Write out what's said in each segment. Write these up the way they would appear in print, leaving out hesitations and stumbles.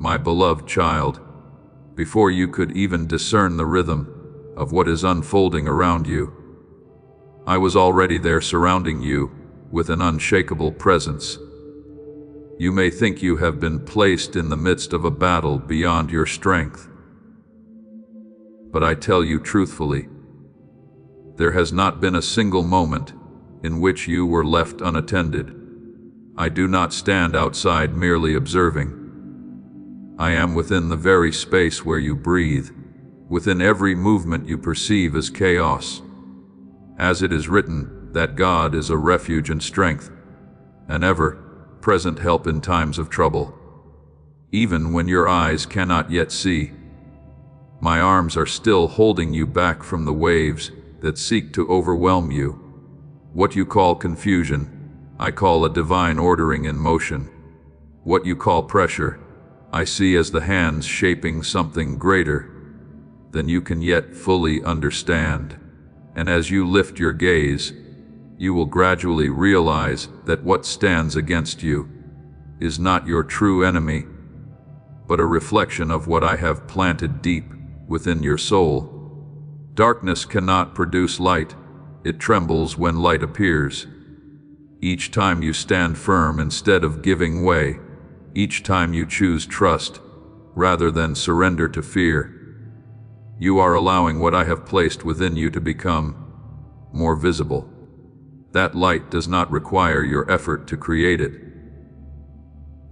my beloved child, before you could even discern the rhythm of what is unfolding around you. I was already there, surrounding you with an unshakable presence. You may think you have been placed in the midst of a battle beyond your strength. But I tell you truthfully, there has not been a single moment in which you were left unattended. I do not stand outside merely observing. I am within the very space where you breathe, within every movement you perceive as chaos. As it is written, that God is a refuge and strength, an ever-present help in times of trouble. Even when your eyes cannot yet see, my arms are still holding you back from the waves that seek to overwhelm you. What you call confusion, I call a divine ordering in motion. What you call pressure, I see as the hands shaping something greater than you can yet fully understand. And as you lift your gaze, you will gradually realize that what stands against you is not your true enemy, but a reflection of what I have planted deep within your soul. Darkness cannot produce light. It trembles when light appears. Each time you stand firm instead of giving way, each time you choose trust rather than surrender to fear, you are allowing what I have placed within you to become more visible. That light does not require your effort to create it.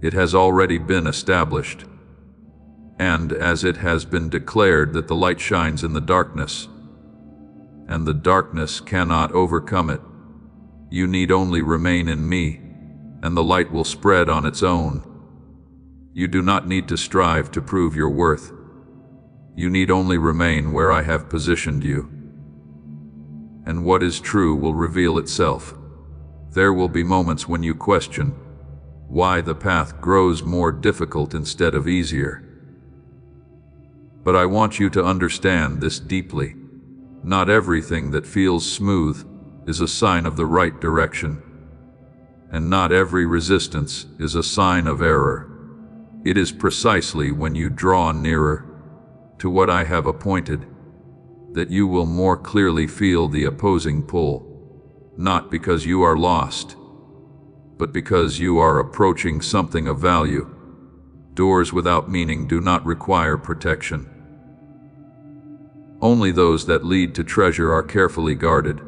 It has already been established. And as it has been declared that the light shines in the darkness, and the darkness cannot overcome it, you need only remain in me, and the light will spread on its own. You do not need to strive to prove your worth. You need only remain where I have positioned you. And what is true will reveal itself. There will be moments when you question why the path grows more difficult instead of easier. But I want you to understand this deeply. Not everything that feels smooth is a sign of the right direction, and not every resistance is a sign of error. It is precisely when you draw nearer to what I have appointed that you will more clearly feel the opposing pull, not because you are lost, but because you are approaching something of value. Doors without meaning do not require protection. Only those that lead to treasure are carefully guarded,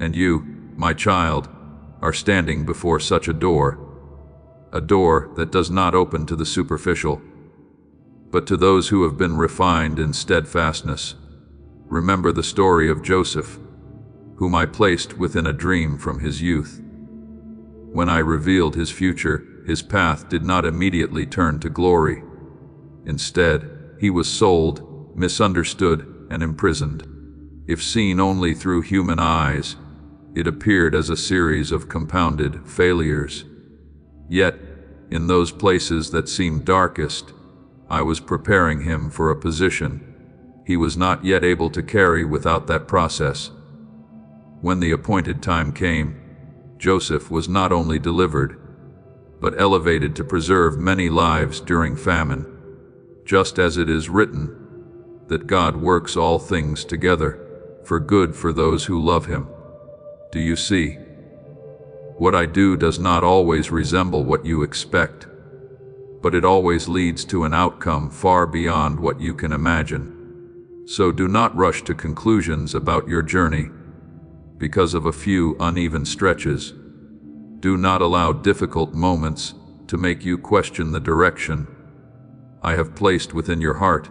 and you, my child, are standing before such a door that does not open to the superficial, but to those who have been refined in steadfastness. Remember the story of Joseph, whom I placed within a dream from his youth. When I revealed his future, his path did not immediately turn to glory. Instead, he was sold, misunderstood, and imprisoned. If seen only through human eyes, it appeared as a series of compounded failures. Yet, in those places that seemed darkest, I was preparing him for a position he was not yet able to carry without that process. When the appointed time came, Joseph was not only delivered, but elevated to preserve many lives during famine, just as it is written that God works all things together for good for those who love him. Do you see? What I do does not always resemble what you expect, but it always leads to an outcome far beyond what you can imagine. So do not rush to conclusions about your journey because of a few uneven stretches. Do not allow difficult moments to make you question the direction I have placed within your heart.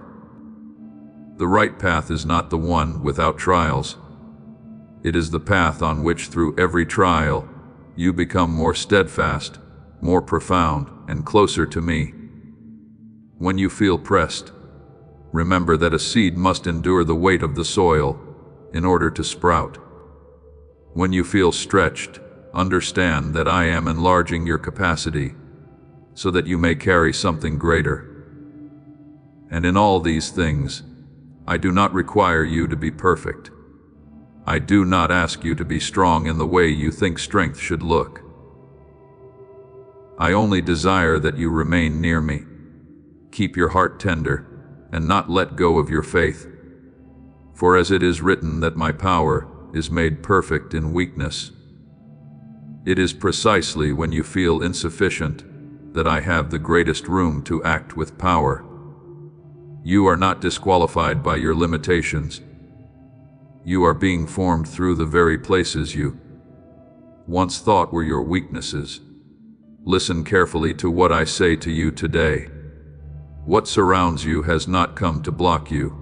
The right path is not the one without trials. It is the path on which through every trial you become more steadfast, more profound, and closer to me. When you feel pressed, remember that a seed must endure the weight of the soil in order to sprout. When you feel stretched, understand that I am enlarging your capacity so that you may carry something greater. And in all these things, I do not require you to be perfect. I do not ask you to be strong in the way you think strength should look. I only desire that you remain near me, Keep your heart tender, and not let go of your faith. For as it is written that my power is made perfect in weakness. It is precisely when you feel insufficient that I have the greatest room to act with power. You are not disqualified by your limitations. You are being formed through the very places you once thought were your weaknesses. Listen carefully to what I say to you today. What surrounds you has not come to block you,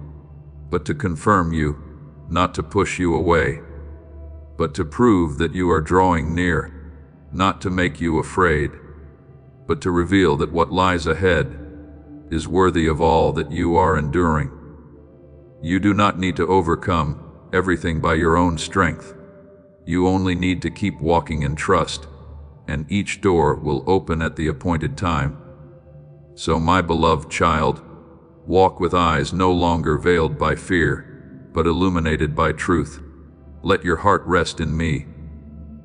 but to confirm you, not to push you away, but to prove that you are drawing near, not to make you afraid, but to reveal that what lies ahead is worthy of all that you are enduring. You do not need to overcome everything by your own strength. You only need to keep walking in trust, and each door will open at the appointed time. So, my beloved child, walk with eyes no longer veiled by fear, but illuminated by truth. Let your heart rest in me,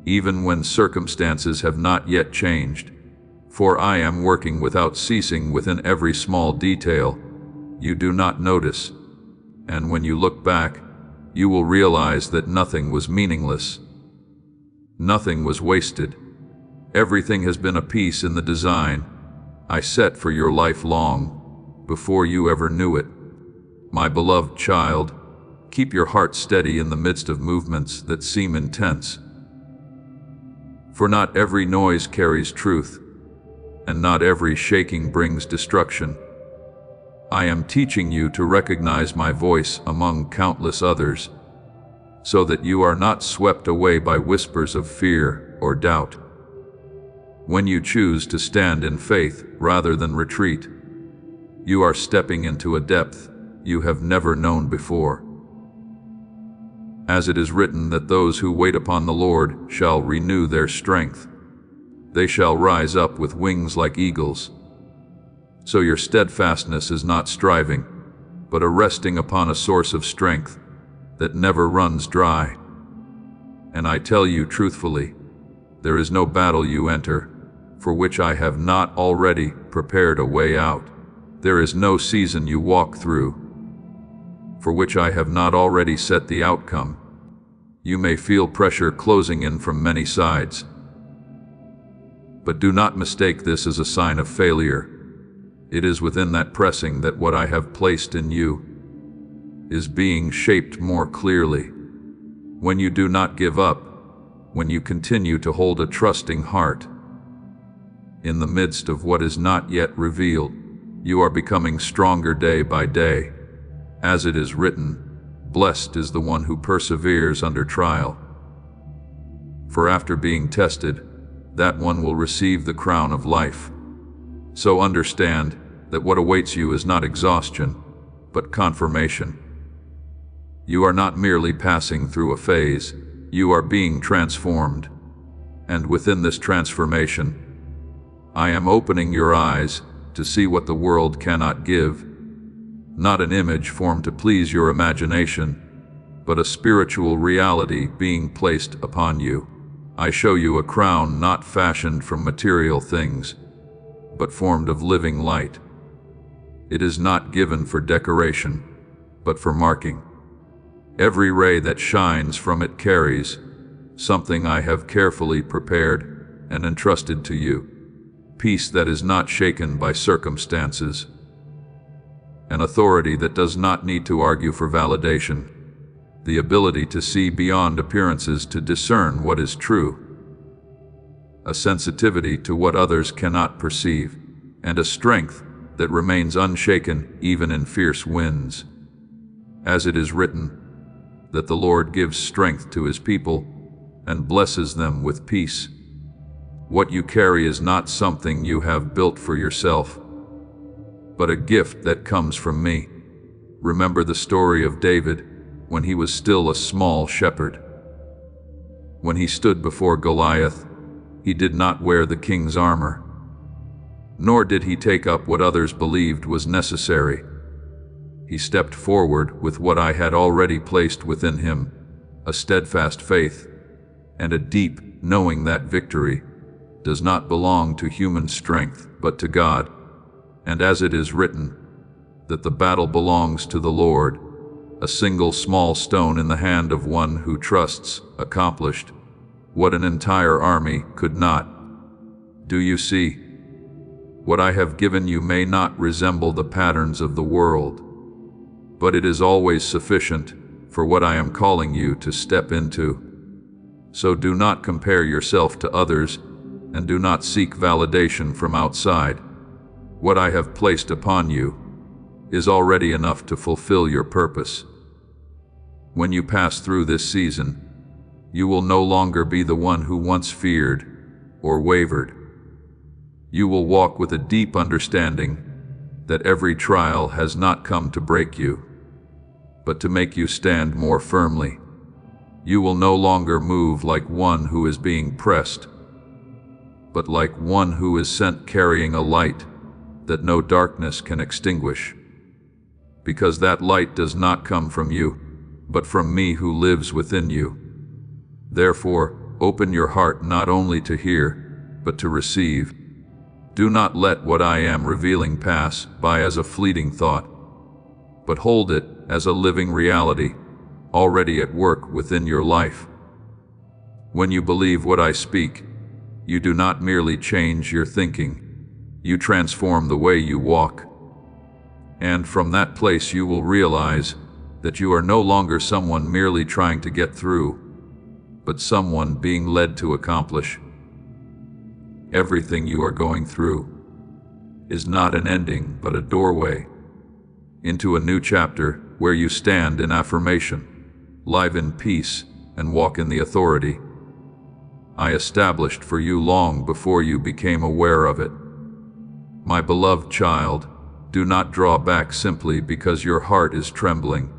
even when circumstances have not yet changed, for I am working without ceasing within every small detail you do not notice, and when you look back, you will realize that nothing was meaningless. Nothing was wasted. Everything has been a piece in the design I set for your life long, before you ever knew it. My beloved child, keep your heart steady in the midst of movements that seem intense. For not every noise carries truth, and not every shaking brings destruction. I am teaching you to recognize my voice among countless others, so that you are not swept away by whispers of fear or doubt. When you choose to stand in faith rather than retreat, you are stepping into a depth you have never known before. As it is written that those who wait upon the Lord shall renew their strength. They shall rise up with wings like eagles. So your steadfastness is not striving, but a resting upon a source of strength that never runs dry. And I tell you truthfully, there is no battle you enter for which I have not already prepared a way out. There is no season you walk through for which I have not already set the outcome. You may feel pressure closing in from many sides, but do not mistake this as a sign of failure. It is within that pressing that what I have placed in you is being shaped more clearly. When you do not give up, when you continue to hold a trusting heart, in the midst of what is not yet revealed, you are becoming stronger day by day. As it is written, blessed is the one who perseveres under trial. For after being tested, that one will receive the crown of life. So understand that what awaits you is not exhaustion, but confirmation. You are not merely passing through a phase, you are being transformed. And within this transformation, I am opening your eyes to see what the world cannot give. Not an image formed to please your imagination, but a spiritual reality being placed upon you. I show you a crown not fashioned from material things, but formed of living light. It is not given for decoration, but for marking. Every ray that shines from it carries something I have carefully prepared and entrusted to you. Peace that is not shaken by circumstances. An authority that does not need to argue for validation. The ability to see beyond appearances to discern what is true. A sensitivity to what others cannot perceive, and a strength that remains unshaken even in fierce winds. As it is written, that the Lord gives strength to his people and blesses them with peace. What you carry is not something you have built for yourself, but a gift that comes from me. Remember the story of David when he was still a small shepherd. When he stood before Goliath, he did not wear the king's armor, nor did he take up what others believed was necessary. He stepped forward with what I had already placed within him, a steadfast faith and a deep knowing that victory does not belong to human strength, but to God. And as it is written, that the battle belongs to the Lord, a single small stone in the hand of one who trusts, accomplished what an entire army could not. Do you see? What I have given you may not resemble the patterns of the world, but it is always sufficient for what I am calling you to step into. So do not compare yourself to others, and do not seek validation from outside. What I have placed upon you is already enough to fulfill your purpose. When you pass through this season, you will no longer be the one who once feared or wavered. You will walk with a deep understanding that every trial has not come to break you, but to make you stand more firmly. You will no longer move like one who is being pressed, but like one who is sent carrying a light that no darkness can extinguish. Because that light does not come from you, but from me who lives within you. Therefore, open your heart not only to hear, but to receive. Do not let what I am revealing pass by as a fleeting thought, but hold it as a living reality, already at work within your life. When you believe what I speak, you do not merely change your thinking, you transform the way you walk. And from that place you will realize that you are no longer someone merely trying to get through, but someone being led to accomplish. Everything you are going through is not an ending, but a doorway into a new chapter where you stand in affirmation, live in peace, and walk in the authority I established for you long before you became aware of it. My beloved child, do not draw back simply because your heart is trembling.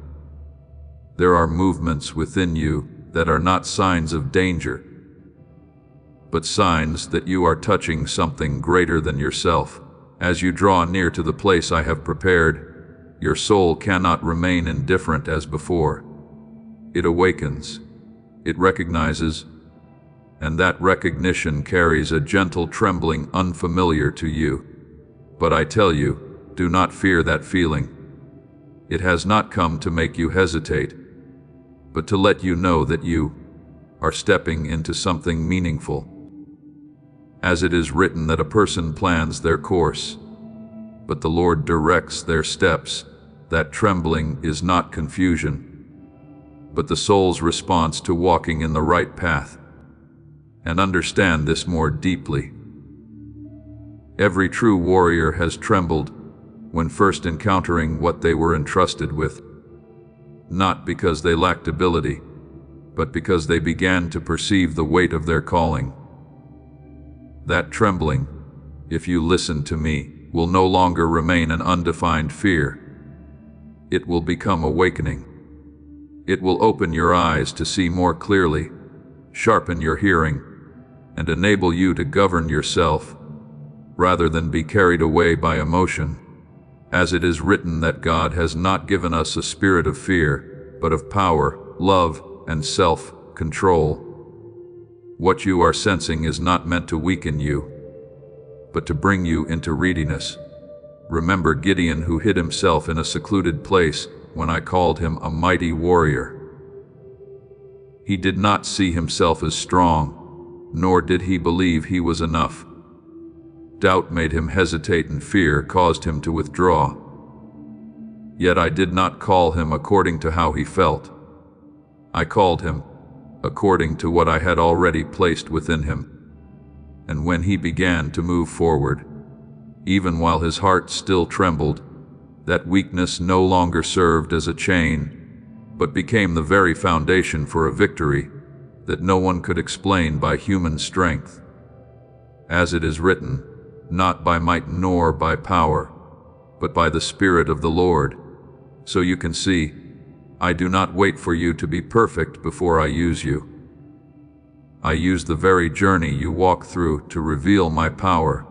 There are movements within you that are not signs of danger, but signs that you are touching something greater than yourself. As you draw near to the place I have prepared, your soul cannot remain indifferent as before. It awakens, it recognizes, and that recognition carries a gentle trembling unfamiliar to you. But I tell you, do not fear that feeling. It has not come to make you hesitate, but to let you know that you are stepping into something meaningful. As it is written that a person plans their course, but the Lord directs their steps, that trembling is not confusion, but the soul's response to walking in the right path. And understand this more deeply. Every true warrior has trembled when first encountering what they were entrusted with, not because they lacked ability, but because they began to perceive the weight of their calling. That trembling, if you listen to me, will no longer remain an undefined fear. It will become awakening. It will open your eyes to see more clearly, sharpen your hearing, and enable you to govern yourself, rather than be carried away by emotion. As it is written that God has not given us a spirit of fear, but of power, love, and self-control. What you are sensing is not meant to weaken you, but to bring you into readiness. Remember Gideon, who hid himself in a secluded place when I called him a mighty warrior. He did not see himself as strong, nor did he believe he was enough. Doubt made him hesitate, and fear caused him to withdraw. Yet I did not call him according to how he felt. I called him according to what I had already placed within him. And when he began to move forward, even while his heart still trembled, that weakness no longer served as a chain, but became the very foundation for a victory that no one could explain by human strength. As it is written, not by might nor by power, but by the Spirit of the Lord. So you can see, I do not wait for you to be perfect before I use you. I use the very journey you walk through to reveal my power.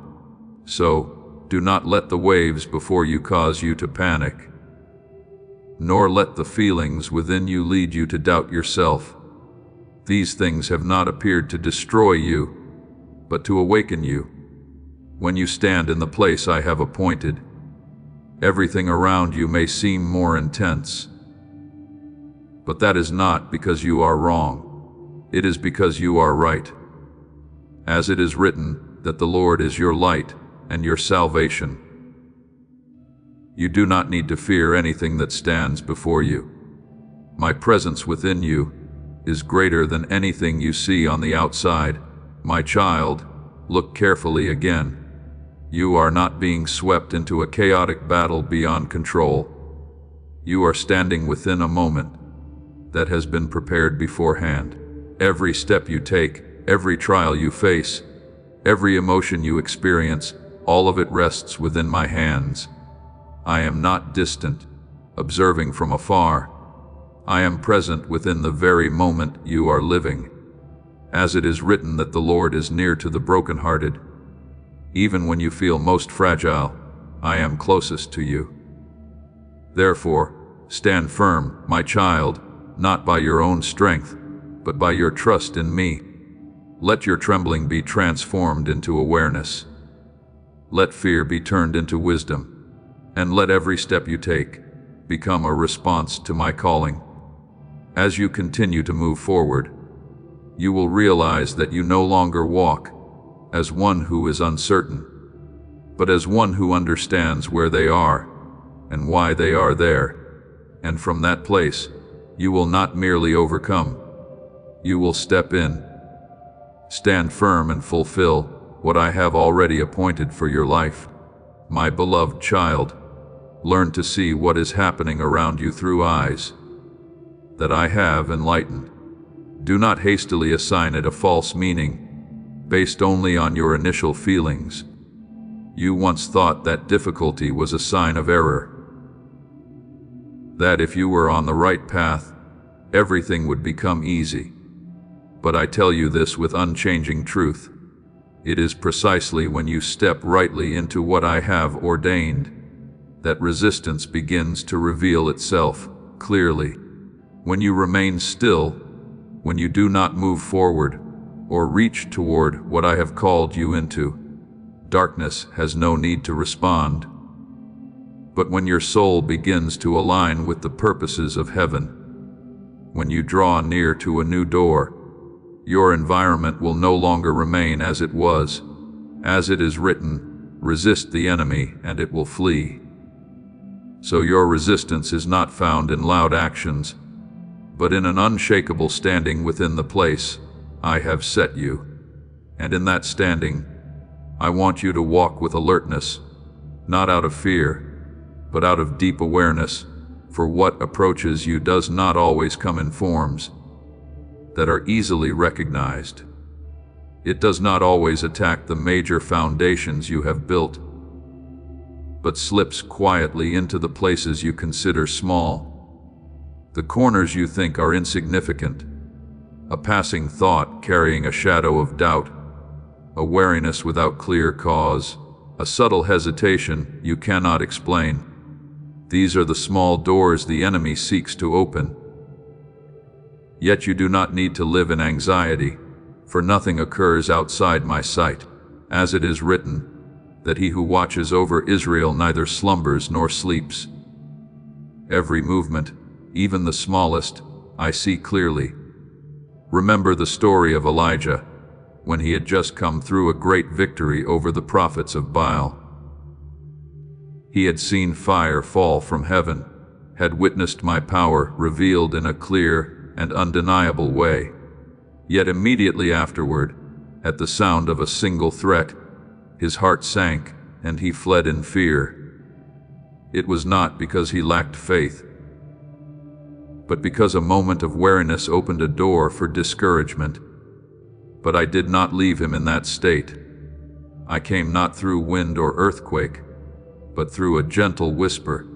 So, do not let the waves before you cause you to panic, nor let the feelings within you lead you to doubt yourself. These things have not appeared to destroy you, but to awaken you. when you stand in the place I have appointed, everything around you may seem more intense. But that is not because you are wrong. It is because you are right. As it is written, that the Lord is your light and your salvation. You do not need to fear anything that stands before you. My presence within you is greater than anything you see on the outside. My child, look carefully again. You are not being swept into a chaotic battle beyond control. You are standing within a moment that has been prepared beforehand. Every step you take, every trial you face, every emotion you experience, all of it rests within my hands. I am not distant, observing from afar. I am present within the very moment you are living. As it is written that the Lord is near to the brokenhearted. Even when you feel most fragile, I am closest to you. Therefore, stand firm, my child, not by your own strength, but by your trust in me. Let your trembling be transformed into awareness. Let fear be turned into wisdom, and let every step you take become a response to my calling. As you continue to move forward, you will realize that you no longer walk as one who is uncertain, but as one who understands where they are and why they are there. And from that place, you will not merely overcome, you will step in. Stand firm and fulfill what I have already appointed for your life. My beloved child, learn to see what is happening around you through eyes that I have enlightened. Do not hastily assign it a false meaning, based only on your initial feelings. You once thought that difficulty was a sign of error, that if you were on the right path, everything would become easy. But I tell you this with unchanging truth. It is precisely when you step rightly into what I have ordained that resistance begins to reveal itself clearly. When you remain still, when you do not move forward or reach toward what I have called you into, darkness has no need to respond. But when your soul begins to align with the purposes of heaven, when you draw near to a new door, your environment will no longer remain as it was. As it is written, resist the enemy and it will flee. So your resistance is not found in loud actions, but in an unshakable standing within the place I have set you. And in that standing, I want you to walk with alertness, not out of fear, but out of deep awareness, for what approaches you does not always come in forms that are easily recognized. It does not always attack the major foundations you have built, but slips quietly into the places you consider small, the corners you think are insignificant, a passing thought carrying a shadow of doubt, a wariness without clear cause, a subtle hesitation you cannot explain. These are the small doors the enemy seeks to open. Yet you do not need to live in anxiety, for nothing occurs outside my sight. As it is written, that he who watches over Israel neither slumbers nor sleeps. Every movement, even the smallest, I see clearly. Remember the story of Elijah, when he had just come through a great victory over the prophets of Baal. He had seen fire fall from heaven, had witnessed my power revealed in a clear and undeniable way. Yet immediately afterward, at the sound of a single threat, his heart sank and he fled in fear. It was not because he lacked faith, but because a moment of wariness opened a door for discouragement. But I did not leave him in that state. I came not through wind or earthquake, but through a gentle whisper,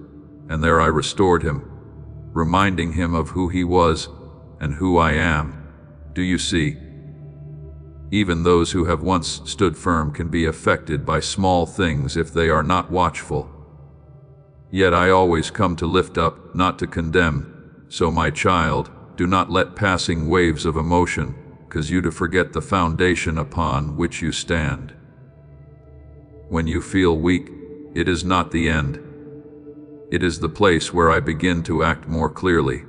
and there I restored him, reminding him of who he was and who I am. Do you see? Even those who have once stood firm can be affected by small things if they are not watchful. Yet I always come to lift up, not to condemn. So my child, do not let passing waves of emotion cause you to forget the foundation upon which you stand. When you feel weak, it is not the end. It is the place where I begin to act more clearly.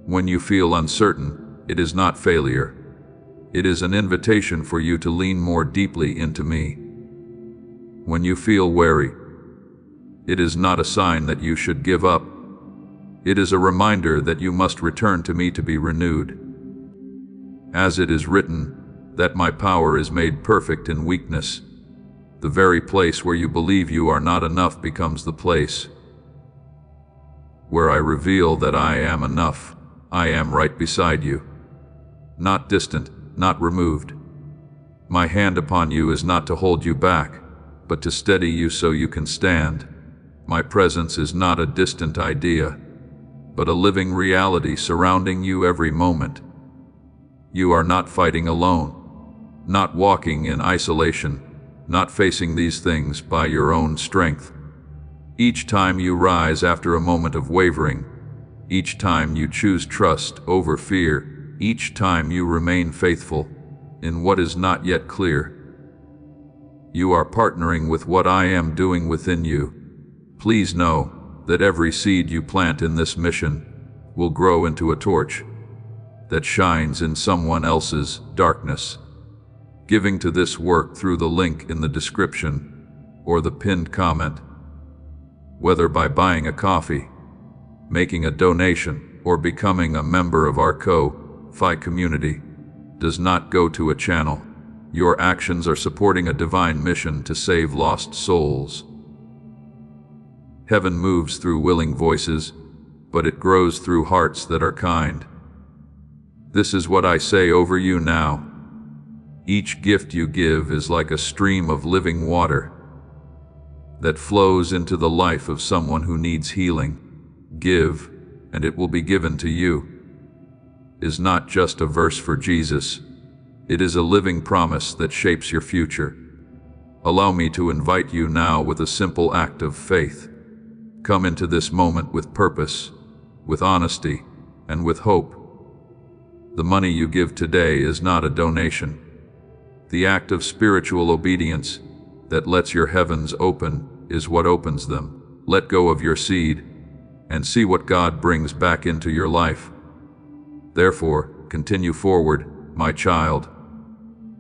When you feel uncertain, it is not failure. It is an invitation for you to lean more deeply into me. When you feel weary, it is not a sign that you should give up. It is a reminder that you must return to me to be renewed. As it is written, that my power is made perfect in weakness. The very place where you believe you are not enough becomes the place where I reveal that I am enough. I am right beside you. Not distant, not removed. My hand upon you is not to hold you back, but to steady you so you can stand. My presence is not a distant idea, but a living reality surrounding you every moment. You are not fighting alone, not walking in isolation, not facing these things by your own strength. Each time you rise after a moment of wavering, each time you choose trust over fear, each time you remain faithful in what is not yet clear, you are partnering with what I am doing within you. Please know that every seed you plant in this mission will grow into a torch that shines in someone else's darkness. Giving to this work through the link in the description or the pinned comment, whether by buying a coffee, making a donation, or becoming a member of our Ko-Fi community, does not go to a channel. Your actions are supporting a divine mission to save lost souls. Heaven moves through willing voices, but it grows through hearts that are kind. This is what I say over you now. Each gift you give is like a stream of living water that flows into the life of someone who needs healing. Give, and it will be given to you is not just a verse for Jesus. It is a living promise that shapes your future. Allow me to invite you now with a simple act of faith. Come into this moment with purpose, with honesty, and with hope. The money you give today is not a donation. The act of spiritual obedience that lets your heavens open is what opens them. Let go of your seed and see what God brings back into your life. Therefore, continue forward, my child.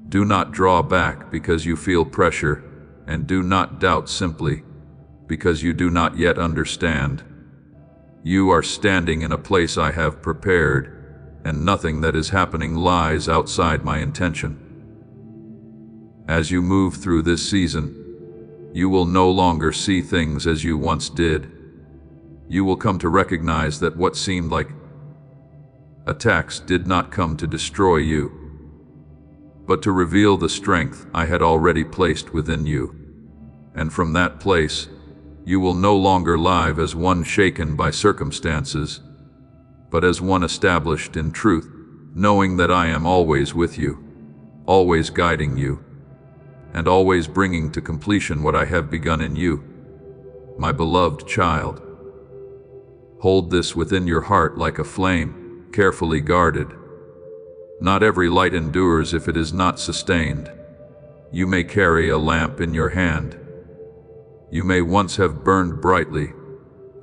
Do not draw back because you feel pressure, and do not doubt simply because you do not yet understand. You are standing in a place I have prepared, and nothing that is happening lies outside my intention. As you move through this season, you will no longer see things as you once did. You will come to recognize that what seemed like attacks did not come to destroy you, but to reveal the strength I had already placed within you. And from that place, you will no longer live as one shaken by circumstances, but as one established in truth, knowing that I am always with you, always guiding you, and always bringing to completion what I have begun in you. My beloved child, hold this within your heart like a flame, carefully guarded. Not every light endures if it is not sustained. You may carry a lamp in your hand. You may once have burned brightly,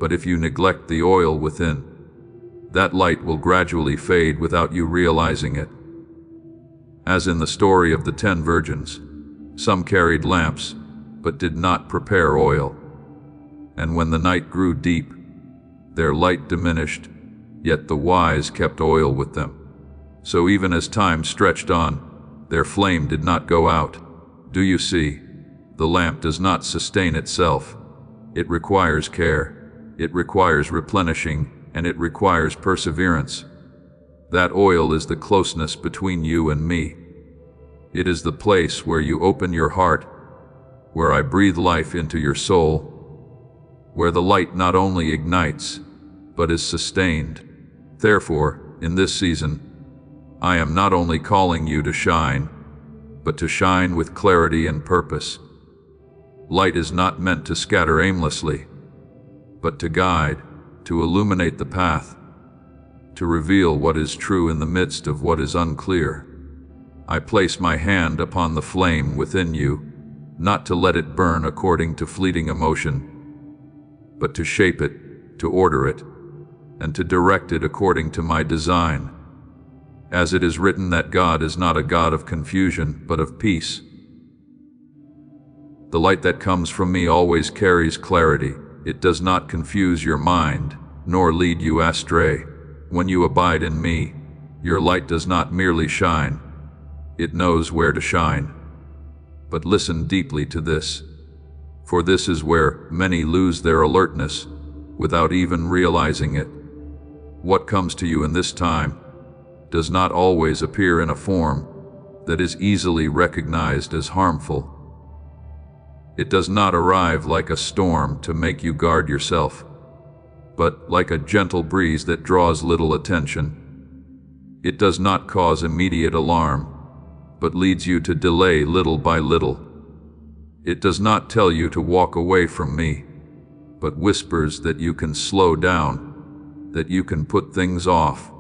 but if you neglect the oil within, that light will gradually fade without you realizing it. As in the story of the 10 virgins, some carried lamps, but did not prepare oil. And when the night grew deep, their light diminished, yet the wise kept oil with them. So even as time stretched on, their flame did not go out. Do you see? The lamp does not sustain itself. It requires care, it requires replenishing, and it requires perseverance. That oil is the closeness between you and me. It is the place where you open your heart, where I breathe life into your soul, where the light not only ignites, but is sustained. Therefore, in this season, I am not only calling you to shine, but to shine with clarity and purpose. Light is not meant to scatter aimlessly, but to guide, to illuminate the path, to reveal what is true in the midst of what is unclear. I place my hand upon the flame within you, not to let it burn according to fleeting emotion, but to shape it, to order it, and to direct it according to my design. As it is written that God is not a God of confusion, but of peace. The light that comes from me always carries clarity. It does not confuse your mind, nor lead you astray. When you abide in me, your light does not merely shine. It knows where to shine. But listen deeply to this, for this is where many lose their alertness without even realizing it. What comes to you in this time does not always appear in a form that is easily recognized as harmful. It does not arrive like a storm to make you guard yourself, but like a gentle breeze that draws little attention. It does not cause immediate alarm, but leads you to delay little by little. It does not tell you to walk away from me, but whispers that you can slow down, that you can put things off,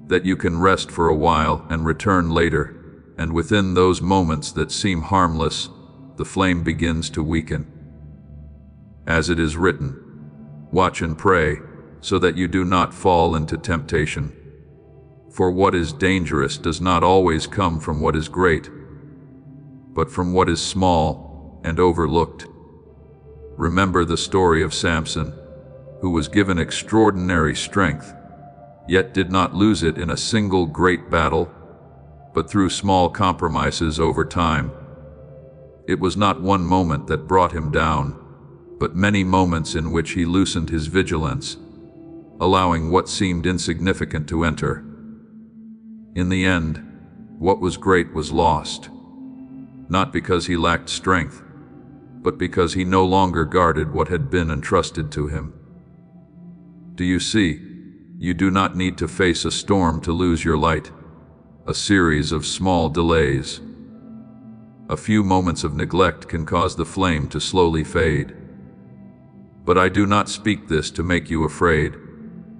that you can rest for a while and return later. And within those moments that seem harmless, the flame begins to weaken. As it is written, watch and pray, so that you do not fall into temptation. For what is dangerous does not always come from what is great, but from what is small and overlooked. Remember the story of Samson, who was given extraordinary strength, yet did not lose it in a single great battle, but through small compromises over time. It was not one moment that brought him down, but many moments in which he loosened his vigilance, allowing what seemed insignificant to enter. In the end, what was great was lost, not because he lacked strength, but because he no longer guarded what had been entrusted to him. Do you see? You do not need to face a storm to lose your light, a series of small delays. A few moments of neglect can cause the flame to slowly fade. But I do not speak this to make you afraid.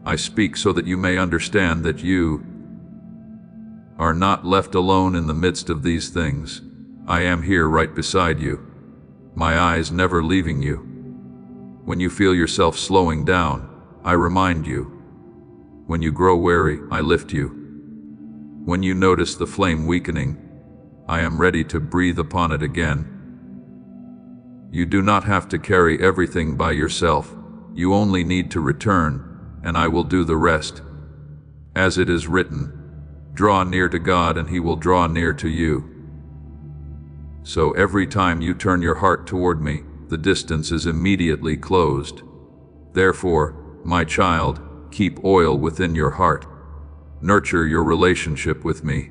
I speak so that you may understand that you are not left alone in the midst of these things. I am here right beside you, my eyes never leaving you. When you feel yourself slowing down, I remind you. When you grow weary, I lift you. When you notice the flame weakening, I am ready to breathe upon it again. You do not have to carry everything by yourself. You only need to return, and I will do the rest. As it is written, draw near to God and he will draw near to you. So every time you turn your heart toward me, the distance is immediately closed. Therefore, my child, keep oil within your heart. Nurture your relationship with me,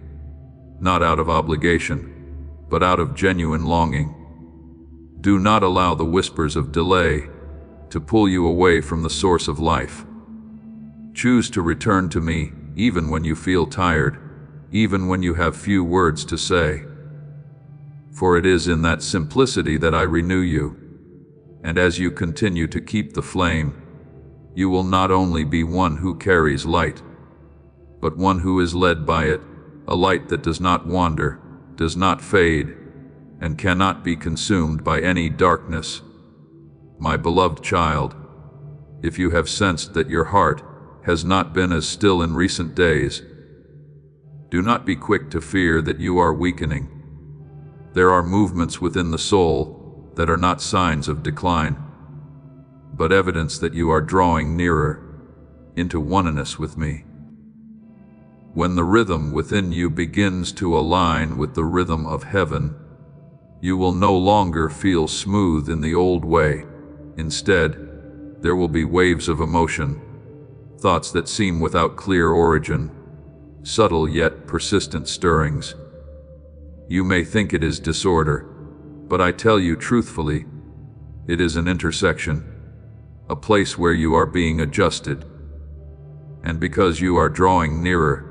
not out of obligation, but out of genuine longing. Do not allow the whispers of delay to pull you away from the source of life. Choose to return to me even when you feel tired, even when you have few words to say. For it is in that simplicity that I renew you, and as you continue to keep the flame, you will not only be one who carries light, but one who is led by it, a light that does not wander, does not fade, and cannot be consumed by any darkness. My beloved child, if you have sensed that your heart has not been as still in recent days, do not be quick to fear that you are weakening. There are movements within the soul that are not signs of decline, but evidence that you are drawing nearer into oneness with me. When the rhythm within you begins to align with the rhythm of heaven, you will no longer feel smooth in the old way. Instead, there will be waves of emotion, thoughts that seem without clear origin, subtle yet persistent stirrings. You may think it is disorder, but I tell you truthfully, it is an intersection, a place where you are being adjusted. And because you are drawing nearer,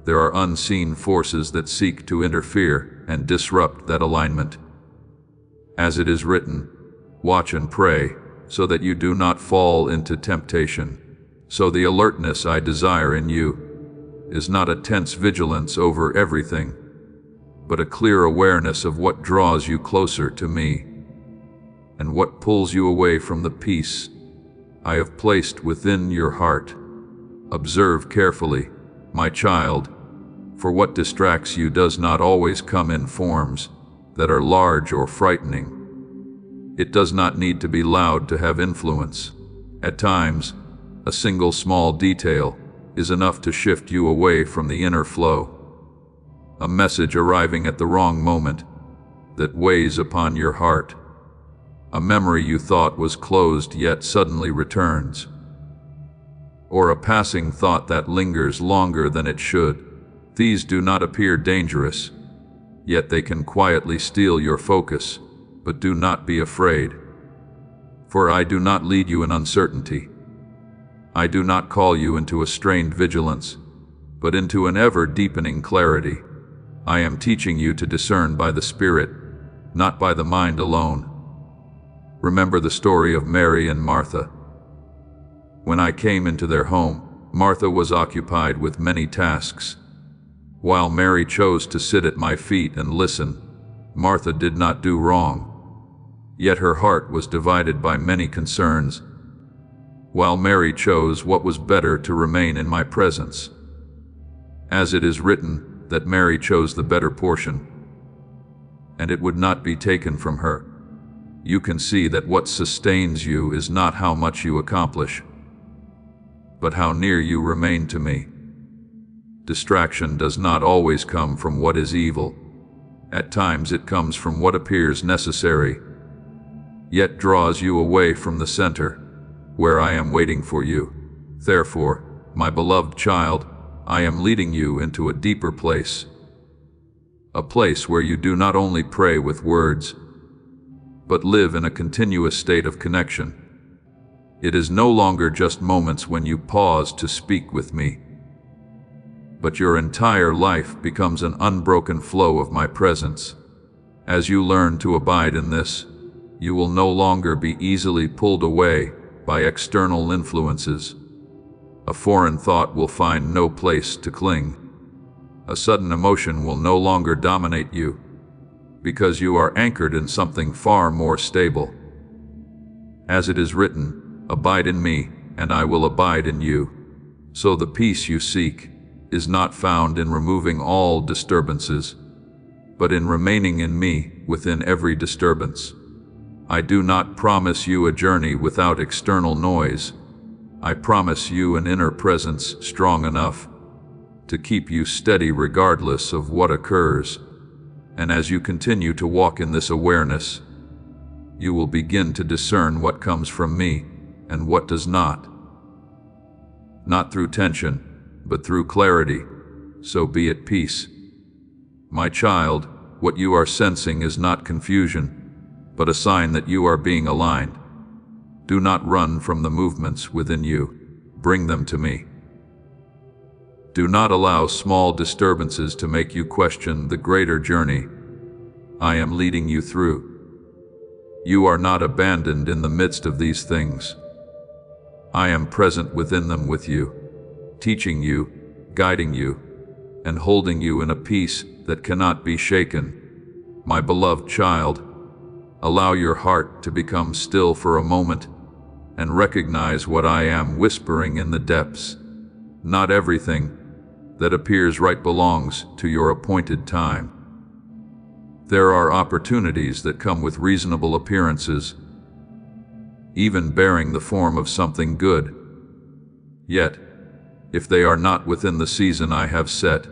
there are unseen forces that seek to interfere and disrupt that alignment. As it is written, watch and pray, so that you do not fall into temptation. So the alertness I desire in you is not a tense vigilance over everything, but a clear awareness of what draws you closer to me and what pulls you away from the peace I have placed within your heart. Observe carefully, my child, for what distracts you does not always come in forms that are large or frightening. It does not need to be loud to have influence. At times, a single small detail is enough to shift you away from the inner flow. A message arriving at the wrong moment that weighs upon your heart. A memory you thought was closed yet suddenly returns. Or a passing thought that lingers longer than it should. These do not appear dangerous, yet they can quietly steal your focus. But do not be afraid, for I do not lead you in uncertainty. I do not call you into a strained vigilance, but into an ever-deepening clarity. I am teaching you to discern by the Spirit, not by the mind alone. Remember the story of Mary and Martha. When I came into their home, Martha was occupied with many tasks. While Mary chose to sit at my feet and listen, Martha did not do wrong. Yet her heart was divided by many concerns, while Mary chose what was better to remain in my presence. As it is written that Mary chose the better portion, and it would not be taken from her. You can see that what sustains you is not how much you accomplish, but how near you remain to me. Distraction does not always come from what is evil. At times it comes from what appears necessary, yet draws you away from the center, where I am waiting for you. Therefore, my beloved child, I am leading you into a deeper place. A place where you do not only pray with words, but live in a continuous state of connection. It is no longer just moments when you pause to speak with me, but your entire life becomes an unbroken flow of my presence. As you learn to abide in this, you will no longer be easily pulled away by external influences. A foreign thought will find no place to cling. A sudden emotion will no longer dominate you, because you are anchored in something far more stable. As it is written, abide in me, and I will abide in you. So the peace you seek is not found in removing all disturbances, but in remaining in me within every disturbance. I do not promise you a journey without external noise. I promise you an inner presence strong enough to keep you steady regardless of what occurs. And as you continue to walk in this awareness, you will begin to discern what comes from me and what does not. Not through tension, but through clarity. So be at peace. My child, what you are sensing is not confusion, but a sign that you are being aligned. Do not run from the movements within you. Bring them to me. Do not allow small disturbances to make you question the greater journey I am leading you through. You are not abandoned in the midst of these things. I am present within them with you, teaching you, guiding you, and holding you in a peace that cannot be shaken. My beloved child, allow your heart to become still for a moment and recognize what I am whispering in the depths. Not everything that appears right belongs to your appointed time. There are opportunities that come with reasonable appearances, even bearing the form of something good. Yet, if they are not within the season I have set,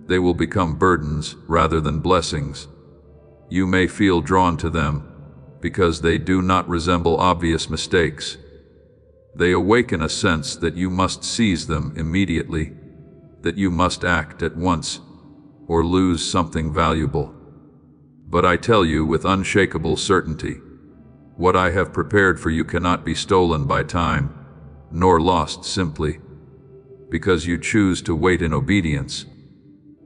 they will become burdens rather than blessings. You may feel drawn to them because they do not resemble obvious mistakes. They awaken a sense that you must seize them immediately, that you must act at once, or lose something valuable. But I tell you with unshakable certainty, what I have prepared for you cannot be stolen by time, nor lost simply because you choose to wait in obedience.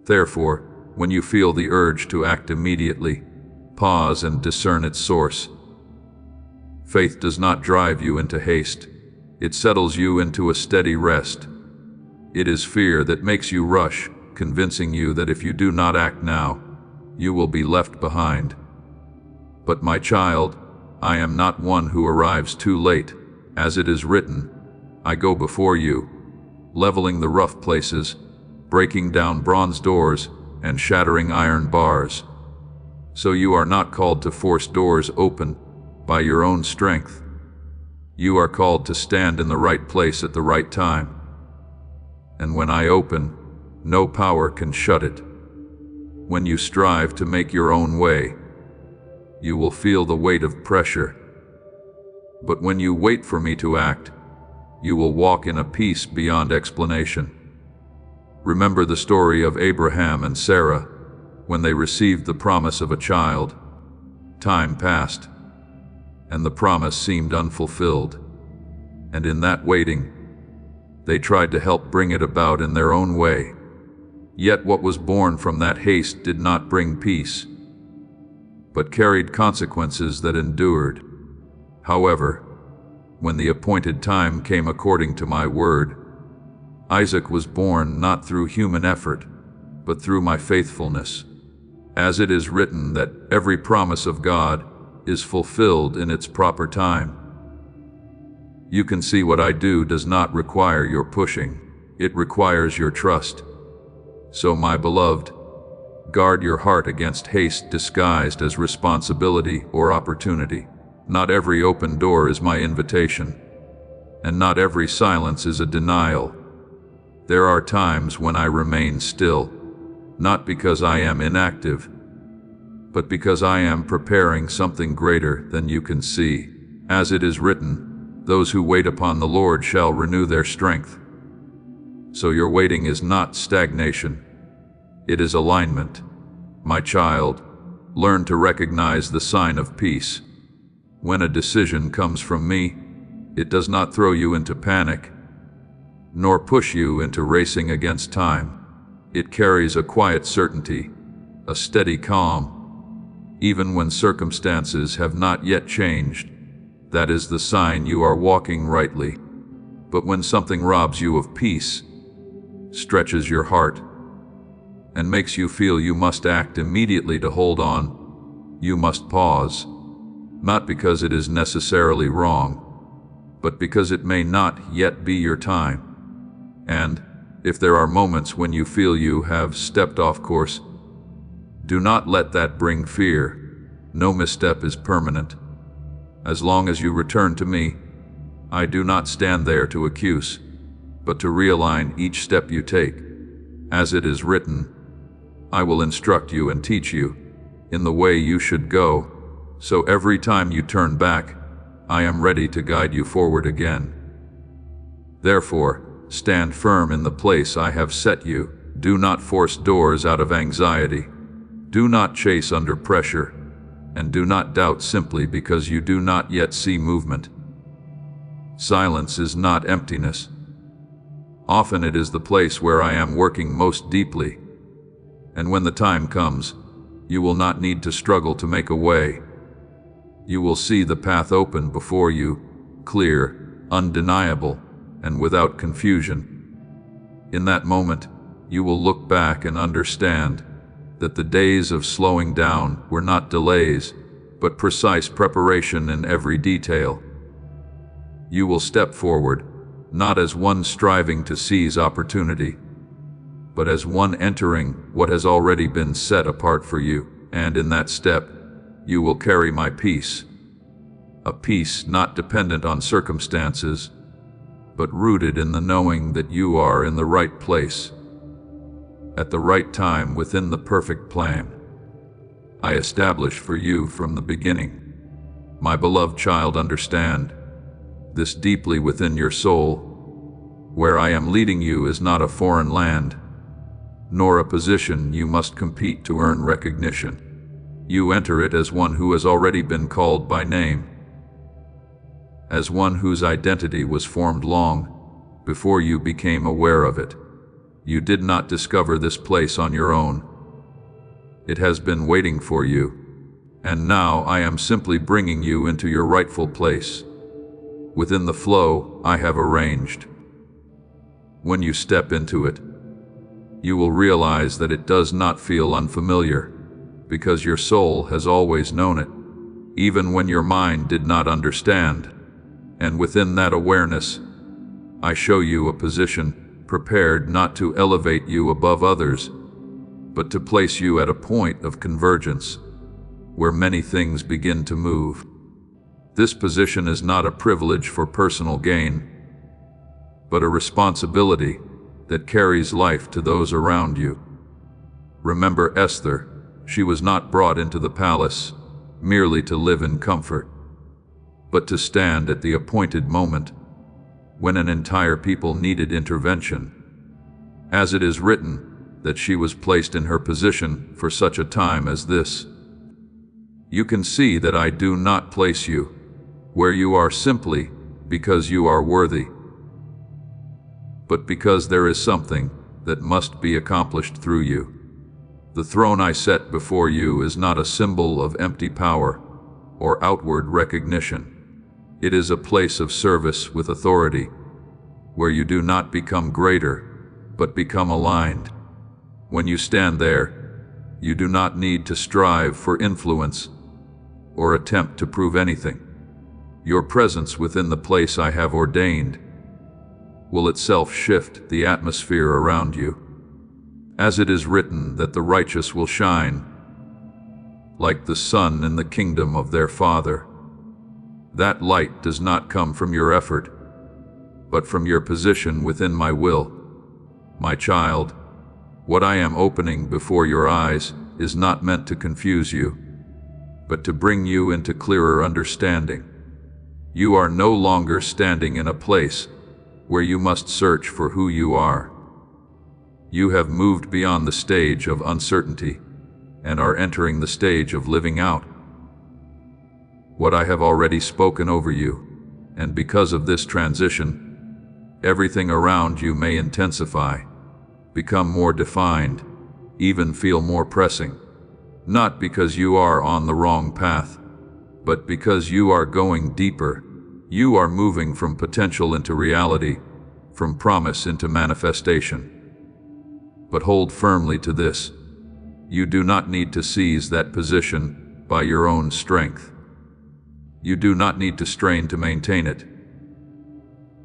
Therefore, when you feel the urge to act immediately, pause and discern its source. Faith does not drive you into haste. It settles you into a steady rest. It is fear that makes you rush, convincing you that if you do not act now, you will be left behind. But my child, I am not one who arrives too late. As it is written, I go before you, leveling the rough places, breaking down bronze doors, and shattering iron bars. So you are not called to force doors open by your own strength. You are called to stand in the right place at the right time. And when I open, no power can shut it. When you strive to make your own way, you will feel the weight of pressure. But when you wait for me to act, you will walk in a peace beyond explanation. Remember the story of Abraham and Sarah when they received the promise of a child. Time passed, and the promise seemed unfulfilled. And in that waiting, they tried to help bring it about in their own way. Yet what was born from that haste did not bring peace, but carried consequences that endured. However, when the appointed time came according to my word, Isaac was born not through human effort, but through my faithfulness. As it is written that every promise of God is fulfilled in its proper time. You can see what I do does not require your pushing, it requires your trust. So, my beloved, guard your heart against haste disguised as responsibility or opportunity. Not every open door is my invitation, and not every silence is a denial. There are times when I remain still, not because I am inactive, but because I am preparing something greater than you can see. As it is written, those who wait upon the Lord shall renew their strength. So your waiting is not stagnation, it is alignment. My child, learn to recognize the sign of peace. When a decision comes from me, it does not throw you into panic, nor push you into racing against time. It carries a quiet certainty, a steady calm. Even when circumstances have not yet changed, that is the sign you are walking rightly. But when something robs you of peace, stretches your heart, and makes you feel you must act immediately to hold on, you must pause. Not because it is necessarily wrong, but because it may not yet be your time. And if there are moments when you feel you have stepped off course, do not let that bring fear. No misstep is permanent. As long as you return to me, I do not stand there to accuse, but to realign each step you take. As it is written, I will instruct you and teach you in the way you should go. So every time you turn back, I am ready to guide you forward again. Therefore, stand firm in the place I have set you. Do not force doors out of anxiety. Do not chase under pressure, and do not doubt simply because you do not yet see movement. Silence is not emptiness. Often it is the place where I am working most deeply. And when the time comes, you will not need to struggle to make a way. You will see the path open before you, clear, undeniable, and without confusion. In that moment, you will look back and understand that the days of slowing down were not delays, but precise preparation in every detail. You will step forward, not as one striving to seize opportunity, but as one entering what has already been set apart for you, and in that step, you will carry my peace, a peace not dependent on circumstances, but rooted in the knowing that you are in the right place, at the right time within the perfect plan I established for you from the beginning. My beloved child, understand this deeply within your soul. Where I am leading you is not a foreign land, nor a position you must compete to earn recognition. You enter it as one who has already been called by name, as one whose identity was formed long before you became aware of it. You did not discover this place on your own. It has been waiting for you, and now I am simply bringing you into your rightful place, within the flow I have arranged. When you step into it, you will realize that it does not feel unfamiliar. because your soul has always known it, even when your mind did not understand. And within that awareness, I show you a position prepared not to elevate you above others, but to place you at a point of convergence, where many things begin to move. This position is not a privilege for personal gain, but a responsibility that carries life to those around you. Remember Esther, she was not brought into the palace merely to live in comfort, but to stand at the appointed moment when an entire people needed intervention. As it is written, that she was placed in her position for such a time as this. You can see that I do not place you where you are simply because you are worthy, but because there is something that must be accomplished through you. The throne I set before you is not a symbol of empty power or outward recognition. It is a place of service with authority, where you do not become greater, but become aligned. When you stand there, you do not need to strive for influence or attempt to prove anything. Your presence within the place I have ordained will itself shift the atmosphere around you. As it is written that the righteous will shine like the sun in the kingdom of their Father. That light does not come from your effort, but from your position within my will. My child, what I am opening before your eyes is not meant to confuse you, but to bring you into clearer understanding. You are no longer standing in a place where you must search for who you are. You have moved beyond the stage of uncertainty and are entering the stage of living out what I have already spoken over you, and because of this transition, everything around you may intensify, become more defined, even feel more pressing, not because you are on the wrong path, but because you are going deeper. You are moving from potential into reality, from promise into manifestation. But hold firmly to this. You do not need to seize that position by your own strength. You do not need to strain to maintain it.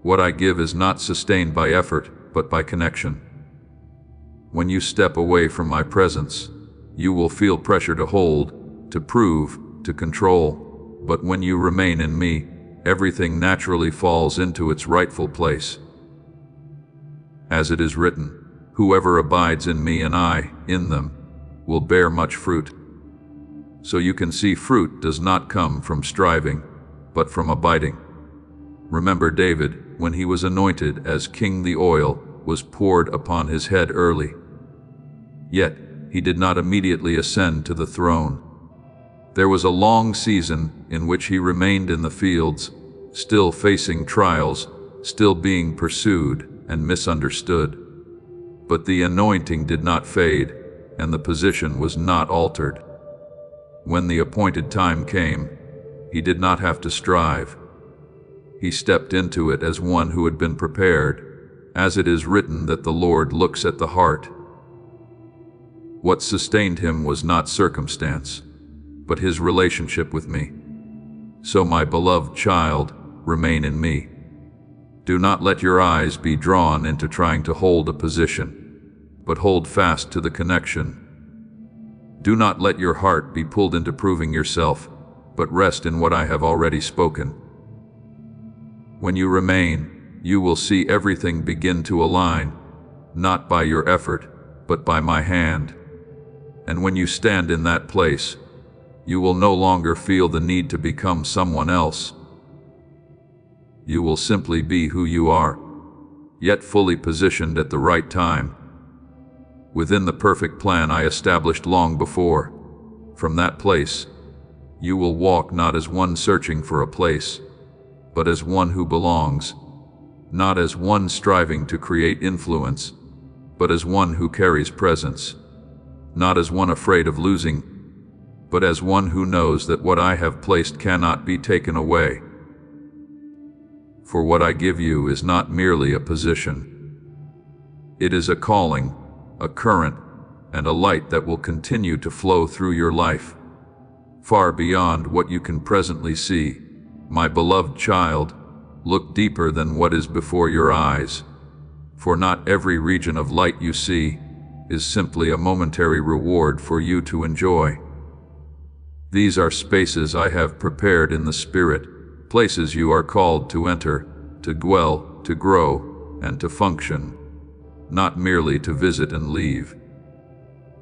What I give is not sustained by effort, but by connection. When you step away from my presence, you will feel pressure to hold, to prove, to control. But when you remain in me, everything naturally falls into its rightful place. As it is written, whoever abides in me and I in them will bear much fruit. So you can see fruit does not come from striving, but from abiding. Remember David, when he was anointed as king, the oil was poured upon his head early. Yet he did not immediately ascend to the throne. There was a long season in which he remained in the fields, still facing trials, still being pursued and misunderstood. But the anointing did not fade, and the position was not altered. When the appointed time came, he did not have to strive. He stepped into it as one who had been prepared, as it is written that the Lord looks at the heart. What sustained him was not circumstance, but his relationship with me. So my beloved child, remain in me. Do not let your eyes be drawn into trying to hold a position, but hold fast to the connection. Do not let your heart be pulled into proving yourself, but rest in what I have already spoken. When you remain, you will see everything begin to align, not by your effort, but by my hand. And when you stand in that place, you will no longer feel the need to become someone else. You will simply be who you are, yet fully positioned at the right time, within the perfect plan I established long before. From that place, you will walk not as one searching for a place, but as one who belongs, not as one striving to create influence, but as one who carries presence, not as one afraid of losing, but as one who knows that what I have placed cannot be taken away. For what I give you is not merely a position. It is a calling, a current, and a light that will continue to flow through your life, far beyond what you can presently see. My beloved child, look deeper than what is before your eyes, for not every region of light you see is simply a momentary reward for you to enjoy. These are spaces I have prepared in the Spirit, places you are called to enter, to dwell, to grow, and to function, not merely to visit and leave.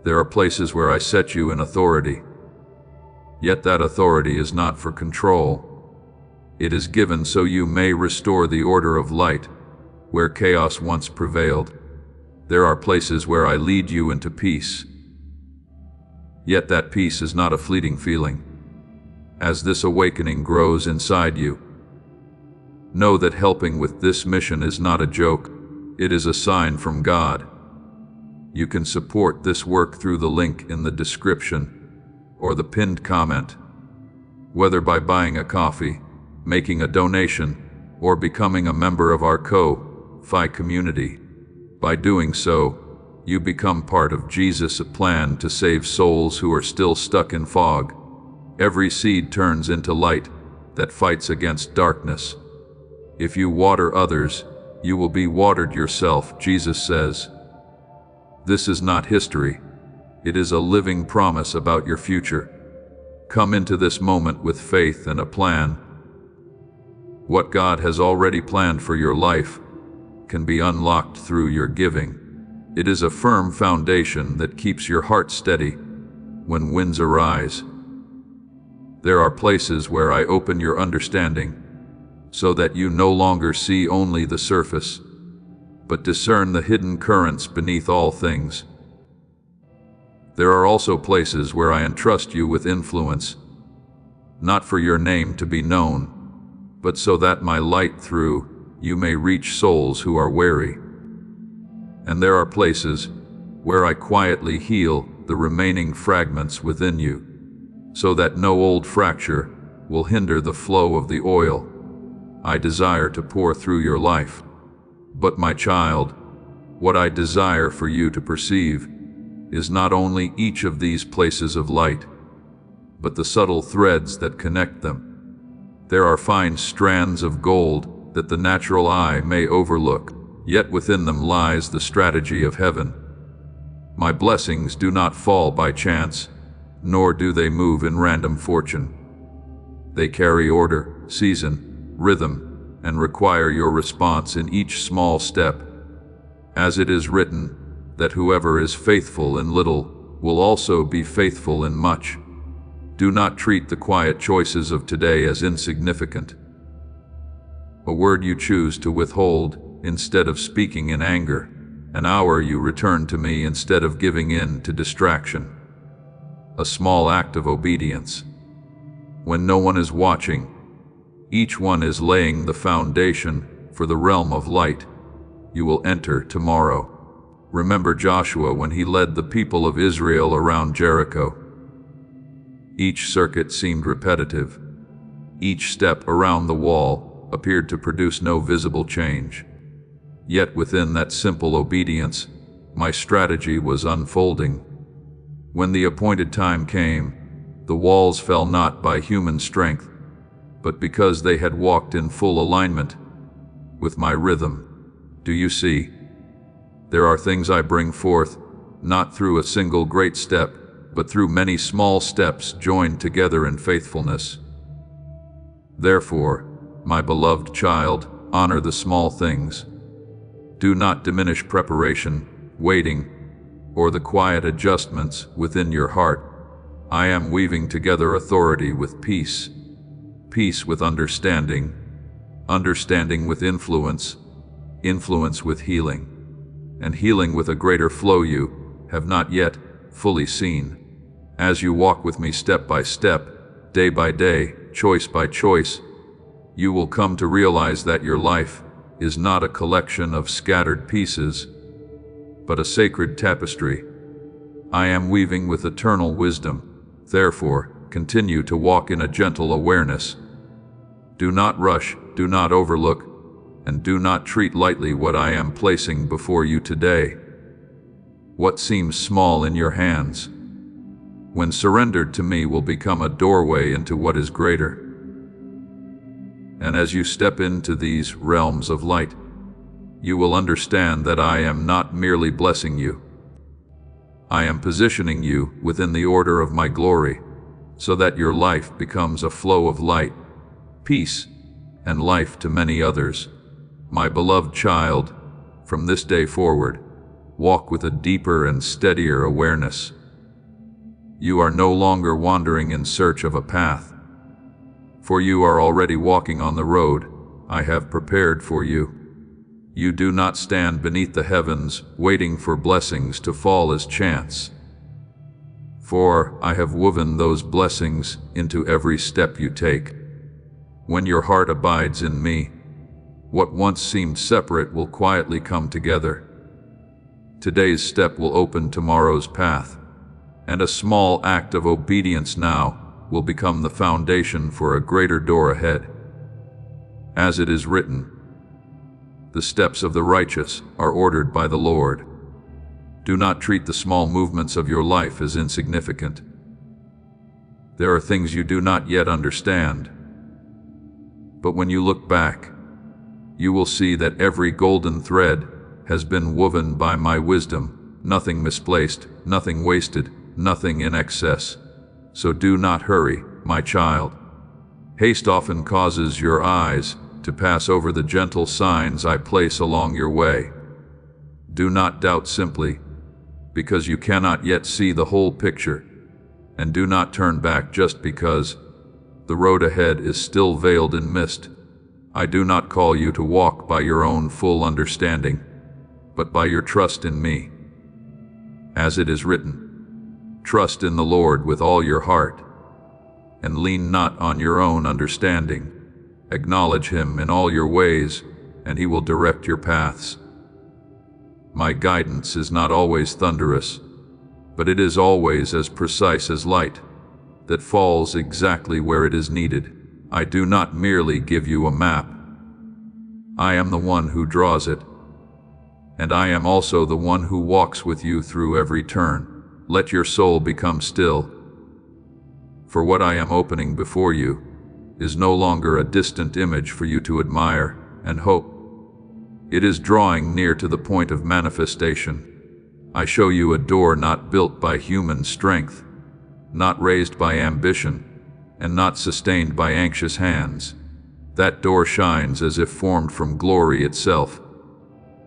There are places where I set you in authority. Yet that authority is not for control. It is given so you may restore the order of light where chaos once prevailed. There are places where I lead you into peace. Yet that peace is not a fleeting feeling. As this awakening grows inside you, know that helping with this mission is not a joke. It is a sign from God. You can support this work through the link in the description or the pinned comment, whether by buying a coffee, making a donation, or becoming a member of our Ko-Fi community. By doing so, you become part of Jesus' plan to save souls who are still stuck in fog. Every seed turns into light that fights against darkness. If you water others, you will be watered yourself, Jesus says. This is not history. It is a living promise about your future. Come into this moment with faith and a plan. What God has already planned for your life can be unlocked through your giving. It is a firm foundation that keeps your heart steady when winds arise. There are places where I open your understanding so that you no longer see only the surface, but discern the hidden currents beneath all things. There are also places where I entrust you with influence, not for your name to be known, but so that my light through you may reach souls who are weary. And there are places where I quietly heal the remaining fragments within you, so that no old fracture will hinder the flow of the oil I desire to pour through your life. But my child, what I desire for you to perceive is not only each of these places of light, but the subtle threads that connect them. There are fine strands of gold that the natural eye may overlook, yet within them lies the strategy of heaven. My blessings do not fall by chance, nor do they move in random fortune. They carry order, season, rhythm, and require your response in each small step. As it is written, that whoever is faithful in little will also be faithful in much. Do not treat the quiet choices of today as insignificant. A word you choose to withhold instead of speaking in anger, an hour you return to me instead of giving in to distraction. A small act of obedience. When no one is watching, each one is laying the foundation for the realm of light you will enter tomorrow. Remember Joshua when he led the people of Israel around Jericho. Each circuit seemed repetitive. Each step around the wall appeared to produce no visible change. Yet within that simple obedience, my strategy was unfolding. When the appointed time came, the walls fell not by human strength, but because they had walked in full alignment with my rhythm. Do you see? There are things I bring forth, not through a single great step, but through many small steps joined together in faithfulness. Therefore, my beloved child, honor the small things. Do not diminish preparation, waiting, or the quiet adjustments within your heart. I am weaving together authority with peace, peace with understanding, understanding with influence, influence with healing, and healing with a greater flow you have not yet fully seen. As you walk with me step by step, day by day, choice by choice, you will come to realize that your life is not a collection of scattered pieces, but a sacred tapestry. I am weaving with eternal wisdom. Therefore, continue to walk in a gentle awareness. Do not rush, do not overlook, and do not treat lightly what I am placing before you today. what seems small in your hands, when surrendered to me, will become a doorway into what is greater. And as you step into these realms of light, you will understand that I am not merely blessing you. I am positioning you within the order of my glory, so that your life becomes a flow of light, peace, and life to many others. My beloved child, from this day forward, walk with a deeper and steadier awareness. You are no longer wandering in search of a path, for you are already walking on the road I have prepared for you. You do not stand beneath the heavens waiting for blessings to fall as chance, for I have woven those blessings into every step you take. When your heart abides in me, what once seemed separate will quietly come together. Today's step will open tomorrow's path, and a small act of obedience now will become the foundation for a greater door ahead. As it is written, the steps of the righteous are ordered by the Lord. Do not treat the small movements of your life as insignificant. There are things you do not yet understand, but when you look back, you will see that every golden thread has been woven by my wisdom, nothing misplaced, nothing wasted, nothing in excess. So do not hurry, my child. Haste often causes your eyes to pass over the gentle signs I place along your way. Do not doubt simply because you cannot yet see the whole picture, and do not turn back just because the road ahead is still veiled in mist. I do not call you to walk by your own full understanding, but by your trust in me. As it is written, trust in the Lord with all your heart, and lean not on your own understanding. Acknowledge him in all your ways, and he will direct your paths. My guidance is not always thunderous, but it is always as precise as light that falls exactly where it is needed. I do not merely give you a map. I am the one who draws it, and I am also the one who walks with you through every turn. Let your soul become still, for what I am opening before you is no longer a distant image for you to admire and hope. It is drawing near to the point of manifestation. I show you a door not built by human strength, not raised by ambition, and not sustained by anxious hands. That door shines as if formed from glory itself,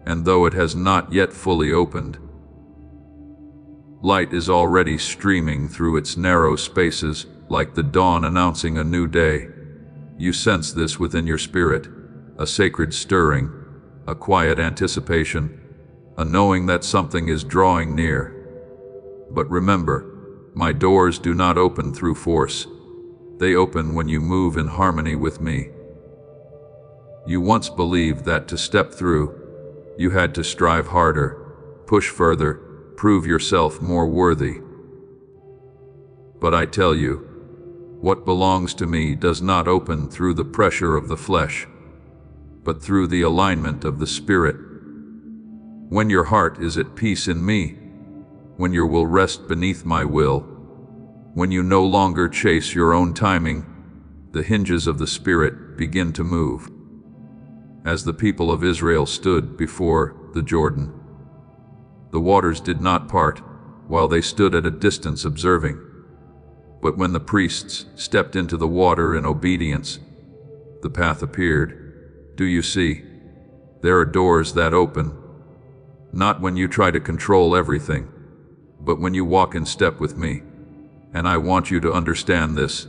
and though it has not yet fully opened, light is already streaming through its narrow spaces like the dawn announcing a new day. You sense this within your spirit, a sacred stirring, a quiet anticipation, a knowing that something is drawing near. But remember, my doors do not open through force. They open when you move in harmony with me. You once believed that to step through, you had to strive harder, push further, prove yourself more worthy. But I tell you, what belongs to me does not open through the pressure of the flesh, but through the alignment of the Spirit. When your heart is at peace in me, when your will rests beneath my will, when you no longer chase your own timing, the hinges of the Spirit begin to move. As the people of Israel stood before the Jordan, the waters did not part while they stood at a distance observing. But when the priests stepped into the water in obedience, the path appeared. Do you see? There are doors that open, not when you try to control everything, but when you walk in step with me. And I want you to understand this.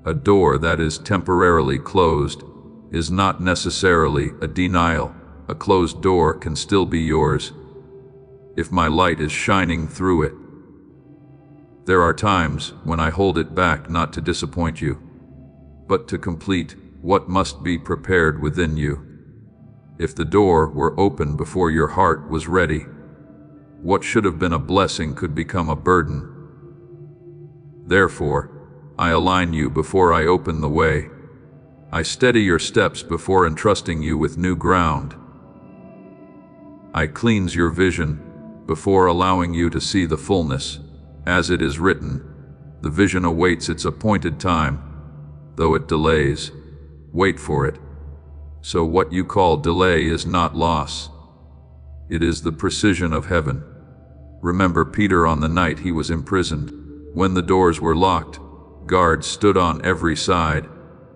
A door that is temporarily closed is not necessarily a denial. A closed door can still be yours if my light is shining through it. There are times when I hold it back not to disappoint you, but to complete what must be prepared within you. If the door were open before your heart was ready, what should have been a blessing could become a burden. Therefore, I align you before I open the way. I steady your steps before entrusting you with new ground. I cleanse your vision before allowing you to see the fullness. As it is written, the vision awaits its appointed time. Though it delays, wait for it. So what you call delay is not loss. It is the precision of heaven. Remember Peter on the night he was imprisoned. When the doors were locked, guards stood on every side,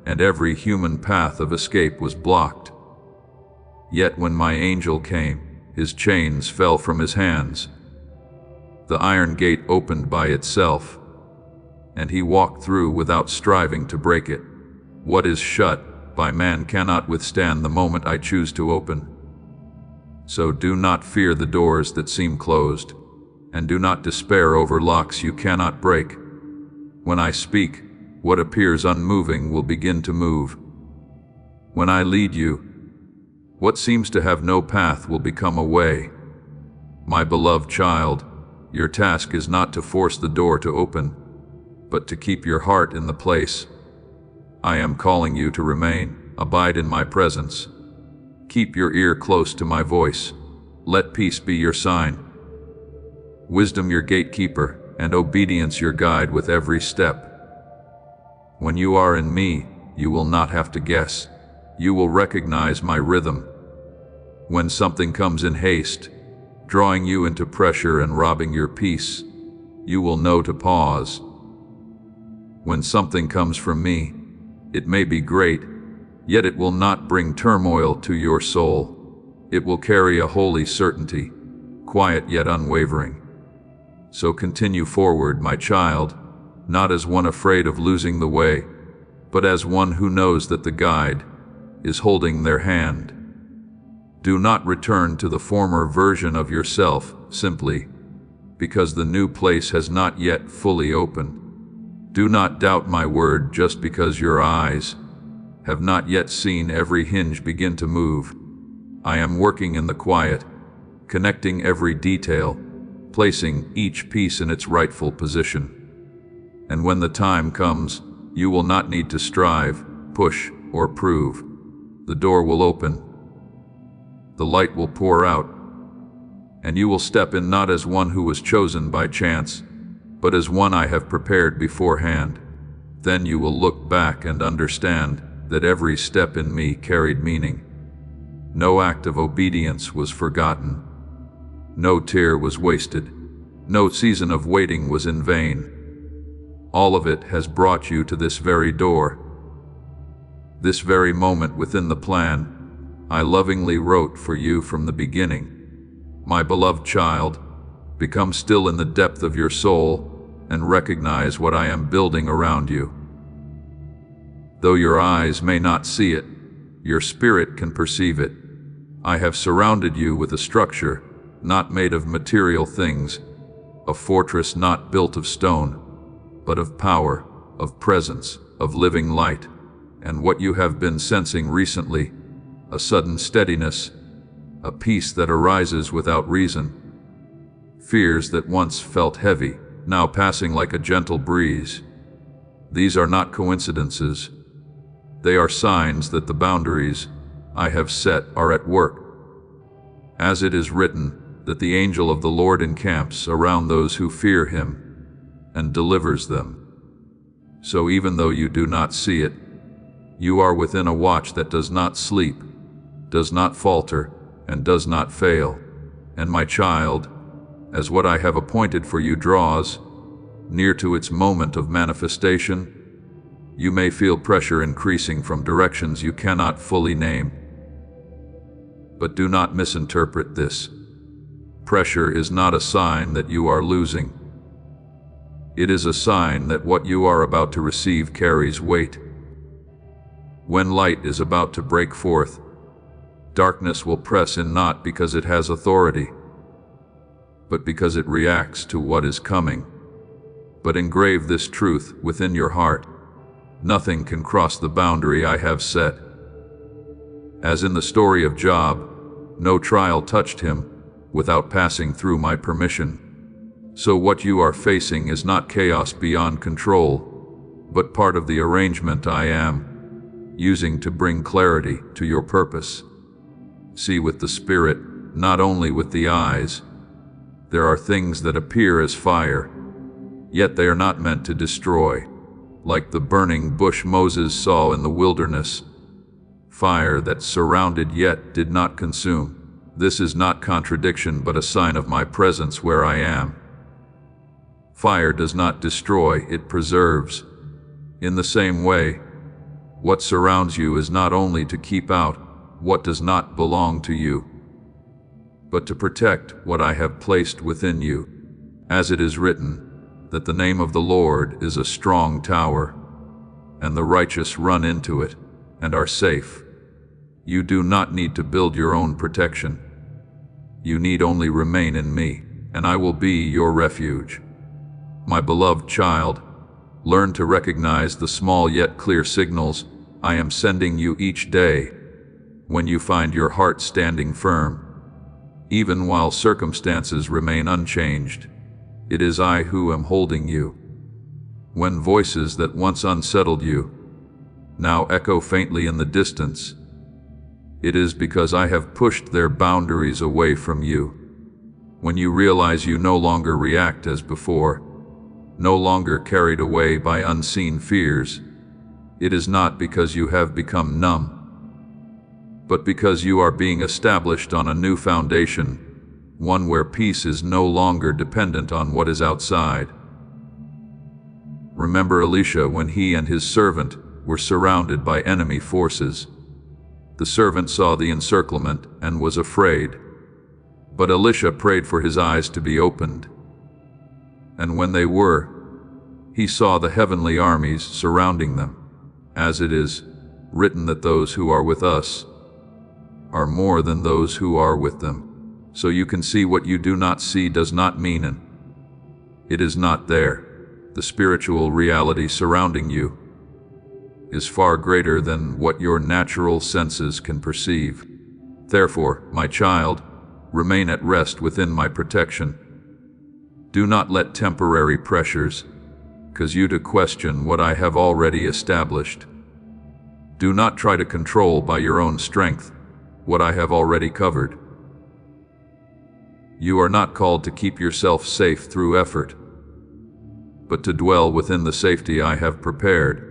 and every human path of escape was blocked. Yet when my angel came, his chains fell from his hands. The iron gate opened by itself, and he walked through without striving to break it. What is shut by man cannot withstand the moment I choose to open. So do not fear the doors that seem closed, and do not despair over locks you cannot break. When I speak, what appears unmoving will begin to move. When I lead you, what seems to have no path will become a way. My beloved child, your task is not to force the door to open, but to keep your heart in the place. I am calling you to remain, abide in my presence. Keep your ear close to my voice. Let peace be your sign, wisdom your gatekeeper, and obedience your guide with every step. When you are in me, you will not have to guess. You will recognize my rhythm. When something comes in haste, drawing you into pressure and robbing your peace, you will know to pause. When something comes from me, it may be great, yet it will not bring turmoil to your soul. It will carry a holy certainty, quiet yet unwavering. So continue forward, my child, not as one afraid of losing the way, but as one who knows that the guide is holding their hand. Do not return to the former version of yourself simply because the new place has not yet fully opened. Do not doubt my word just because your eyes have not yet seen every hinge begin to move. I am working in the quiet, connecting every detail, placing each piece in its rightful position. And when the time comes, you will not need to strive, push, or prove. The door will open, the light will pour out, and you will step in not as one who was chosen by chance, but as one I have prepared beforehand. Then you will look back and understand that every step in me carried meaning. No act of obedience was forgotten. No tear was wasted. No season of waiting was in vain. All of it has brought you to this very door. This very moment within the plan I lovingly wrote for you from the beginning. My beloved child, become still in the depth of your soul and recognize what I am building around you. Though your eyes may not see it, your spirit can perceive it. I have surrounded you with a structure not made of material things, a fortress not built of stone, but of power, of presence, of living light, and what you have been sensing recently, a sudden steadiness, a peace that arises without reason. Fears that once felt heavy, now passing like a gentle breeze. These are not coincidences. They are signs that the boundaries I have set are at work. As it is written, that the angel of the Lord encamps around those who fear him and delivers them. So even though you do not see it, you are within a watch that does not sleep, does not falter, and does not fail. And my child, as what I have appointed for you draws near to its moment of manifestation, you may feel pressure increasing from directions you cannot fully name. But do not misinterpret this. Pressure is not a sign that you are losing. It is a sign that what you are about to receive carries weight. When light is about to break forth, darkness will press in not because it has authority, but because it reacts to what is coming. But engrave this truth within your heart. Nothing can cross the boundary I have set. As in the story of Job, no trial touched him without passing through my permission. So what you are facing is not chaos beyond control, but part of the arrangement I am using to bring clarity to your purpose. See with the spirit, not only with the eyes. There are things that appear as fire, yet they are not meant to destroy, like the burning bush Moses saw in the wilderness, fire that surrounded yet did not consume. This is not contradiction, but a sign of my presence where I am. Fire does not destroy, it preserves. In the same way, what surrounds you is not only to keep out what does not belong to you, but to protect what I have placed within you. As it is written, that the name of the Lord is a strong tower, and the righteous run into it and are safe. You do not need to build your own protection. You need only remain in me, and I will be your refuge. My beloved child, learn to recognize the small yet clear signals I am sending you each day. When you find your heart standing firm, even while circumstances remain unchanged, it is I who am holding you. When voices that once unsettled you now echo faintly in the distance, it is because I have pushed their boundaries away from you. When you realize you no longer react as before, no longer carried away by unseen fears, it is not because you have become numb, but because you are being established on a new foundation, one where peace is no longer dependent on what is outside. Remember Elisha when he and his servant were surrounded by enemy forces. The servant saw the encirclement and was afraid, but Elisha prayed for his eyes to be opened. And when they were, he saw the heavenly armies surrounding them, as it is written that those who are with us are more than those who are with them. So you can see what you do not see does not mean it is not there. The spiritual reality surrounding you is far greater than what your natural senses can perceive. Therefore, my child, remain at rest within my protection. Do not let temporary pressures cause you to question what I have already established. Do not try to control by your own strength what I have already covered. You are not called to keep yourself safe through effort, but to dwell within the safety I have prepared.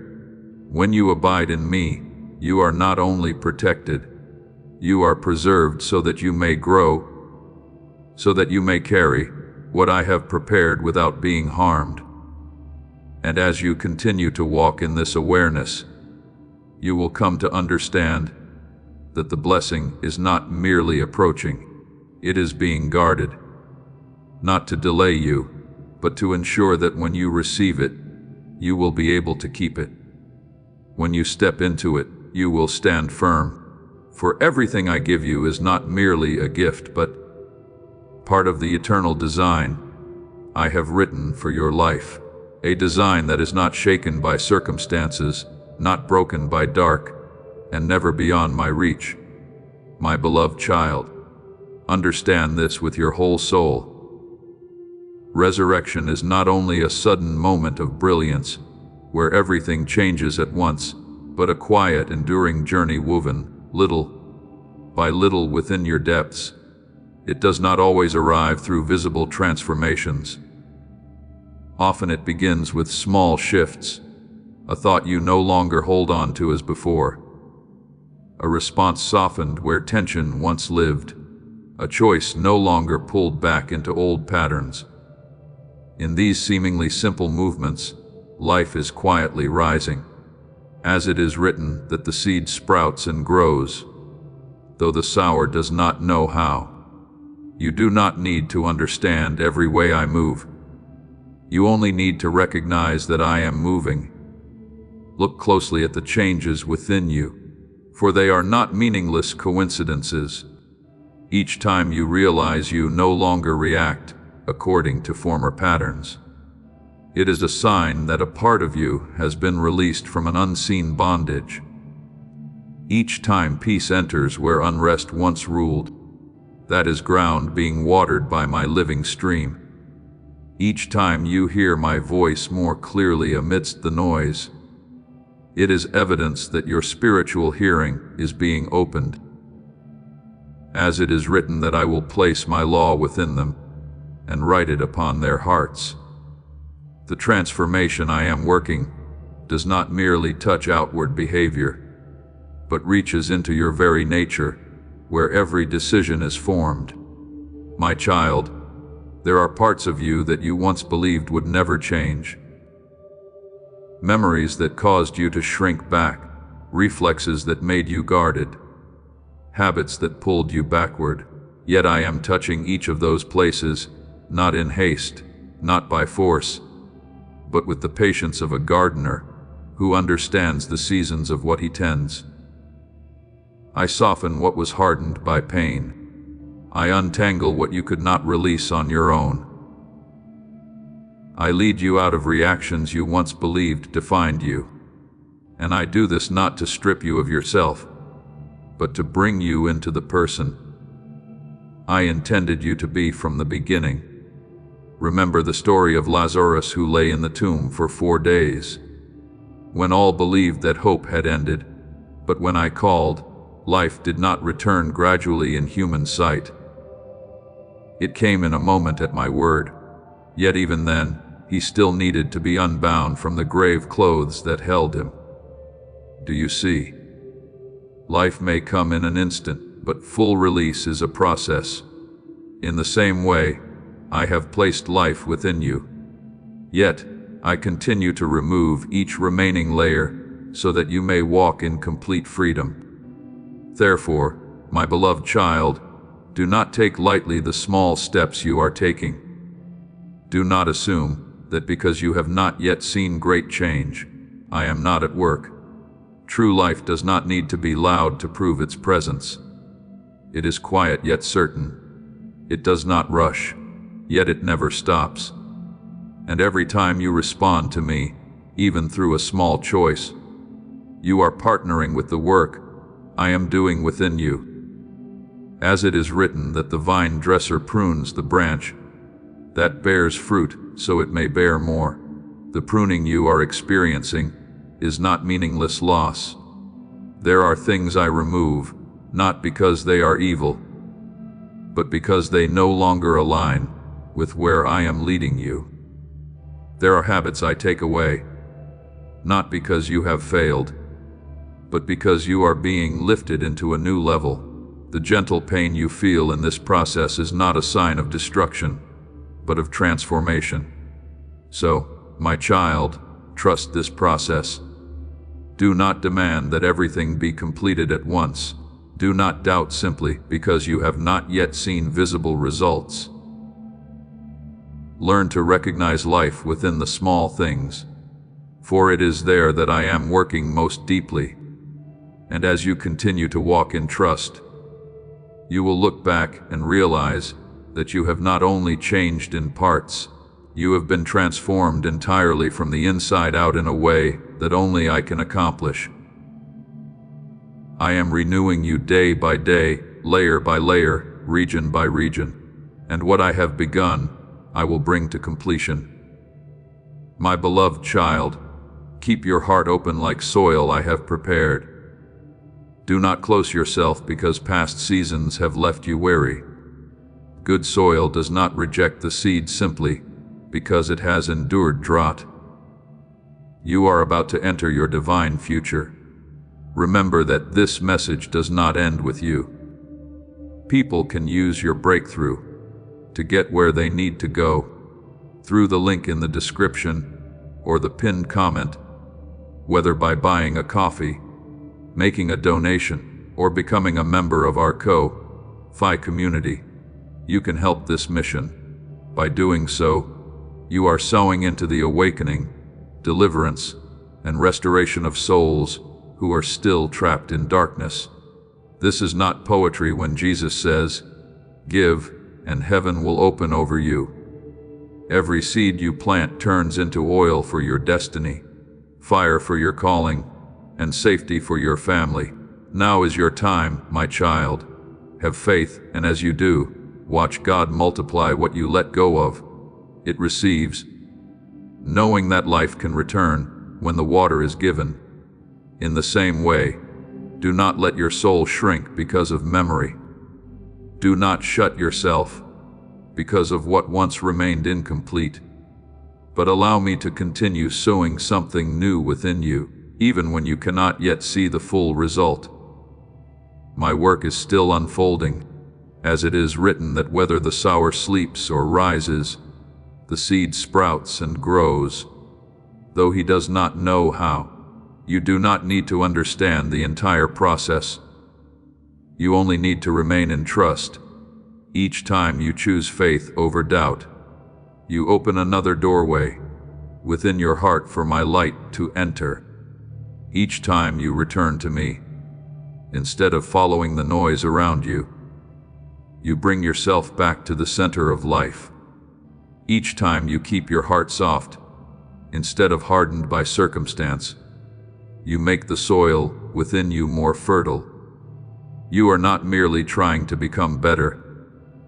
When you abide in me, you are not only protected, you are preserved so that you may grow, so that you may carry what I have prepared without being harmed. And as you continue to walk in this awareness, you will come to understand that the blessing is not merely approaching, it is being guarded, not to delay you, but to ensure that when you receive it, you will be able to keep it. When you step into it, you will stand firm. For everything I give you is not merely a gift, but part of the eternal design I have written for your life. A design that is not shaken by circumstances, not broken by dark, and never beyond my reach. My beloved child, understand this with your whole soul. Resurrection is not only a sudden moment of brilliance, where everything changes at once, but a quiet, enduring journey woven, little by little within your depths. It does not always arrive through visible transformations. Often it begins with small shifts, a thought you no longer hold on to as before, a response softened where tension once lived, a choice no longer pulled back into old patterns. In these seemingly simple movements, life is quietly rising. As it is written that the seed sprouts and grows, though the sower does not know how. You do not need to understand every way I move. You only need to recognize that I am moving. Look closely at the changes within you, for they are not meaningless coincidences. Each time you realize you no longer react according to former patterns, it is a sign that a part of you has been released from an unseen bondage. Each time peace enters where unrest once ruled, that is ground being watered by my living stream. Each time you hear my voice more clearly amidst the noise, it is evidence that your spiritual hearing is being opened. As it is written that I will place my law within them, and write it upon their hearts. The transformation I am working does not merely touch outward behavior, but reaches into your very nature, where every decision is formed. My child, there are parts of you that you once believed would never change. Memories that caused you to shrink back, reflexes that made you guarded, habits that pulled you backward. Yet I am touching each of those places, not in haste, not by force, but with the patience of a gardener who understands the seasons of what he tends. I soften what was hardened by pain. I untangle what you could not release on your own. I lead you out of reactions you once believed defined you. And I do this not to strip you of yourself, but to bring you into the person I intended you to be from the beginning. Remember the story of Lazarus who lay in the tomb for 4 days, when all believed that hope had ended. But when I called, life did not return gradually in human sight. It came in a moment at my word. Yet even then, he still needed to be unbound from the grave clothes that held him. Do you see? Life may come in an instant, but full release is a process. In the same way, I have placed life within you. Yet, I continue to remove each remaining layer so that you may walk in complete freedom. Therefore, my beloved child, do not take lightly the small steps you are taking. Do not assume that because you have not yet seen great change, I am not at work. True life does not need to be loud to prove its presence. It is quiet yet certain. It does not rush, yet it never stops. And every time you respond to me, even through a small choice, you are partnering with the work I am doing within you. As it is written that the vine dresser prunes the branch that bears fruit so it may bear more, the pruning you are experiencing is not meaningless loss. There are things I remove, not because they are evil, but because they no longer align with where I am leading you. There are habits I take away, not because you have failed, but because you are being lifted into a new level. The gentle pain you feel in this process is not a sign of destruction, but of transformation. So, my child, trust this process. Do not demand that everything be completed at once. Do not doubt simply because you have not yet seen visible results. Learn to recognize life within the small things, for it is there that I am working most deeply. And as you continue to walk in trust, you will look back and realize that you have not only changed in parts, you have been transformed entirely from the inside out in a way that only I can accomplish. I am renewing you day by day, layer by layer, region by region, and what I have begun, I will bring to completion. My beloved child, keep your heart open like soil I have prepared. Do not close yourself because past seasons have left you weary. Good soil does not reject the seed simply because it has endured drought. You are about to enter your divine future. Remember that this message does not end with you. People can use your breakthrough to get where they need to go through the link in the description or the pinned comment, whether by buying a coffee, making a donation, or becoming a member of our Ko-Fi community. You can help this mission. By doing so, you are sowing into the awakening, deliverance, and restoration of souls who are still trapped in darkness. This is not poetry when Jesus says, "Give, and heaven will open over you." Every seed you plant turns into oil for your destiny, fire for your calling, and safety for your family. Now is your time, my child. Have faith, and as you do, watch God multiply what you let go of. It receives, knowing that life can return when the water is given. In the same way, do not let your soul shrink because of memory. Do not shut yourself, because of what once remained incomplete. But allow me to continue sowing something new within you, even when you cannot yet see the full result. My work is still unfolding, as it is written that whether the sower sleeps or rises, the seed sprouts and grows, though he does not know how. You do not need to understand the entire process. You only need to remain in trust. Each time you choose faith over doubt, you open another doorway within your heart for my light to enter. Each time you return to me, instead of following the noise around you, you bring yourself back to the center of life. Each time you keep your heart soft, instead of hardened by circumstance, you make the soil within you more fertile. You are not merely trying to become better.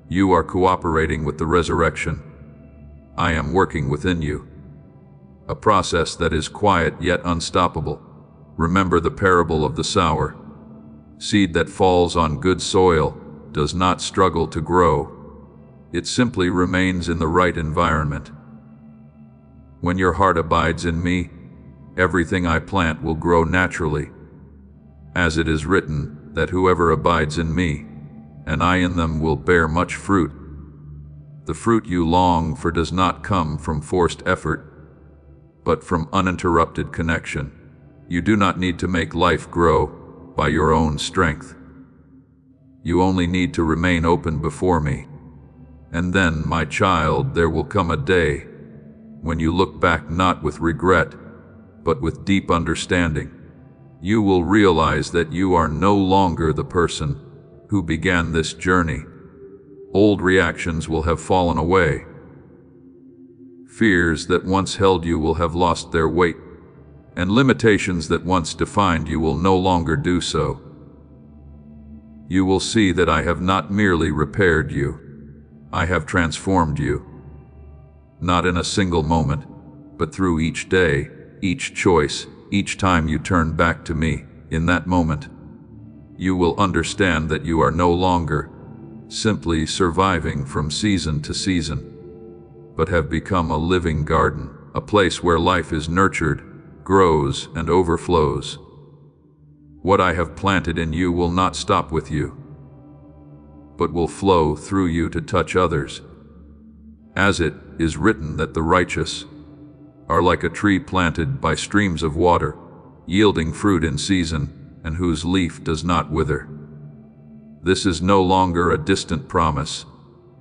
You are cooperating with the resurrection. I am working within you. A process that is quiet yet unstoppable. Remember the parable of the sower. Seed that falls on good soil does not struggle to grow. It simply remains in the right environment. When your heart abides in me, everything I plant will grow naturally. As it is written, that whoever abides in me, and I in them, will bear much fruit. The fruit you long for does not come from forced effort, but from uninterrupted connection. You do not need to make life grow by your own strength. You only need to remain open before me. And then, my child, there will come a day when you look back not with regret, but with deep understanding. You will realize that you are no longer the person who began this journey. Old reactions will have fallen away. Fears that once held you will have lost their weight, and limitations that once defined you will no longer do so. You will see that I have not merely repaired you, I have transformed you. Not in a single moment, but through each day, each choice, each time you turn back to me. In that moment, you will understand that you are no longer simply surviving from season to season, but have become a living garden, a place where life is nurtured, grows, and overflows. What I have planted in you will not stop with you, but will flow through you to touch others. As it is written that the righteous are like a tree planted by streams of water, yielding fruit in season, and whose leaf does not wither. This is no longer a distant promise.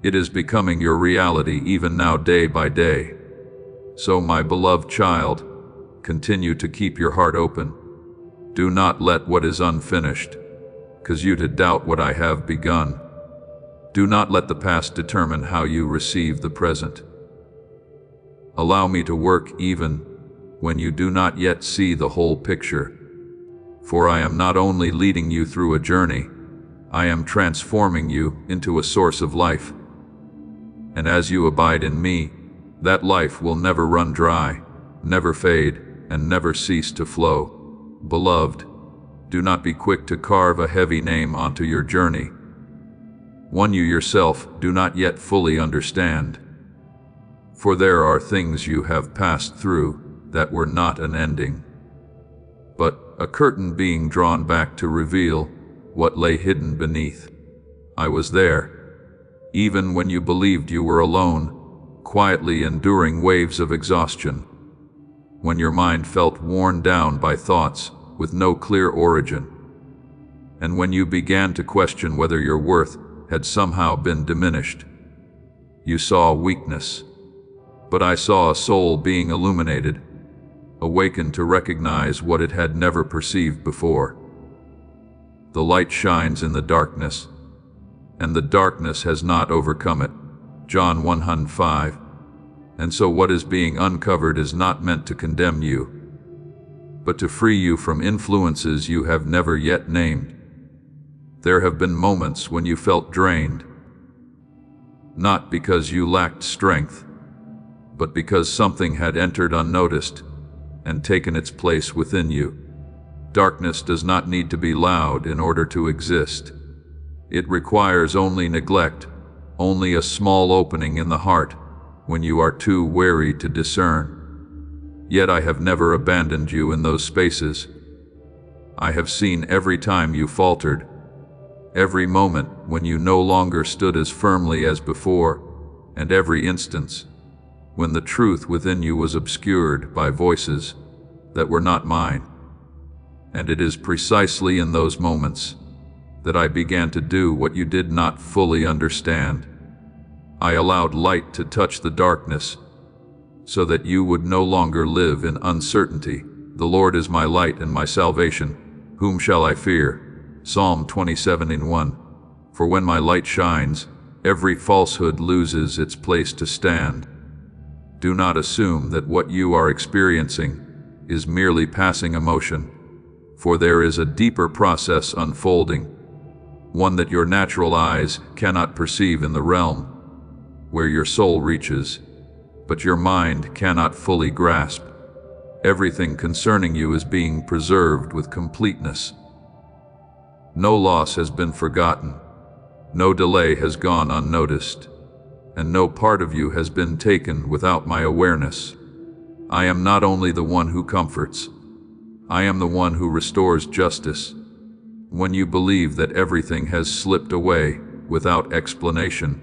It is becoming your reality even now, day by day. So, my beloved child, continue to keep your heart open. Do not let what is unfinished cause you to doubt what I have begun. Do not let the past determine how you receive the present. Allow me to work even when you do not yet see the whole picture. For I am not only leading you through a journey, I am transforming you into a source of life. And as you abide in me, that life will never run dry, never fade, and never cease to flow. Beloved, do not be quick to carve a heavy name onto your journey, one you yourself do not yet fully understand. For there are things you have passed through that were not an ending, but a curtain being drawn back to reveal what lay hidden beneath. I was there, even when you believed you were alone, quietly enduring waves of exhaustion, when your mind felt worn down by thoughts with no clear origin, and when you began to question whether your worth had somehow been diminished. You saw weakness, but I saw a soul being illuminated, awakened to recognize what it had never perceived before. The light shines in the darkness, and the darkness has not overcome it. John 1:5. And so what is being uncovered is not meant to condemn you, but to free you from influences you have never yet named. There have been moments when you felt drained, not because you lacked strength, but because something had entered unnoticed and taken its place within you. Darkness does not need to be loud in order to exist. It requires only neglect, only a small opening in the heart when you are too wary to discern. Yet I have never abandoned you in those spaces. I have seen every time you faltered, every moment when you no longer stood as firmly as before, and every instance when the truth within you was obscured by voices that were not mine. And it is precisely in those moments that I began to do what you did not fully understand. I allowed light to touch the darkness, so that you would no longer live in uncertainty. The Lord is my light and my salvation. Whom shall I fear? Psalm 27:1. For when my light shines, every falsehood loses its place to stand. Do not assume that what you are experiencing is merely passing emotion, for there is a deeper process unfolding, one that your natural eyes cannot perceive in the realm where your soul reaches, but your mind cannot fully grasp. Everything concerning you is being preserved with completeness. No loss has been forgotten, no delay has gone unnoticed, and no part of you has been taken without my awareness. I am not only the one who comforts, I am the one who restores justice. When you believe that everything has slipped away without explanation,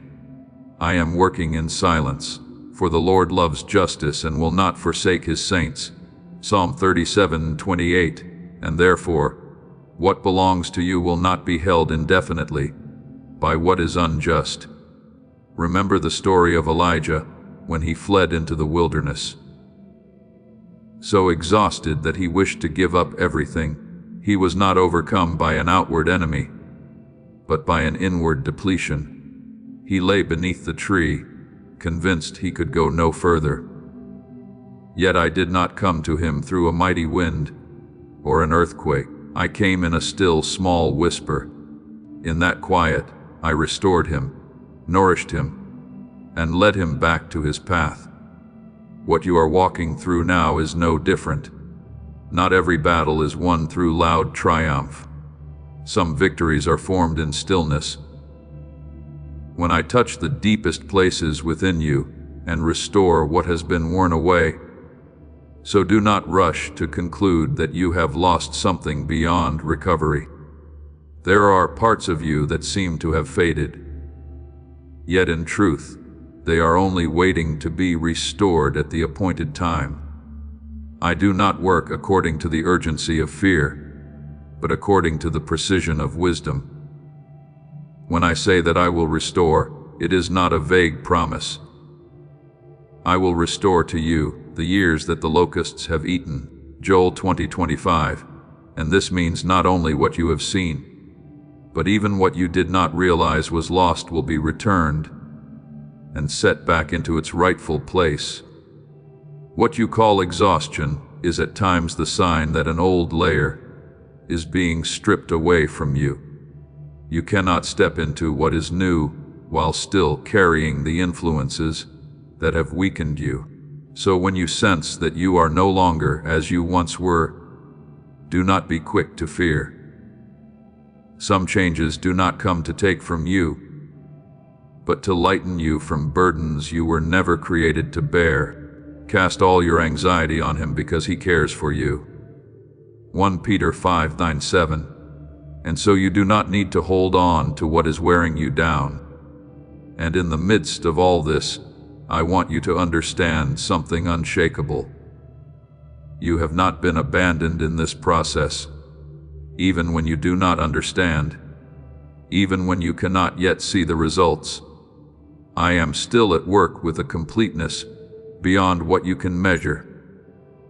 I am working in silence, for the Lord loves justice and will not forsake his saints. Psalm 37:28. And therefore, what belongs to you will not be held indefinitely by what is unjust. Remember the story of Elijah when he fled into the wilderness. So exhausted that he wished to give up everything, he was not overcome by an outward enemy, but by an inward depletion. He lay beneath the tree, convinced he could go no further. Yet I did not come to him through a mighty wind or an earthquake. I came in a still small whisper. In that quiet, I restored him, nourished him, and led him back to his path. What you are walking through now is no different. Not every battle is won through loud triumph. Some victories are formed in stillness. When I touch the deepest places within you and restore what has been worn away, so do not rush to conclude that you have lost something beyond recovery. There are parts of you that seem to have faded, yet in truth, they are only waiting to be restored at the appointed time. I do not work according to the urgency of fear, but according to the precision of wisdom. When I say that I will restore, it is not a vague promise. I will restore to you the years that the locusts have eaten. Joel 20:25. And this means not only what you have seen, but even what you did not realize was lost will be returned and set back into its rightful place. What you call exhaustion is at times the sign that an old layer is being stripped away from you. You cannot step into what is new while still carrying the influences that have weakened you. So when you sense that you are no longer as you once were, do not be quick to fear. Some changes do not come to take from you, but to lighten you from burdens you were never created to bear. Cast all your anxiety on him because he cares for you. 1 Peter 5:9-7. And so you do not need to hold on to what is wearing you down. And in the midst of all this, I want you to understand something unshakable. You have not been abandoned in this process, even when you do not understand, even when you cannot yet see the results. I am still at work with a completeness beyond what you can measure.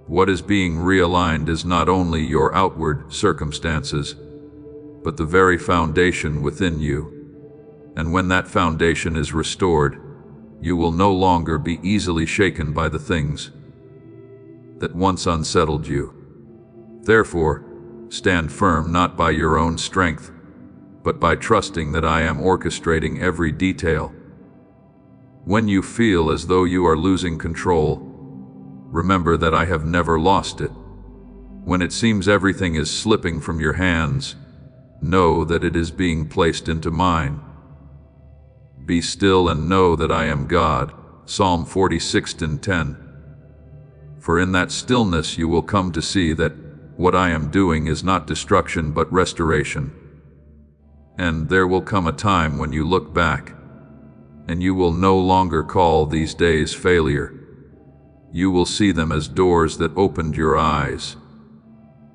What is being realigned is not only your outward circumstances, but the very foundation within you. And when that foundation is restored, you will no longer be easily shaken by the things that once unsettled you. Therefore, stand firm not by your own strength, but by trusting that I am orchestrating every detail. When you feel as though you are losing control, remember that I have never lost it. When it seems everything is slipping from your hands, know that it is being placed into mine. Be still and know that I am God. Psalm 46:10. For in that stillness you will come to see that what I am doing is not destruction but restoration. And there will come a time when you look back, and you will no longer call these days failure. You will see them as doors that opened your eyes,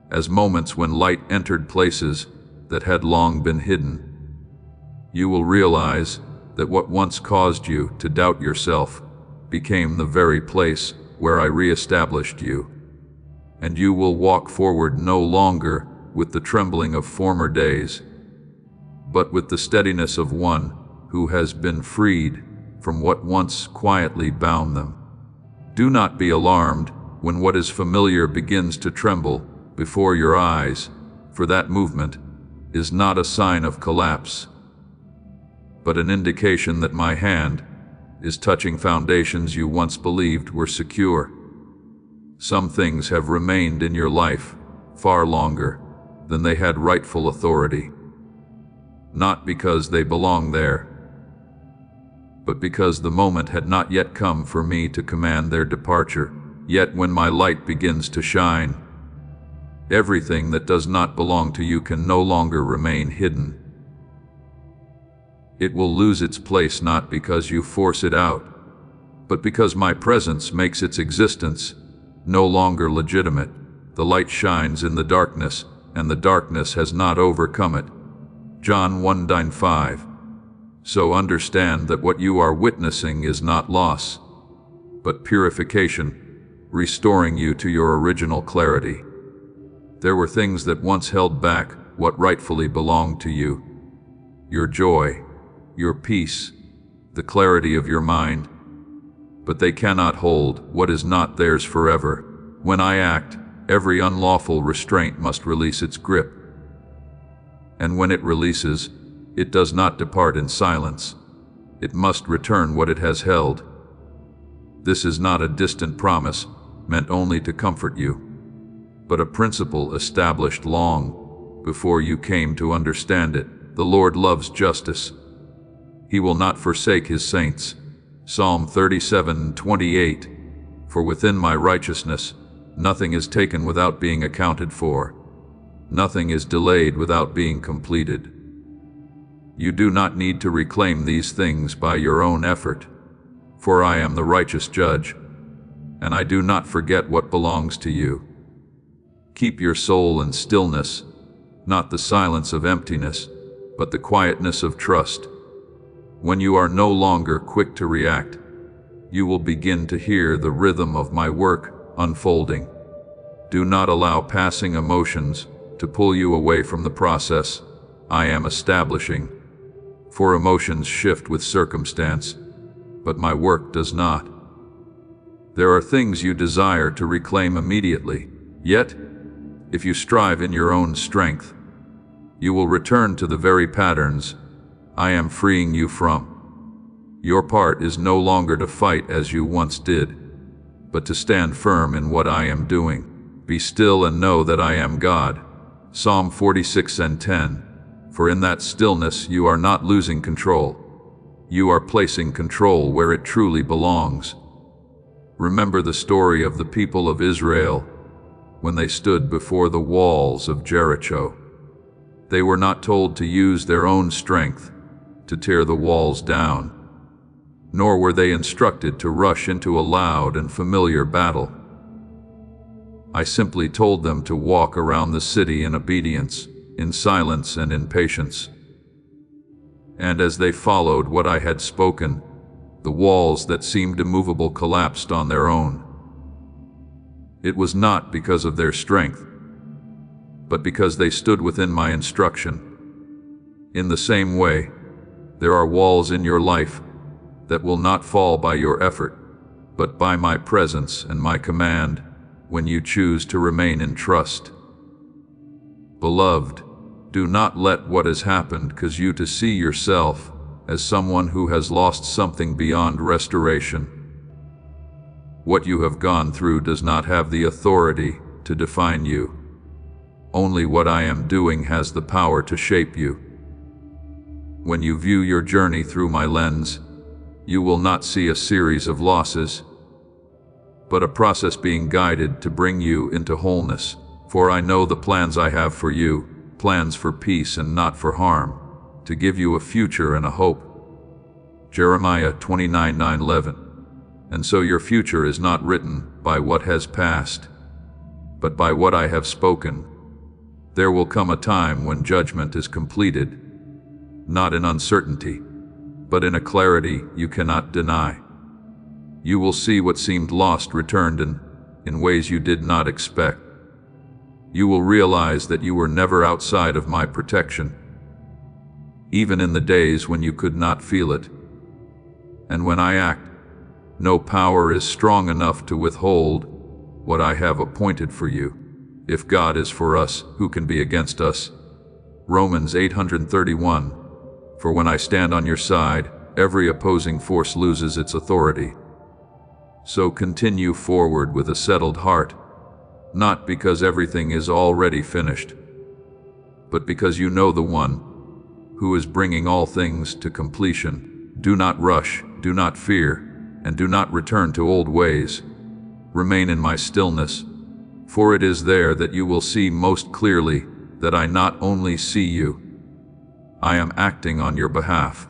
as moments when light entered places that had long been hidden. You will realize that what once caused you to doubt yourself became the very place where I reestablished you. And you will walk forward no longer with the trembling of former days, but with the steadiness of one who has been freed from what once quietly bound them. Do not be alarmed when what is familiar begins to tremble before your eyes, for that movement is not a sign of collapse, but an indication that my hand is touching foundations you once believed were secure. Some things have remained in your life far longer than they had rightful authority, not because they belong there, but because the moment had not yet come for me to command their departure. Yet when my light begins to shine, everything that does not belong to you can no longer remain hidden. It will lose its place not because you force it out, but because my presence makes its existence no longer legitimate. The light shines in the darkness, and the darkness has not overcome it. John 1:5. So understand that what you are witnessing is not loss, but purification, restoring you to your original clarity. There were things that once held back what rightfully belonged to you: your joy, your peace, the clarity of your mind. But they cannot hold what is not theirs forever. When I act, every unlawful restraint must release its grip. And when it releases, it does not depart in silence. It must return what it has held. This is not a distant promise meant only to comfort you, but a principle established long before you came to understand it. The Lord loves justice. He will not forsake his saints. Psalm 37:28. For within my righteousness, nothing is taken without being accounted for. Nothing is delayed without being completed. You do not need to reclaim these things by your own effort, for I am the righteous judge, and I do not forget what belongs to you. Keep your soul in stillness, not the silence of emptiness, but the quietness of trust. When you are no longer quick to react, you will begin to hear the rhythm of my work unfolding. Do not allow passing emotions to pull you away from the process I am establishing. For emotions shift with circumstance, but my work does not. There are things you desire to reclaim immediately, yet, if you strive in your own strength, you will return to the very patterns I am freeing you from. Your part is no longer to fight as you once did, but to stand firm in what I am doing. Be still and know that I am God. Psalm 46:10. For in that stillness you are not losing control. You are placing control where it truly belongs. Remember the story of the people of Israel when they stood before the walls of Jericho. They were not told to use their own strength to tear the walls down, nor were they instructed to rush into a loud and familiar battle. I simply told them to walk around the city in obedience, in silence and in patience. And as they followed what I had spoken, the walls that seemed immovable collapsed on their own. It was not because of their strength, but because they stood within my instruction. In the same way, there are walls in your life that will not fall by your effort, but by my presence and my command when you choose to remain in trust. Beloved, do not let what has happened cause you to see yourself as someone who has lost something beyond restoration. What you have gone through does not have the authority to define you. Only what I am doing has the power to shape you. When you view your journey through my lens, you will not see a series of losses, but a process being guided to bring you into wholeness. For I know the plans I have for you, plans for peace and not for harm, to give you a future and a hope. Jeremiah 29:9-11. And so your future is not written by what has passed, but by what I have spoken. There will come a time when judgment is completed, not in uncertainty, but in a clarity you cannot deny. You will see what seemed lost returned in ways you did not expect. You will realize that you were never outside of my protection, even in the days when you could not feel it. And when I act, no power is strong enough to withhold what I have appointed for you. If God is for us, who can be against us? Romans 8:31. For when I stand on your side, every opposing force loses its authority. So continue forward with a settled heart, not because everything is already finished, but because you know the one who is bringing all things to completion. Do not rush, do not fear, and do not return to old ways. Remain in my stillness, for it is there that you will see most clearly that I not only see you, I am acting on your behalf.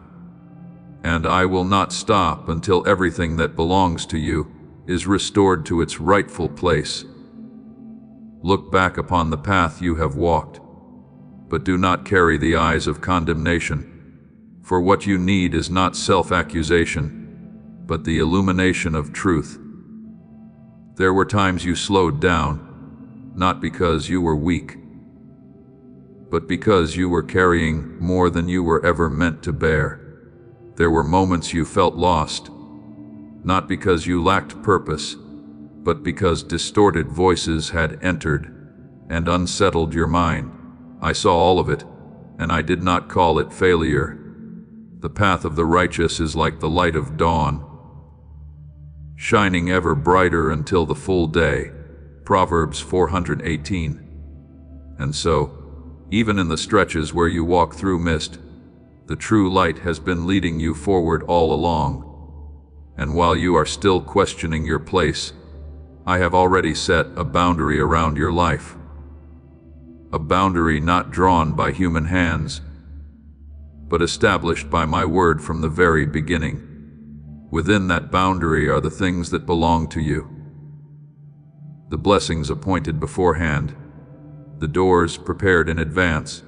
And I will not stop until everything that belongs to you is restored to its rightful place. Look back upon the path you have walked, but do not carry the eyes of condemnation, for what you need is not self-accusation, but the illumination of truth. There were times you slowed down, not because you were weak, but because you were carrying more than you were ever meant to bear. There were moments you felt lost, not because you lacked purpose, but because distorted voices had entered and unsettled your mind. I saw all of it, and I did not call it failure. The path of the righteous is like the light of dawn, shining ever brighter until the full day. Proverbs 418. And so, even in the stretches where you walk through mist, the true light has been leading you forward all along. And while you are still questioning your place, I have already set a boundary around your life. A boundary not drawn by human hands, but established by my word from the very beginning. Within that boundary are the things that belong to you, the blessings appointed beforehand, the doors prepared in advance,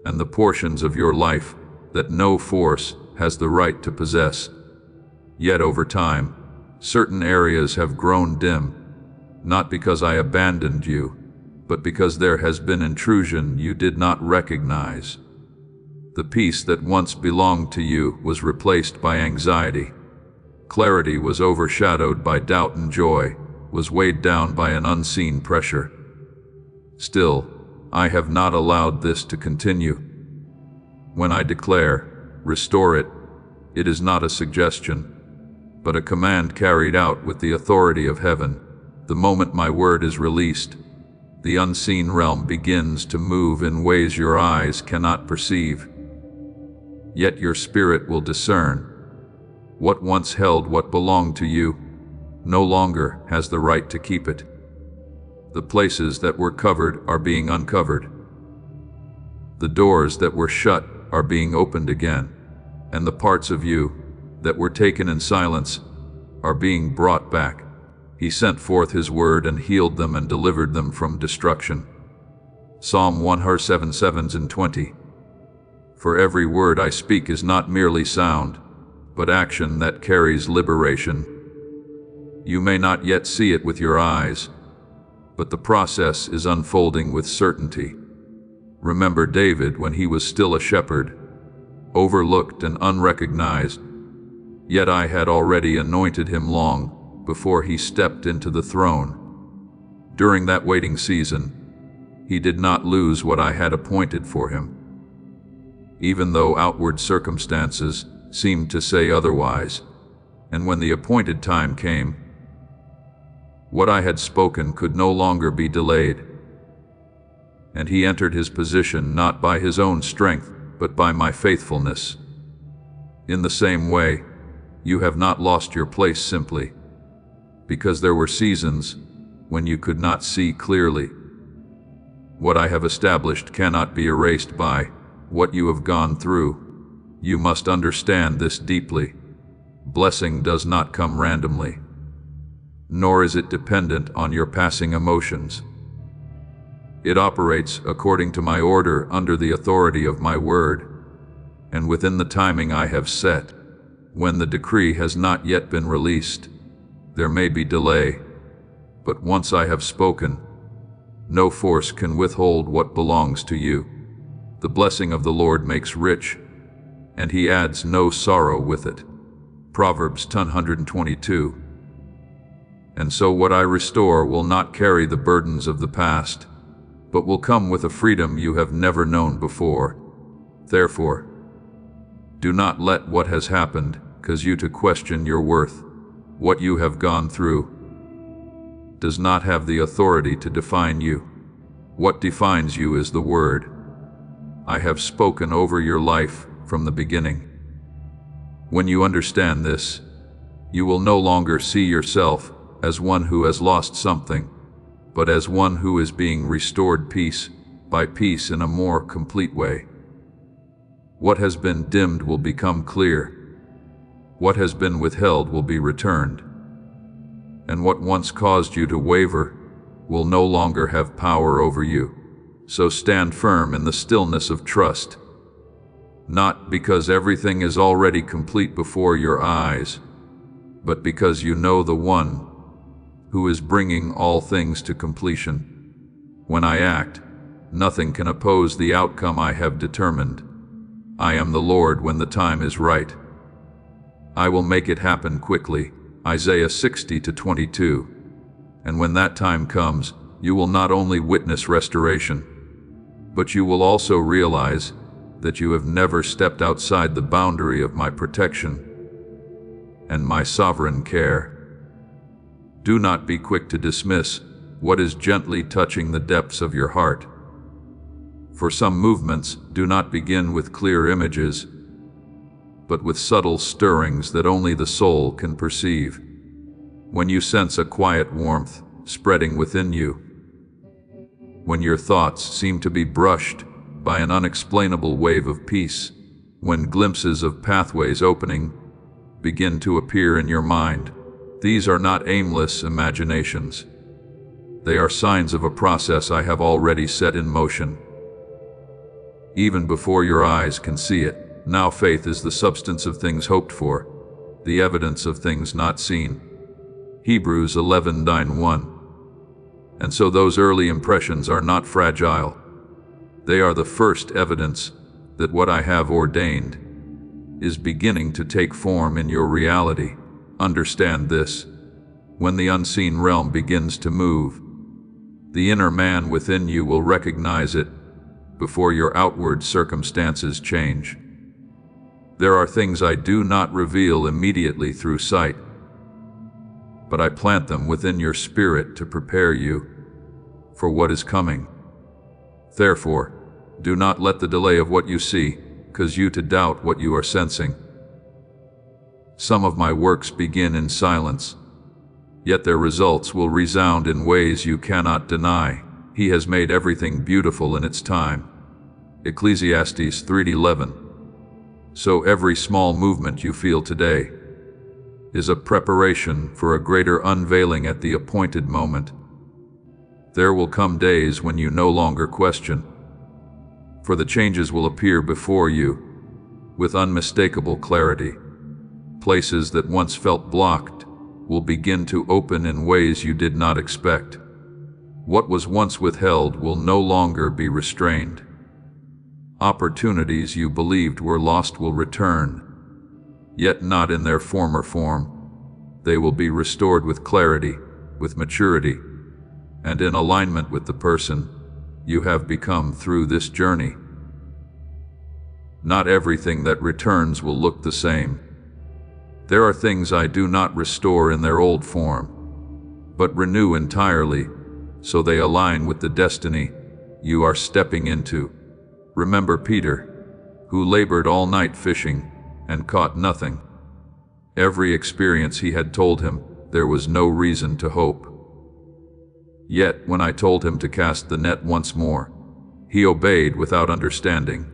and the portions of your life that no force has the right to possess. Yet over time, certain areas have grown dim, not because I abandoned you, but because there has been intrusion you did not recognize. The peace that once belonged to you was replaced by anxiety. Clarity was overshadowed by doubt, and joy was weighed down by an unseen pressure. Still, I have not allowed this to continue. When I declare, restore it, it is not a suggestion, but a command carried out with the authority of heaven. The moment my word is released, the unseen realm begins to move in ways your eyes cannot perceive. Yet your spirit will discern. What once held what belonged to you no longer has the right to keep it. The places that were covered are being uncovered. The doors that were shut are being opened again, and the parts of you that were taken in silence are being brought back. He sent forth his word and healed them and delivered them from destruction. Psalm 107:7-20. For every word I speak is not merely sound, but action that carries liberation. You may not yet see it with your eyes, but the process is unfolding with certainty. Remember David when he was still a shepherd, overlooked and unrecognized, yet I had already anointed him long before he stepped into the throne. During that waiting season, he did not lose what I had appointed for him, even though outward circumstances seemed to say otherwise. And when the appointed time came, what I had spoken could no longer be delayed. And he entered his position not by his own strength, but by my faithfulness. In the same way, you have not lost your place simply because there were seasons when you could not see clearly. What I have established cannot be erased by what you have gone through. You must understand this deeply. Blessing does not come randomly, nor is it dependent on your passing emotions. It operates according to my order under the authority of my word, and within the timing I have set. When the decree has not yet been released, there may be delay, but once I have spoken, no force can withhold what belongs to you. The blessing of the Lord makes rich, and he adds no sorrow with it. Proverbs 10:122. And so what I restore will not carry the burdens of the past, but will come with a freedom you have never known before. Therefore, do not let what has happened cause you to question your worth. What you have gone through does not have the authority to define you. What defines you is the word I have spoken over your life from the beginning. When you understand this, you will no longer see yourself as one who has lost something, but as one who is being restored piece by piece in a more complete way. What has been dimmed will become clear. What has been withheld will be returned. And what once caused you to waver will no longer have power over you. So stand firm in the stillness of trust, not because everything is already complete before your eyes, but because you know the one who is bringing all things to completion. When I act, nothing can oppose the outcome I have determined. I am the Lord when the time is right. I will make it happen quickly. Isaiah 60:22. And when that time comes, you will not only witness restoration, but you will also realize that you have never stepped outside the boundary of my protection and my sovereign care. Do not be quick to dismiss what is gently touching the depths of your heart. For some movements do not begin with clear images, but with subtle stirrings that only the soul can perceive. When you sense a quiet warmth spreading within you, when your thoughts seem to be brushed by an unexplainable wave of peace, when glimpses of pathways opening begin to appear in your mind, these are not aimless imaginations. They are signs of a process I have already set in motion. Even before your eyes can see it, now faith is the substance of things hoped for, the evidence of things not seen. Hebrews 11:1. And so those early impressions are not fragile. They are the first evidence that what I have ordained is beginning to take form in your reality. Understand this. When the unseen realm begins to move, the inner man within you will recognize it before your outward circumstances change. There are things I do not reveal immediately through sight, but I plant them within your spirit to prepare you for what is coming. Therefore, do not let the delay of what you see cause you to doubt what you are sensing. Some of my works begin in silence, yet their results will resound in ways you cannot deny. He has made everything beautiful in its time. Ecclesiastes 3:11. So every small movement you feel today is a preparation for a greater unveiling at the appointed moment. There will come days when you no longer question, for the changes will appear before you with unmistakable clarity. Places that once felt blocked will begin to open in ways you did not expect. What was once withheld will no longer be restrained. Opportunities you believed were lost will return, yet not in their former form. They will be restored with clarity, with maturity, and in alignment with the person you have become through this journey. Not everything that returns will look the same. There are things I do not restore in their old form, but renew entirely, so they align with the destiny you are stepping into. Remember Peter, who labored all night fishing and caught nothing. Every experience he had told him there was no reason to hope. Yet when I told him to cast the net once more, he obeyed without understanding,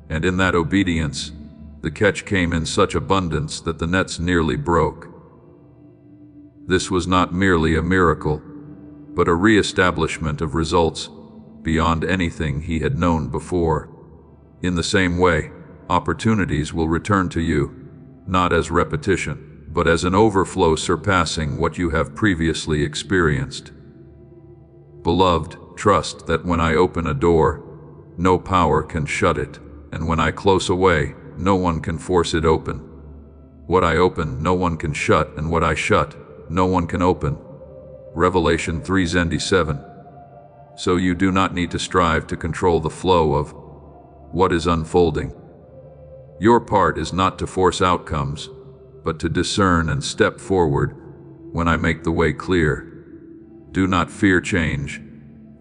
and in that obedience, the catch came in such abundance that the nets nearly broke. This was not merely a miracle, but a re-establishment of results beyond anything he had known before. In the same way, opportunities will return to you, not as repetition, but as an overflow surpassing what you have previously experienced. Beloved, trust that when I open a door, no power can shut it, and when I close away, no one can force it open. What I open, no one can shut, and what I shut, no one can open. Revelation 3:7. So you do not need to strive to control the flow of what is unfolding. Your part is not to force outcomes, but to discern and step forward when I make the way clear. Do not fear change,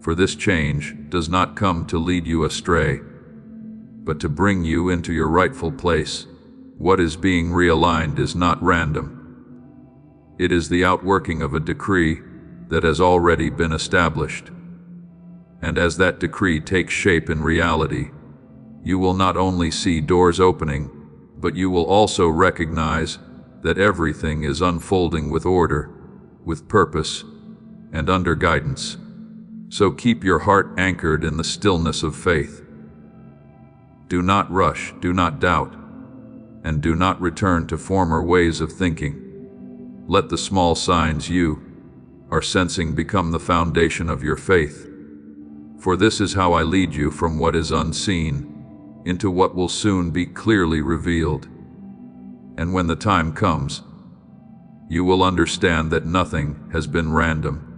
for this change does not come to lead you astray, but to bring you into your rightful place. What is being realigned is not random. It is the outworking of a decree that has already been established. And as that decree takes shape in reality, you will not only see doors opening, but you will also recognize that everything is unfolding with order, with purpose, and under guidance. So keep your heart anchored in the stillness of faith. Do not rush, do not doubt, and do not return to former ways of thinking. Let the small signs you are sensing become the foundation of your faith. For this is how I lead you from what is unseen into what will soon be clearly revealed. And when the time comes, you will understand that nothing has been random.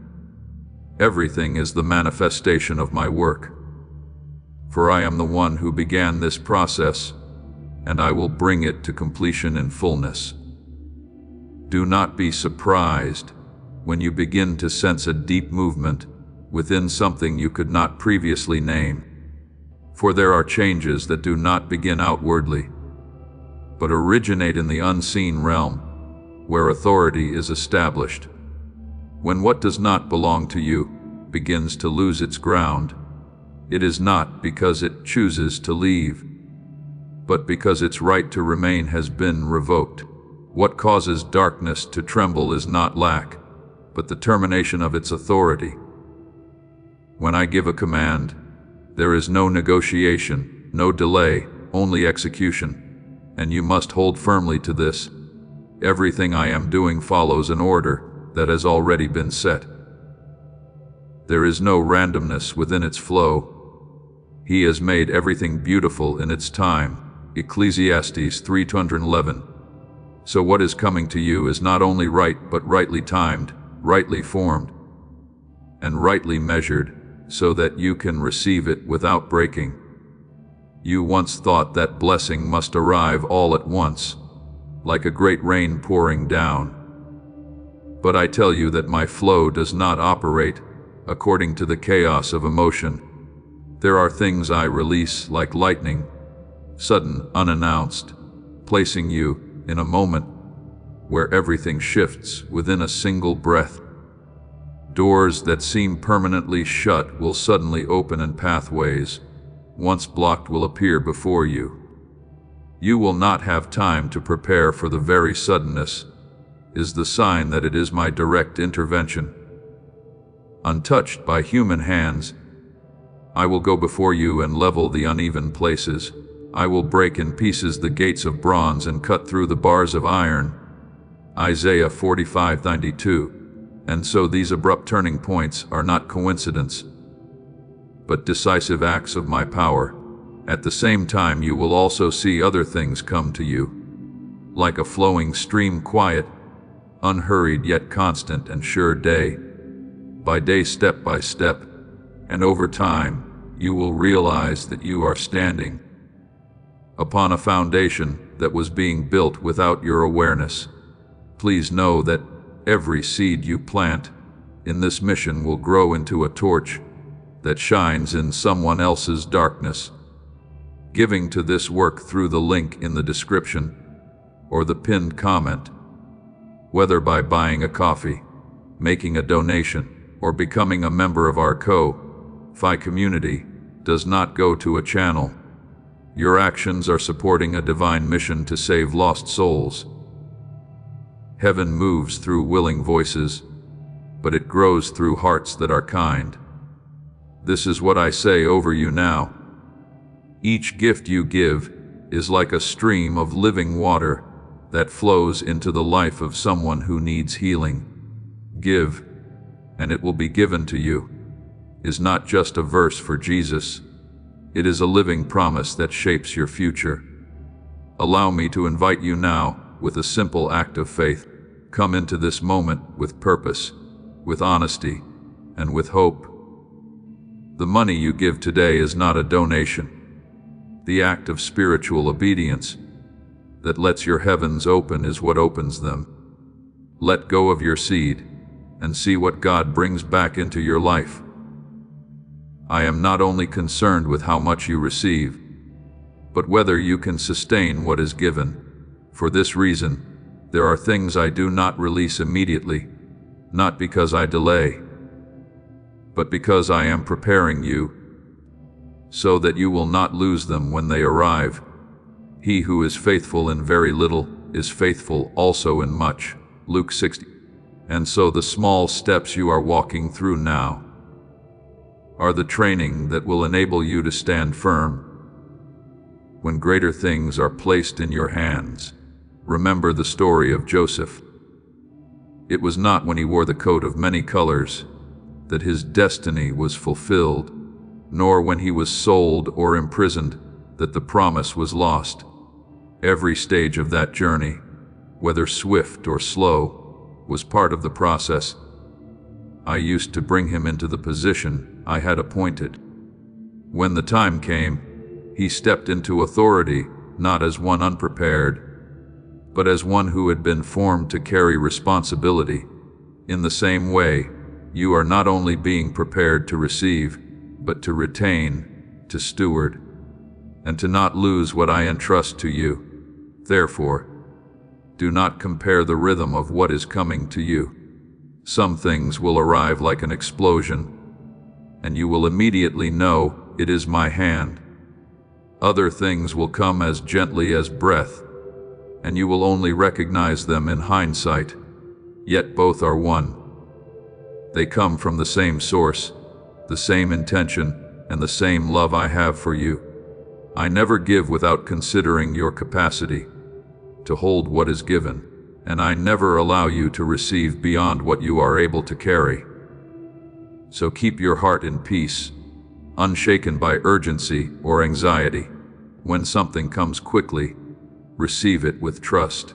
Everything is the manifestation of my work. For I am the one who began this process, and I will bring it to completion in fullness. Do not be surprised when you begin to sense a deep movement within something you could not previously name. For there are changes that do not begin outwardly, but originate in the unseen realm, where authority is established. When what does not belong to you begins to lose its ground, it is not because it chooses to leave, but because its right to remain has been revoked. What causes darkness to tremble is not lack, but the termination of its authority. When I give a command, there is no negotiation, no delay, only execution, and you must hold firmly to this. Everything I am doing follows an order that has already been set. There is no randomness within its flow. He has made everything beautiful in its time. Ecclesiastes 3:11. So what is coming to you is not only right, but rightly timed, rightly formed, and rightly measured, so that you can receive it without breaking. You once thought that blessing must arrive all at once, like a great rain pouring down. But I tell you that my flow does not operate according to the chaos of emotion. There are things I release like lightning, sudden, unannounced, placing you in a moment where everything shifts within a single breath. Doors that seem permanently shut will suddenly open, and pathways once blocked will appear before you. You will not have time to prepare, for the very suddenness is the sign that it is my direct intervention. Untouched by human hands, I will go before you and level the uneven places. I will break in pieces the gates of bronze and cut through the bars of iron. Isaiah 45:92. And so these abrupt turning points are not coincidence, but decisive acts of my power. At the same time, you will also see other things come to you, like a flowing stream, quiet, unhurried yet constant and sure, day by day, step by step, and over time, you will realize that you are standing upon a foundation that was being built without your awareness. Please know that every seed you plant in this mission will grow into a torch that shines in someone else's darkness. giving to this work through the link in the description or the pinned comment, whether by buying a coffee, making a donation, or becoming a member of our Ko-Fi community, does not go to a channel. Your actions are supporting a divine mission to save lost souls. Heaven moves through willing voices, but it grows through hearts that are kind. This is what I say over you now. Each gift you give is like a stream of living water that flows into the life of someone who needs healing. Give, and it will be given to you, is not just a verse for Jesus. It is a living promise that shapes your future. Allow me to invite you now, with a simple act of faith, come into this moment with purpose, with honesty, and with hope. The money you give today is not a donation. The act of spiritual obedience that lets your heavens open is what opens them. Let go of your seed and see what God brings back into your life. I am not only concerned with how much you receive, but whether you can sustain what is given. For this reason, there are things I do not release immediately, not because I delay, but because I am preparing you, so that you will not lose them when they arrive. He who is faithful in very little is faithful also in much. Luke 60. And so the small steps you are walking through now are the training that will enable you to stand firm when greater things are placed in your hands. Remember the story of Joseph. It was not when he wore the coat of many colors that his destiny was fulfilled, nor when he was sold or imprisoned that the promise was lost. Every stage of that journey, whether swift or slow, was part of the process. I used to bring him into the position I had appointed. When the time came, he stepped into authority, not as one unprepared, but as one who had been formed to carry responsibility. In the same way, you are not only being prepared to receive, but to retain, to steward, and to not lose what I entrust to you. Therefore, do not compare the rhythm of what is coming to you. Some things will arrive like an explosion, and you will immediately know it is my hand. Other things will come as gently as breath, and you will only recognize them in hindsight, yet both are one. They come from the same source, the same intention, and the same love I have for you. I never give without considering your capacity to hold what is given, and I never allow you to receive beyond what you are able to carry. So keep your heart in peace, unshaken by urgency or anxiety. When something comes quickly, receive it with trust.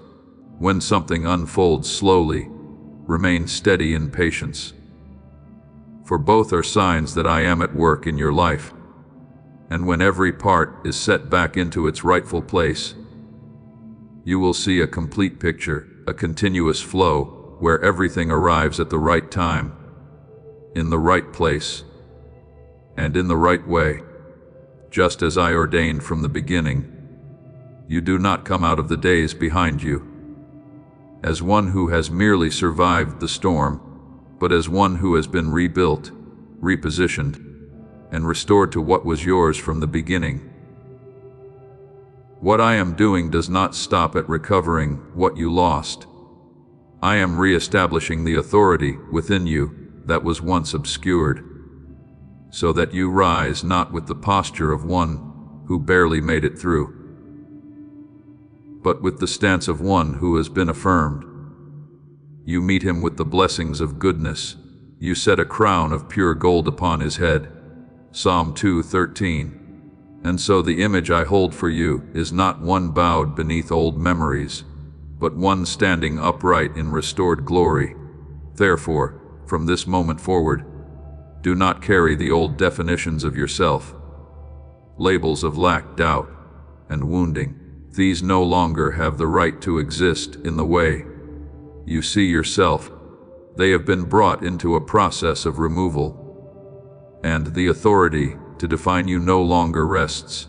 When something unfolds slowly, remain steady in patience. For both are signs that I am at work in your life. And when every part is set back into its rightful place, you will see a complete picture, a continuous flow, where everything arrives at the right time, in the right place, and in the right way, just as I ordained from the beginning. You do not come out of the days behind you as one who has merely survived the storm, but as one who has been rebuilt, repositioned, and restored to what was yours from the beginning. What I am doing does not stop at recovering what you lost. I am re-establishing the authority within you that was once obscured, so that you rise not with the posture of one who barely made it through, but with the stance of one who has been affirmed. You meet him with the blessings of goodness. You set a crown of pure gold upon his head. Psalm 2:13. And so the image I hold for you is not one bowed beneath old memories, but one standing upright in restored glory. Therefore, from this moment forward, do not carry the old definitions of yourself, labels of lack, doubt, and wounding. These no longer have the right to exist in the way you see yourself. They have been brought into a process of removal, and the authority to define you no longer rests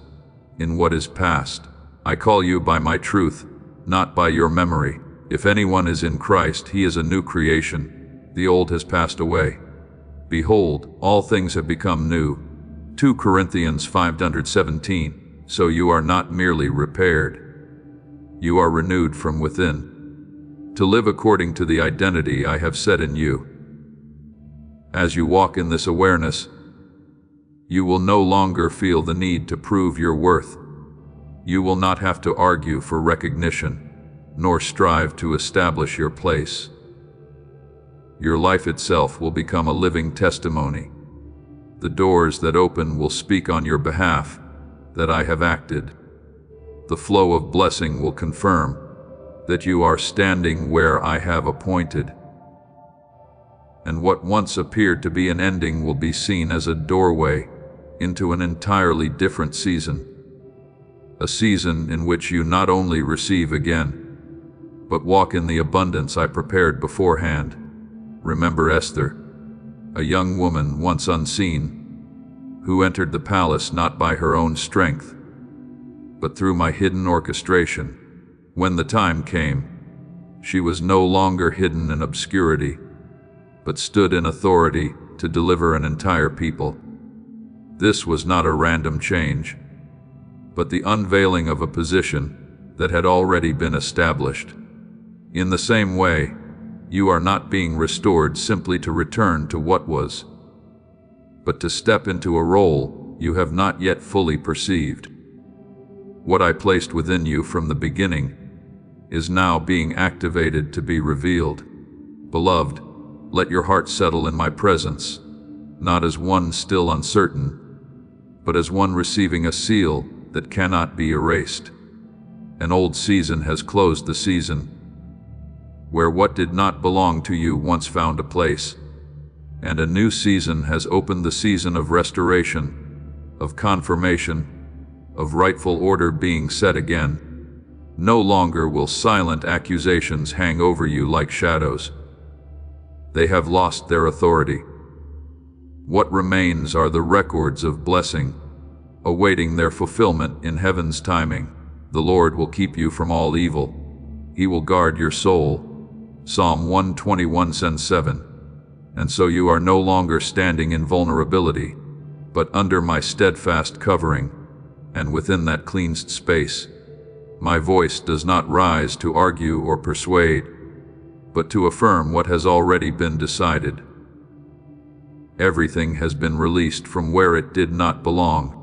in what is past. I call you by my truth, not by your memory. If anyone is in Christ, he is a new creation. The old has passed away. Behold, all things have become new. 2 Corinthians 5:17. So you are not merely repaired. You are renewed from within, to live according to the identity I have set in you. As you walk in this awareness, you will no longer feel the need to prove your worth. You will not have to argue for recognition, nor strive to establish your place. Your life itself will become a living testimony. The doors that open will speak on your behalf that I have acted. The flow of blessing will confirm that you are standing where I have appointed. And what once appeared to be an ending will be seen as a doorway into an entirely different season. A season in which you not only receive again, but walk in the abundance I prepared beforehand. Remember Esther, a young woman once unseen, who entered the palace not by her own strength, but through my hidden orchestration. When the time came, she was no longer hidden in obscurity, but stood in authority to deliver an entire people. This was not a random change, but the unveiling of a position that had already been established. In the same way, you are not being restored simply to return to what was, but to step into a role you have not yet fully perceived. What I placed within you from the beginning is now being activated to be revealed. Beloved, let your heart settle in my presence, not as one still uncertain, but as one receiving a seal that cannot be erased. An old season has closed the season, where what did not belong to you once found a place, and a new season has opened the season of restoration, of confirmation, of rightful order being set again. No longer will silent accusations hang over you like shadows. They have lost their authority. What remains are the records of blessing, awaiting their fulfillment in heaven's timing. The Lord will keep you from all evil. He will guard your soul. Psalm 121:7. And so you are no longer standing in vulnerability, but under my steadfast covering, and within that cleansed space, my voice does not rise to argue or persuade, but to affirm what has already been decided. Everything has been released from where it did not belong.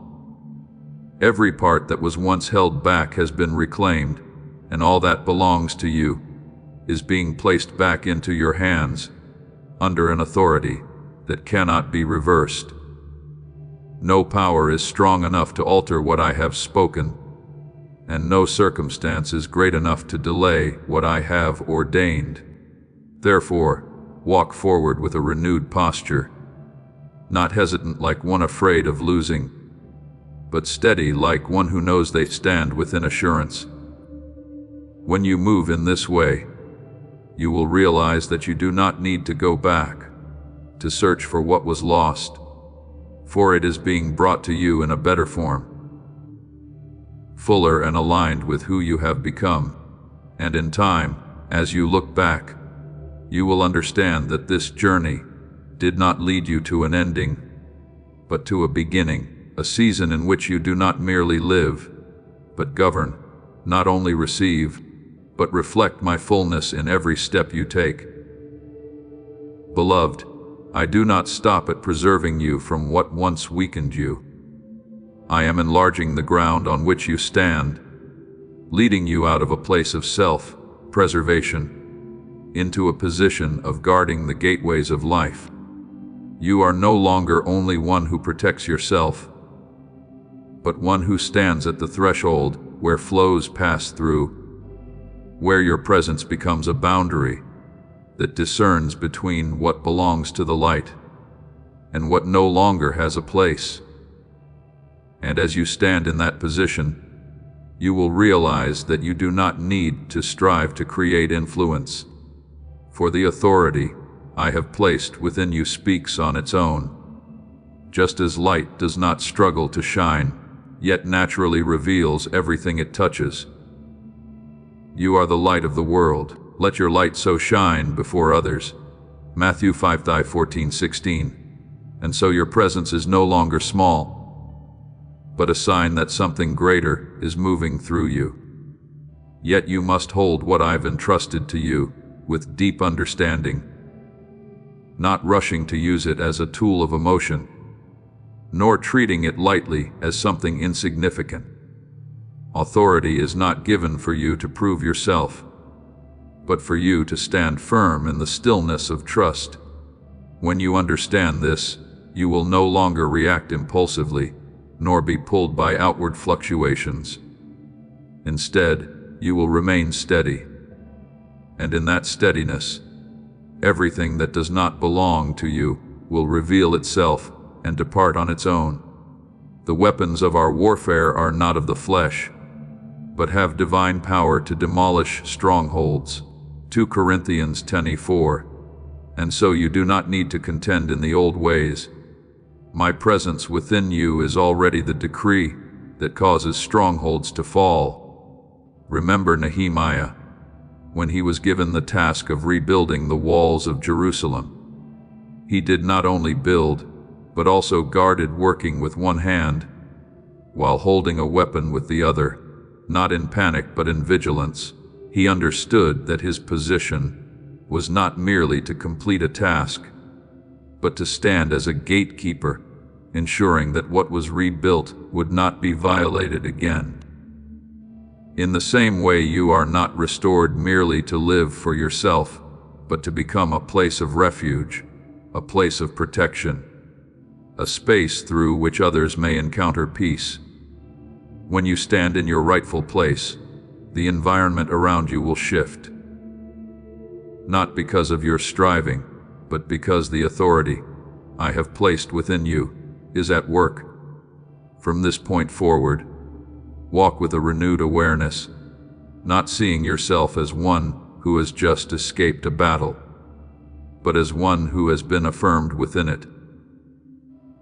Every part that was once held back has been reclaimed, and all that belongs to you is being placed back into your hands, under an authority that cannot be reversed. No power is strong enough to alter what I have spoken, and no circumstance is great enough to delay what I have ordained. Therefore, walk forward with a renewed posture, not hesitant like one afraid of losing, but steady like one who knows they stand within assurance. When you move in this way, you will realize that you do not need to go back to search for what was lost, for it is being brought to you in a better form, fuller and aligned with who you have become. And in time, as you look back, you will understand that this journey did not lead you to an ending, but to a beginning, a season in which you do not merely live, but govern, not only receive, but reflect my fullness in every step you take. Beloved, I do not stop at preserving you from what once weakened you. I am enlarging the ground on which you stand, leading you out of a place of self-preservation into a position of guarding the gateways of life. You are no longer only one who protects yourself, but one who stands at the threshold where flows pass through, where your presence becomes a boundary that discerns between what belongs to the light and what no longer has a place. And as you stand in that position, you will realize that you do not need to strive to create influence, for the authority I have placed within you speaks on its own. Just as light does not struggle to shine, yet naturally reveals everything it touches. You are the light of the world. Let your light so shine before others. Matthew 5:14-16. And so your presence is no longer small, but a sign that something greater is moving through you. Yet you must hold what I've entrusted to you with deep understanding, not rushing to use it as a tool of emotion, nor treating it lightly as something insignificant. Authority is not given for you to prove yourself, but for you to stand firm in the stillness of trust. When you understand this, you will no longer react impulsively, nor be pulled by outward fluctuations. Instead, you will remain steady. And in that steadiness, everything that does not belong to you will reveal itself and depart on its own. The weapons of our warfare are not of the flesh, but have divine power to demolish strongholds. 2 Corinthians 10:4. And so you do not need to contend in the old ways. My presence within you is already the decree that causes strongholds to fall. Remember Nehemiah, when he was given the task of rebuilding the walls of Jerusalem. He did not only build, but also guarded, working with one hand, while holding a weapon with the other, not in panic but in vigilance. He understood that his position was not merely to complete a task, but to stand as a gatekeeper, ensuring that what was rebuilt would not be violated again. In the same way, you are not restored merely to live for yourself, but to become a place of refuge, a place of protection, a space through which others may encounter peace. When you stand in your rightful place, the environment around you will shift. Not because of your striving, but because the authority I have placed within you is at work. From this point forward, walk with a renewed awareness, not seeing yourself as one who has just escaped a battle, but as one who has been affirmed within it.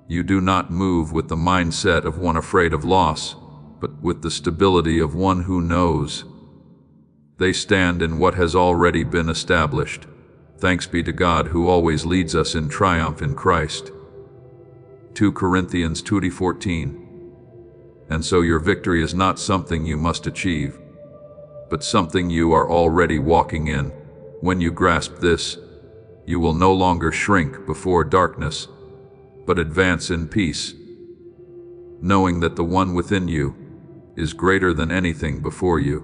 You do not move with the mindset of one afraid of loss, but with the stability of one who knows. They stand in what has already been established. Thanks be to God who always leads us in triumph in Christ. 2 Corinthians 2:14. And so your victory is not something you must achieve, but something you are already walking in. When you grasp this, you will no longer shrink before darkness, but advance in peace, knowing that the one within you is greater than anything before you.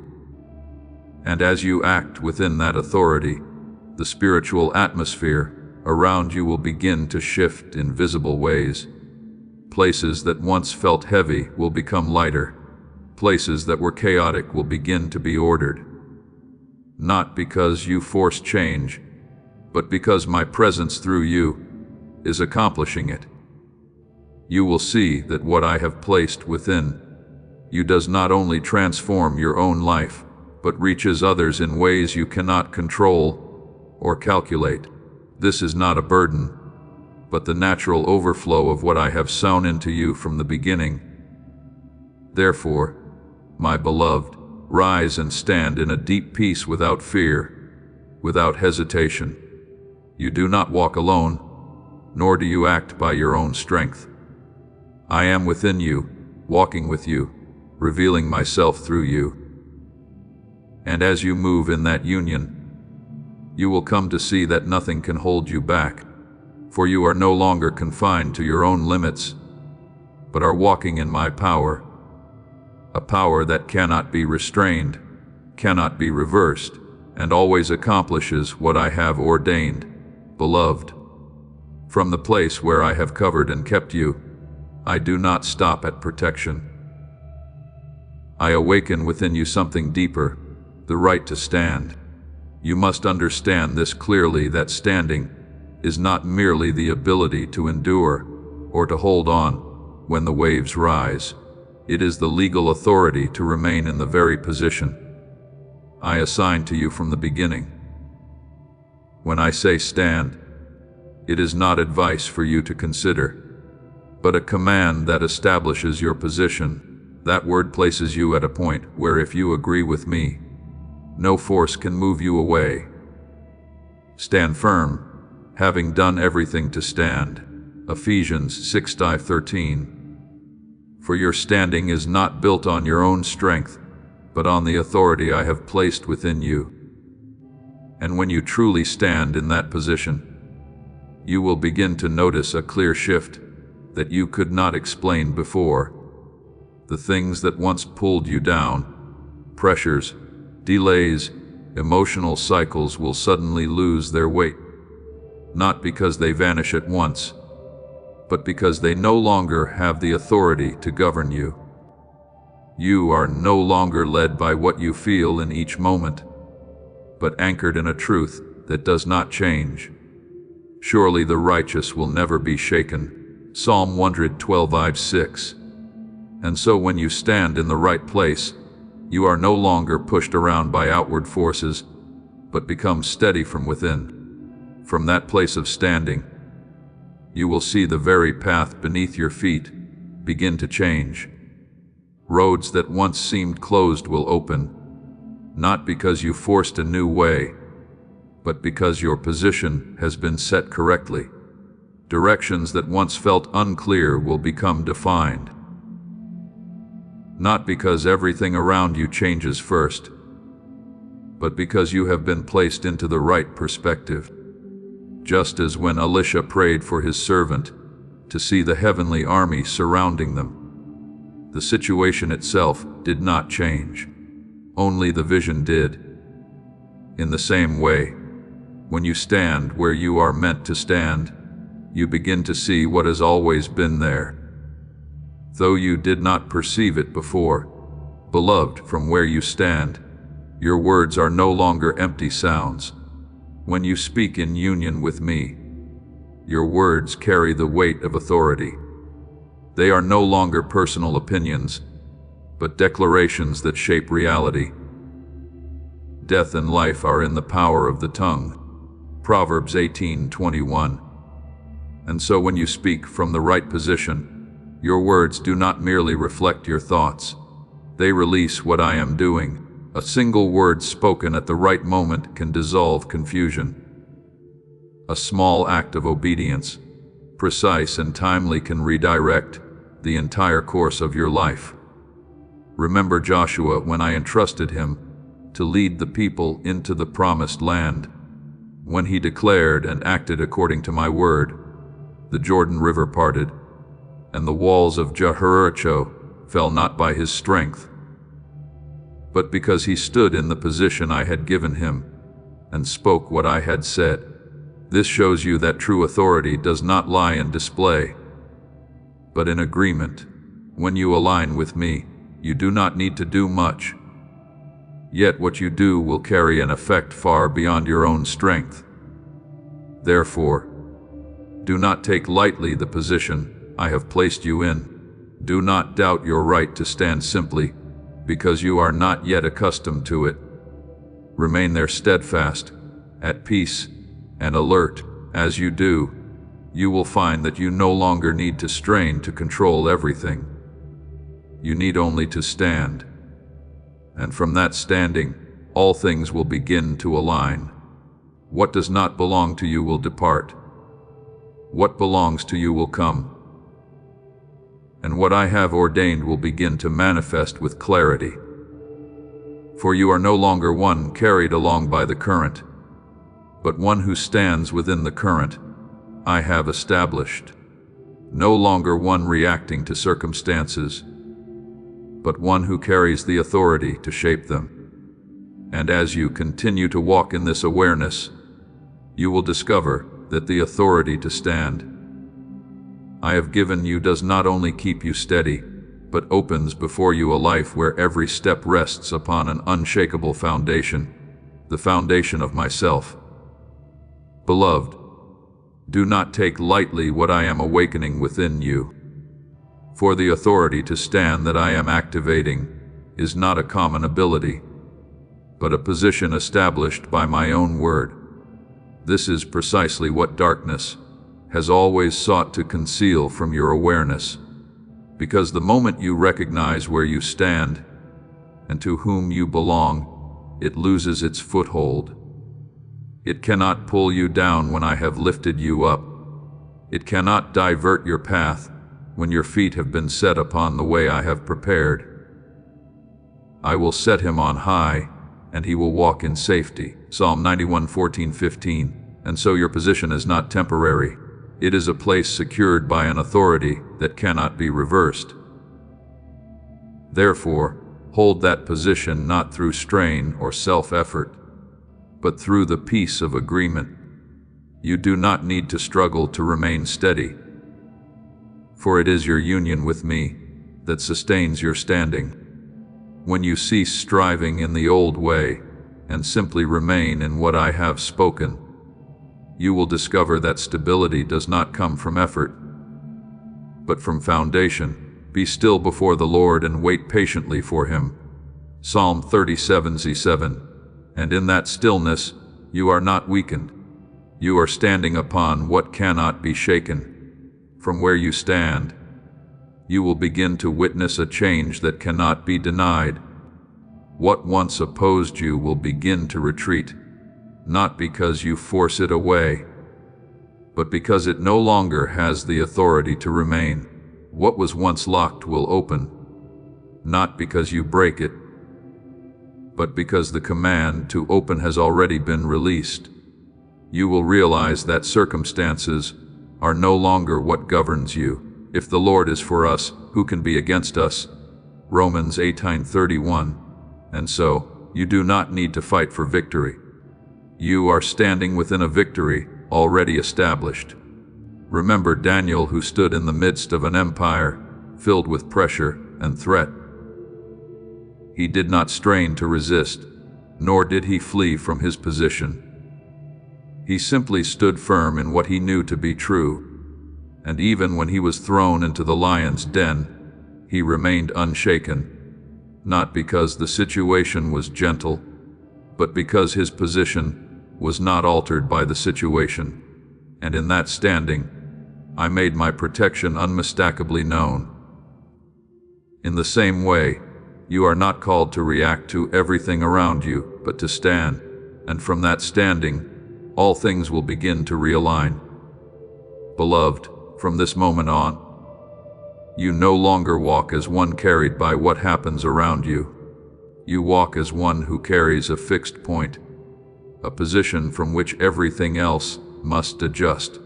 And as you act within that authority, the spiritual atmosphere around you will begin to shift in visible ways. Places that once felt heavy will become lighter. Places that were chaotic will begin to be ordered. Not because you force change, but because my presence through you is accomplishing it. You will see that what I have placed within you does not only transform your own life, but reaches others in ways you cannot control or calculate. This is not a burden, but the natural overflow of what I have sown into you from the beginning. Therefore, my beloved, rise and stand in a deep peace without fear, without hesitation. You do not walk alone, nor do you act by your own strength. I am within you, walking with you, revealing myself through you. And as you move in that union, you will come to see that nothing can hold you back, for you are no longer confined to your own limits, but are walking in my power, a power that cannot be restrained, cannot be reversed, and always accomplishes what I have ordained. Beloved, from the place where I have covered and kept you, I do not stop at protection. I awaken within you something deeper, the right to stand. You must understand this clearly, that standing is not merely the ability to endure or to hold on when the waves rise. It is the legal authority to remain in the very position I assigned to you from the beginning. When I say stand, it is not advice for you to consider, but a command that establishes your position. That word places you at a point where, if you agree with me, no force can move you away. Stand firm, having done everything to stand. Ephesians 6:13. For your standing is not built on your own strength, but on the authority I have placed within you. And when you truly stand in that position, you will begin to notice a clear shift that you could not explain before. The things that once pulled you down, pressures, delays, emotional cycles, will suddenly lose their weight, not because they vanish at once, but because they no longer have the authority to govern you. You are no longer led by what you feel in each moment, but anchored in a truth that does not change. Surely the righteous will never be shaken. Psalm 112:6. And so when you stand in the right place, you are no longer pushed around by outward forces, but become steady from within. From that place of standing, you will see the very path beneath your feet begin to change. Roads that once seemed closed will open, not because you forced a new way, but because your position has been set correctly. Directions that once felt unclear will become defined. Not because everything around you changes first, but because you have been placed into the right perspective. Just as when Elisha prayed for his servant to see the heavenly army surrounding them, the situation itself did not change. Only the vision did. In the same way, when you stand where you are meant to stand, you begin to see what has always been there, though you did not perceive it before. Beloved, from where you stand, your words are no longer empty sounds. When you speak in union with me, your words carry the weight of authority. They are no longer personal opinions, but declarations that shape reality. Death and life are in the power of the tongue. Proverbs 18:21. And so when you speak from the right position, your words do not merely reflect your thoughts. They release what I am doing. A single word spoken at the right moment can dissolve confusion. A small act of obedience, precise and timely, can redirect the entire course of your life. Remember Joshua when I entrusted him to lead the people into the promised land. When he declared and acted according to my word, the Jordan River parted, and the walls of Jericho fell not by his strength, but because he stood in the position I had given him and spoke what I had said. This shows you that true authority does not lie in display, but in agreement. When you align with me, you do not need to do much. Yet what you do will carry an effect far beyond your own strength. Therefore, do not take lightly the position I have placed you in. Do not doubt your right to stand simply because you are not yet accustomed to it. Remain there steadfast, at peace, and alert. As you do, you will find that you no longer need to strain to control everything. You need only to stand. And from that standing, all things will begin to align. What does not belong to you will depart. What belongs to you will come. And what I have ordained will begin to manifest with clarity. For you are no longer one carried along by the current, but one who stands within the current I have established. No longer one reacting to circumstances, but one who carries the authority to shape them. And as you continue to walk in this awareness, you will discover that the authority to stand I have given you does not only keep you steady, but opens before you a life where every step rests upon an unshakable foundation, the foundation of myself. Beloved, do not take lightly what I am awakening within you. For the authority to stand that I am activating is not a common ability, but a position established by my own word. This is precisely what darkness has always sought to conceal from your awareness. Because the moment you recognize where you stand and to whom you belong, it loses its foothold. It cannot pull you down when I have lifted you up. It cannot divert your path when your feet have been set upon the way I have prepared. I will set him on high, and he will walk in safety. Psalm 91:14-15. And so your position is not temporary. It is a place secured by an authority that cannot be reversed. Therefore, hold that position not through strain or self-effort, but through the peace of agreement. You do not need to struggle to remain steady, for it is your union with me that sustains your standing. When you cease striving in the old way and simply remain in what I have spoken, you will discover that stability does not come from effort, but from foundation. Be still before the Lord and wait patiently for him. Psalm 37:7. And in that stillness, you are not weakened. You are standing upon what cannot be shaken. From where you stand, you will begin to witness a change that cannot be denied. What once opposed you will begin to retreat, not because you force it away, but because it no longer has the authority to remain. What was once locked will open, not because you break it, but because the command to open has already been released. You will realize that circumstances are no longer what governs you. If the Lord is for us, who can be against us? Romans 8:31. And so, you do not need to fight for victory. You are standing within a victory already established. Remember Daniel, who stood in the midst of an empire filled with pressure and threat. He did not strain to resist, nor did he flee from his position. He simply stood firm in what he knew to be true, and even when he was thrown into the lion's den, he remained unshaken, not because the situation was gentle, but because his position was not altered by the situation. And in that standing, I made my protection unmistakably known. In the same way, you are not called to react to everything around you, but to stand, and from that standing, all things will begin to realign. Beloved, from this moment on, you no longer walk as one carried by what happens around you. You walk as one who carries a fixed point, a position from which everything else must adjust.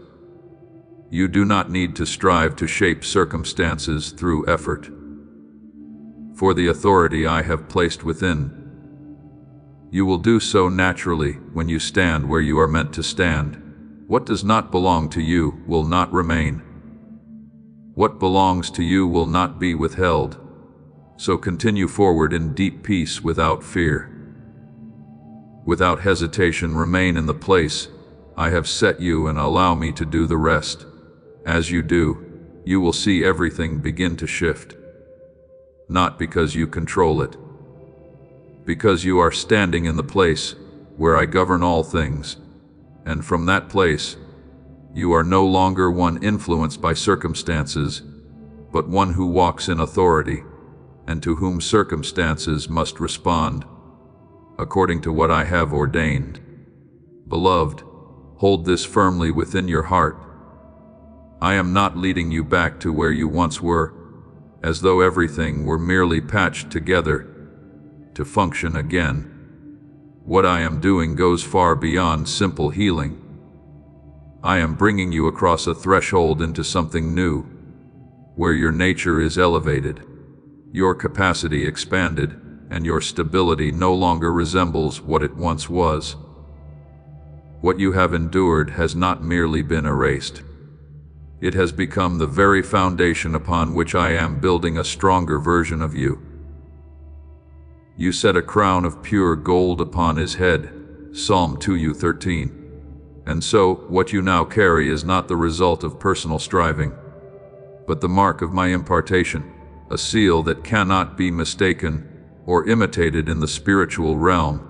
You do not need to strive to shape circumstances through effort. For the authority I have placed within, you will do so naturally when you stand where you are meant to stand. What does not belong to you will not remain. What belongs to you will not be withheld. So continue forward in deep peace without fear. Without hesitation, remain in the place I have set you and allow me to do the rest. As you do, you will see everything begin to shift. Not because you control it, because you are standing in the place where I govern all things, and from that place, you are no longer one influenced by circumstances, but one who walks in authority, and to whom circumstances must respond, according to what I have ordained. Beloved, hold this firmly within your heart. I am not leading you back to where you once were, as though everything were merely patched together to function again. What I am doing goes far beyond simple healing. I am bringing you across a threshold into something new, where your nature is elevated, your capacity expanded, and your stability no longer resembles what it once was. What you have endured has not merely been erased. It has become the very foundation upon which I am building a stronger version of you. You set a crown of pure gold upon his head, Psalm 2:13. And so, what you now carry is not the result of personal striving, but the mark of my impartation, a seal that cannot be mistaken or imitated in the spiritual realm.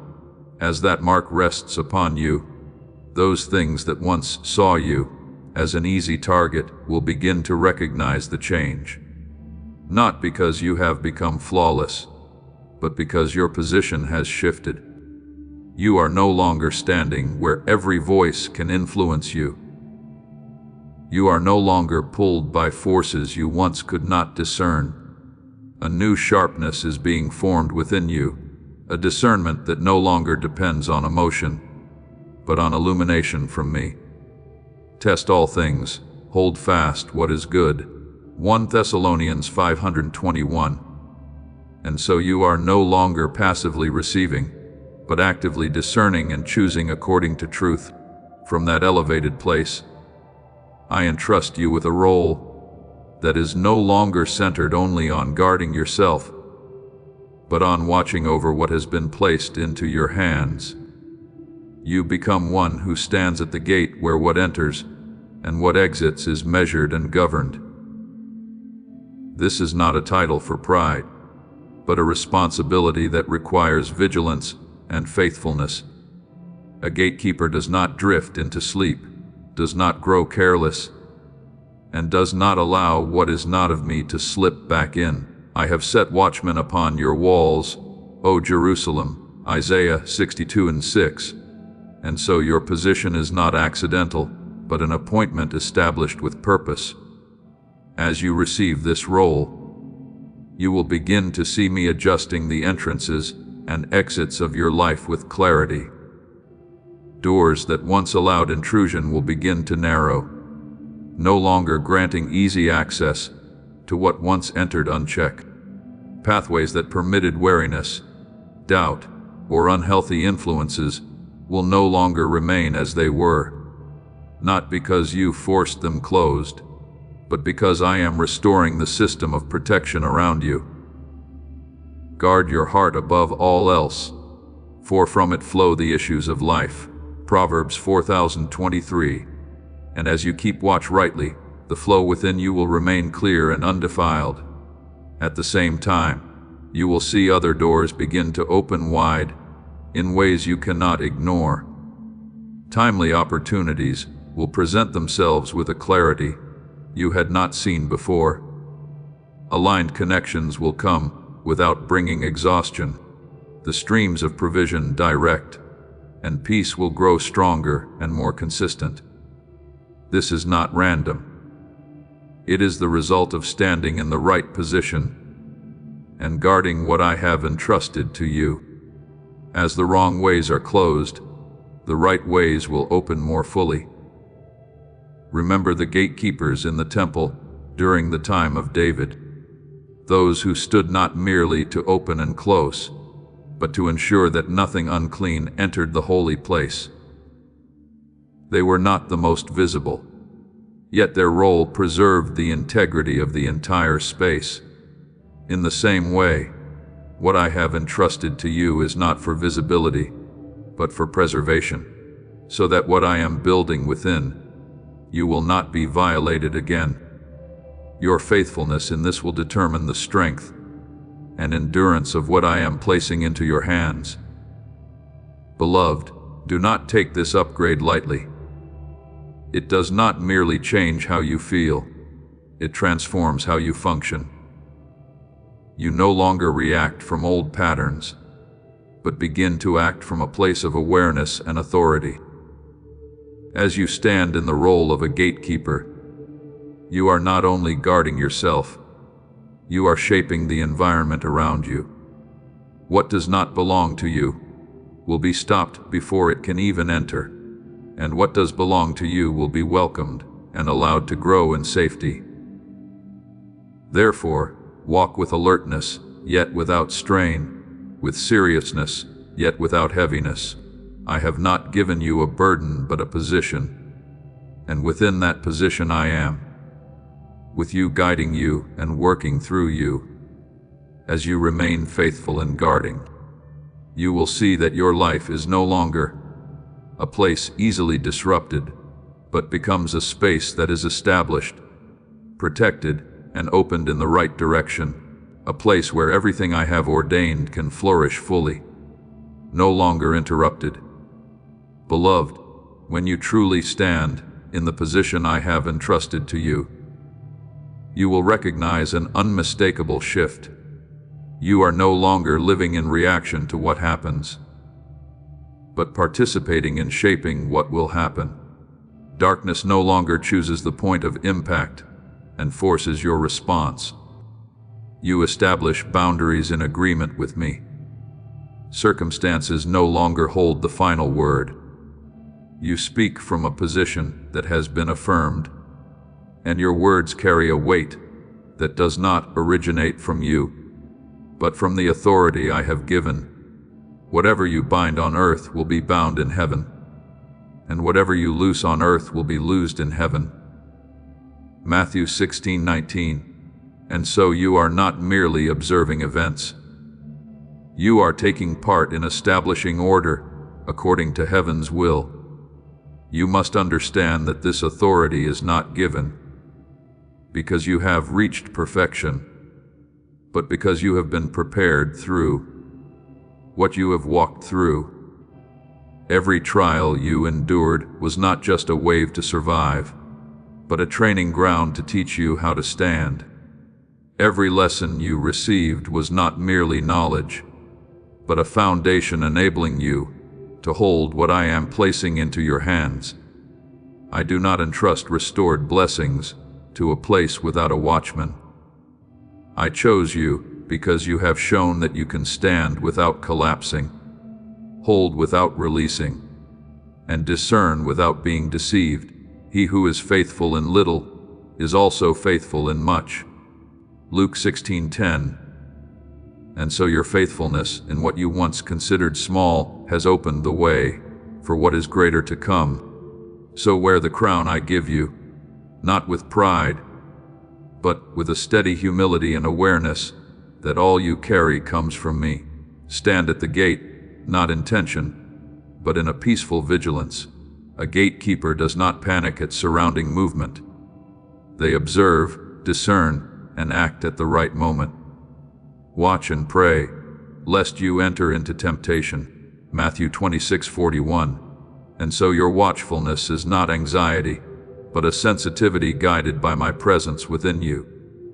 As that mark rests upon you, those things that once saw you as an easy target will begin to recognize the change. not because you have become flawless, but because your position has shifted. You are no longer standing where every voice can influence you. You are no longer pulled by forces you once could not discern. A new sharpness is being formed within you, a discernment that no longer depends on emotion, but on illumination from me. Test all things, hold fast what is good. 1 Thessalonians 5:21. And so you are no longer passively receiving, but actively discerning and choosing according to truth. From that elevated place, I entrust you with a role that is no longer centered only on guarding yourself, but on watching over what has been placed into your hands. You become one who stands at the gate where what enters and what exits is measured and governed. This is not a title for pride, but a responsibility that requires vigilance and faithfulness. A gatekeeper does not drift into sleep, does not grow careless, and does not allow what is not of me to slip back in. I have set watchmen upon your walls, O Jerusalem, Isaiah 62:6. And so your position is not accidental, but an appointment established with purpose. As you receive this role, you will begin to see me adjusting the entrances and exits of your life with clarity. Doors that once allowed intrusion will begin to narrow, no longer granting easy access to what once entered unchecked. Pathways that permitted wariness, doubt, or unhealthy influences will no longer remain as they were, not because you forced them closed, but because I am restoring the system of protection around you. Guard your heart above all else, for from it flow the issues of life. Proverbs 4:23. And as you keep watch rightly, the flow within you will remain clear and undefiled. At the same time, you will see other doors begin to open wide in ways you cannot ignore. Timely opportunities will present themselves with a clarity you had not seen before. Aligned connections will come without bringing exhaustion. The streams of provision direct, and peace will grow stronger and more consistent. This is not random. It is the result of standing in the right position and guarding what I have entrusted to you. As the wrong ways are closed, the right ways will open more fully. Remember the gatekeepers in the temple during the time of David, those who stood not merely to open and close, but to ensure that nothing unclean entered the holy place. They were not the most visible, yet their role preserved the integrity of the entire space. In the same way, what I have entrusted to you is not for visibility, but for preservation, so that what I am building within you will not be violated again. Your faithfulness in this will determine the strength and endurance of what I am placing into your hands. Beloved, do not take this upgrade lightly. It does not merely change how you feel, it transforms how you function. You no longer react from old patterns, but begin to act from a place of awareness and authority. As you stand in the role of a gatekeeper, you are not only guarding yourself, you are shaping the environment around you. What does not belong to you will be stopped before it can even enter, and what does belong to you will be welcomed and allowed to grow in safety. Therefore, walk with alertness, yet without strain, with seriousness, yet without heaviness. I have not given you a burden but a position, and within that position I am, with you guiding you and working through you. As you remain faithful in guarding, you will see that your life is no longer a place easily disrupted, but becomes a space that is established, protected, and opened in the right direction, a place where everything I have ordained can flourish fully, no longer interrupted. Beloved, when you truly stand in the position I have entrusted to you, You will recognize an unmistakable shift. You are no longer living in reaction to what happens, but participating in shaping what will happen. Darkness no longer chooses the point of impact and forces your response. You establish boundaries in agreement with me. Circumstances no longer hold the final word. You speak from a position that has been affirmed, and your words carry a weight that does not originate from you, but from the authority I have given. Whatever you bind on earth will be bound in heaven, and whatever you loose on earth will be loosed in heaven. Matthew 16:19. And so you are not merely observing events. You are taking part in establishing order according to heaven's will. You must understand that this authority is not given because you have reached perfection, but because you have been prepared through what you have walked through. Every trial you endured was not just a wave to survive, but a training ground to teach you how to stand. Every lesson you received was not merely knowledge, but a foundation enabling you to hold what I am placing into your hands. I do not entrust restored blessings to a place without a watchman. I chose you because you have shown that you can stand without collapsing, hold without releasing, and discern without being deceived. He who is faithful in little is also faithful in much. Luke 16:10. And so your faithfulness in what you once considered small has opened the way for what is greater to come. So wear the crown I give you, not with pride, but with a steady humility and awareness that all you carry comes from me. Stand at the gate, not in tension, but in a peaceful vigilance. A gatekeeper does not panic at surrounding movement. They observe, discern, and act at the right moment. Watch and pray, lest you enter into temptation. Matthew 26:41. And so your watchfulness is not anxiety, but a sensitivity guided by my presence within you.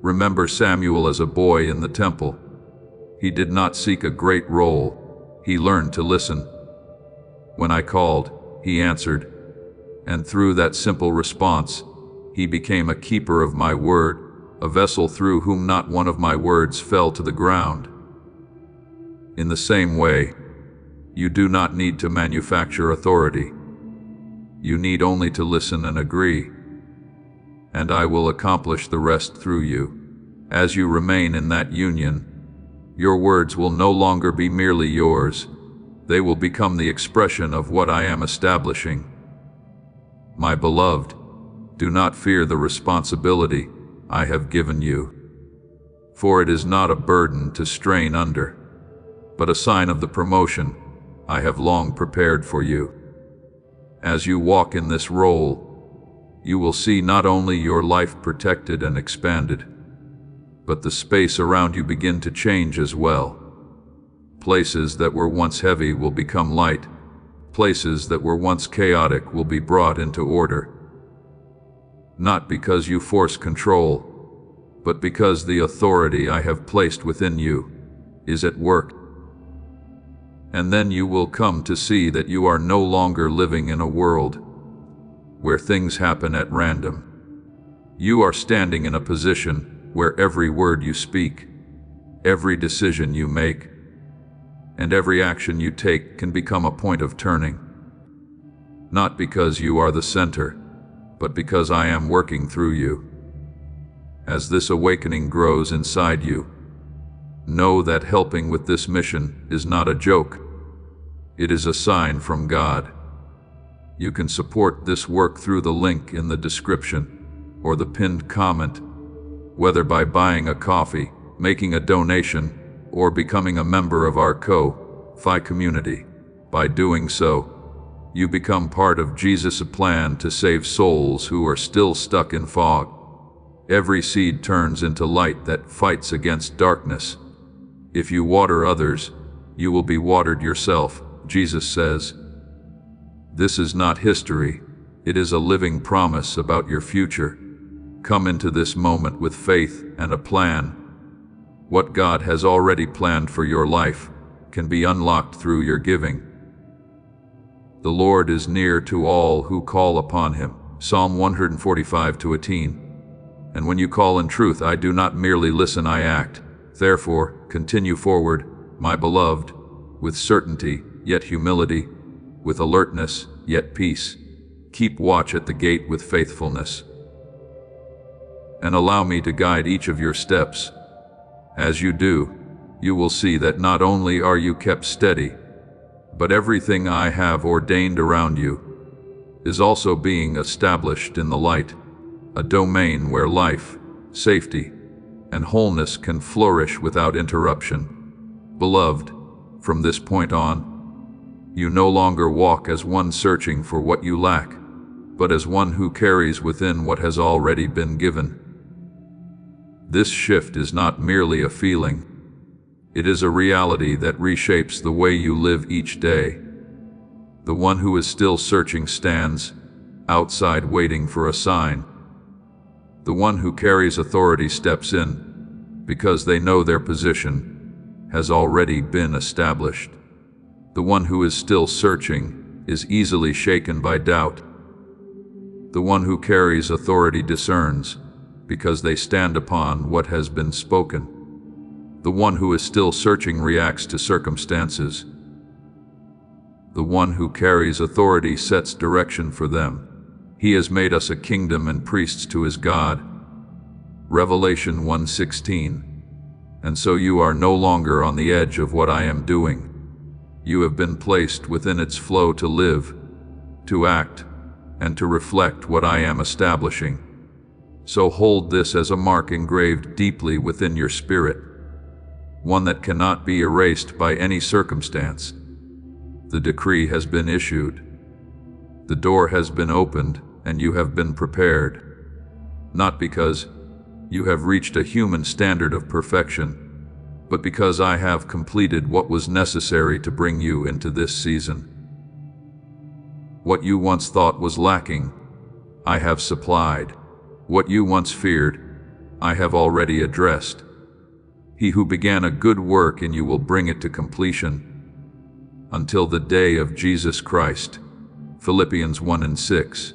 Remember Samuel as a boy in the temple. He did not seek a great role, he learned to listen. When I called, he answered, and through that simple response, he became a keeper of my word, a vessel through whom not one of my words fell to the ground. In the same way, you do not need to manufacture authority. You need only to listen and agree, and I will accomplish the rest through you. As you remain in that union, your words will no longer be merely yours. They will become the expression of what I am establishing. My beloved, do not fear the responsibility I have given you, for it is not a burden to strain under, but a sign of the promotion I have long prepared for you. As you walk in this role, you will see not only your life protected and expanded, but the space around you begin to change as well. Places that were once heavy will become light. Places that were once chaotic will be brought into order. Not because you force control, but because the authority I have placed within you is at work. And then you will come to see that you are no longer living in a world where things happen at random. You are standing in a position where every word you speak, every decision you make, and every action you take can become a point of turning. Not because you are the center, but because I am working through you. As this awakening grows inside you, know that helping with this mission is not a joke. It is a sign from God. You can support this work through the link in the description or the pinned comment, whether by buying a coffee, making a donation, or becoming a member of our Ko-Fi community. By doing so, you become part of Jesus' plan to save souls who are still stuck in fog. Every seed turns into light that fights against darkness. If you water others, you will be watered yourself, Jesus says. This is not history, it is a living promise about your future. Come into this moment with faith and a plan. What God has already planned for your life can be unlocked through your giving. The Lord is near to all who call upon him. Psalm 145:18. And when you call in truth, I do not merely listen, I act. Therefore, continue forward, my beloved, with certainty, yet humility, with alertness, yet peace. Keep watch at the gate with faithfulness. And allow me to guide each of your steps. As you do, you will see that not only are you kept steady, but everything I have ordained around you is also being established in the light, a domain where life, safety, and wholeness can flourish without interruption. Beloved, from this point on, you no longer walk as one searching for what you lack, but as one who carries within what has already been given. This shift is not merely a feeling. It is a reality that reshapes the way you live each day. The one who is still searching stands outside waiting for a sign. The one who carries authority steps in because they know their position has already been established. The one who is still searching is easily shaken by doubt. The one who carries authority discerns because they stand upon what has been spoken. The one who is still searching reacts to circumstances. The one who carries authority sets direction for them. He has made us a kingdom and priests to his God. Revelation 1:16. And so you are no longer on the edge of what I am doing. You have been placed within its flow to live, to act, and to reflect what I am establishing. So hold this as a mark engraved deeply within your spirit, one that cannot be erased by any circumstance. The decree has been issued. The door has been opened, and you have been prepared. Not because you have reached a human standard of perfection, but because I have completed what was necessary to bring you into this season. What you once thought was lacking, I have supplied. What you once feared, I have already addressed. He who began a good work in you will bring it to completion until the day of Jesus Christ. Philippians 1:6.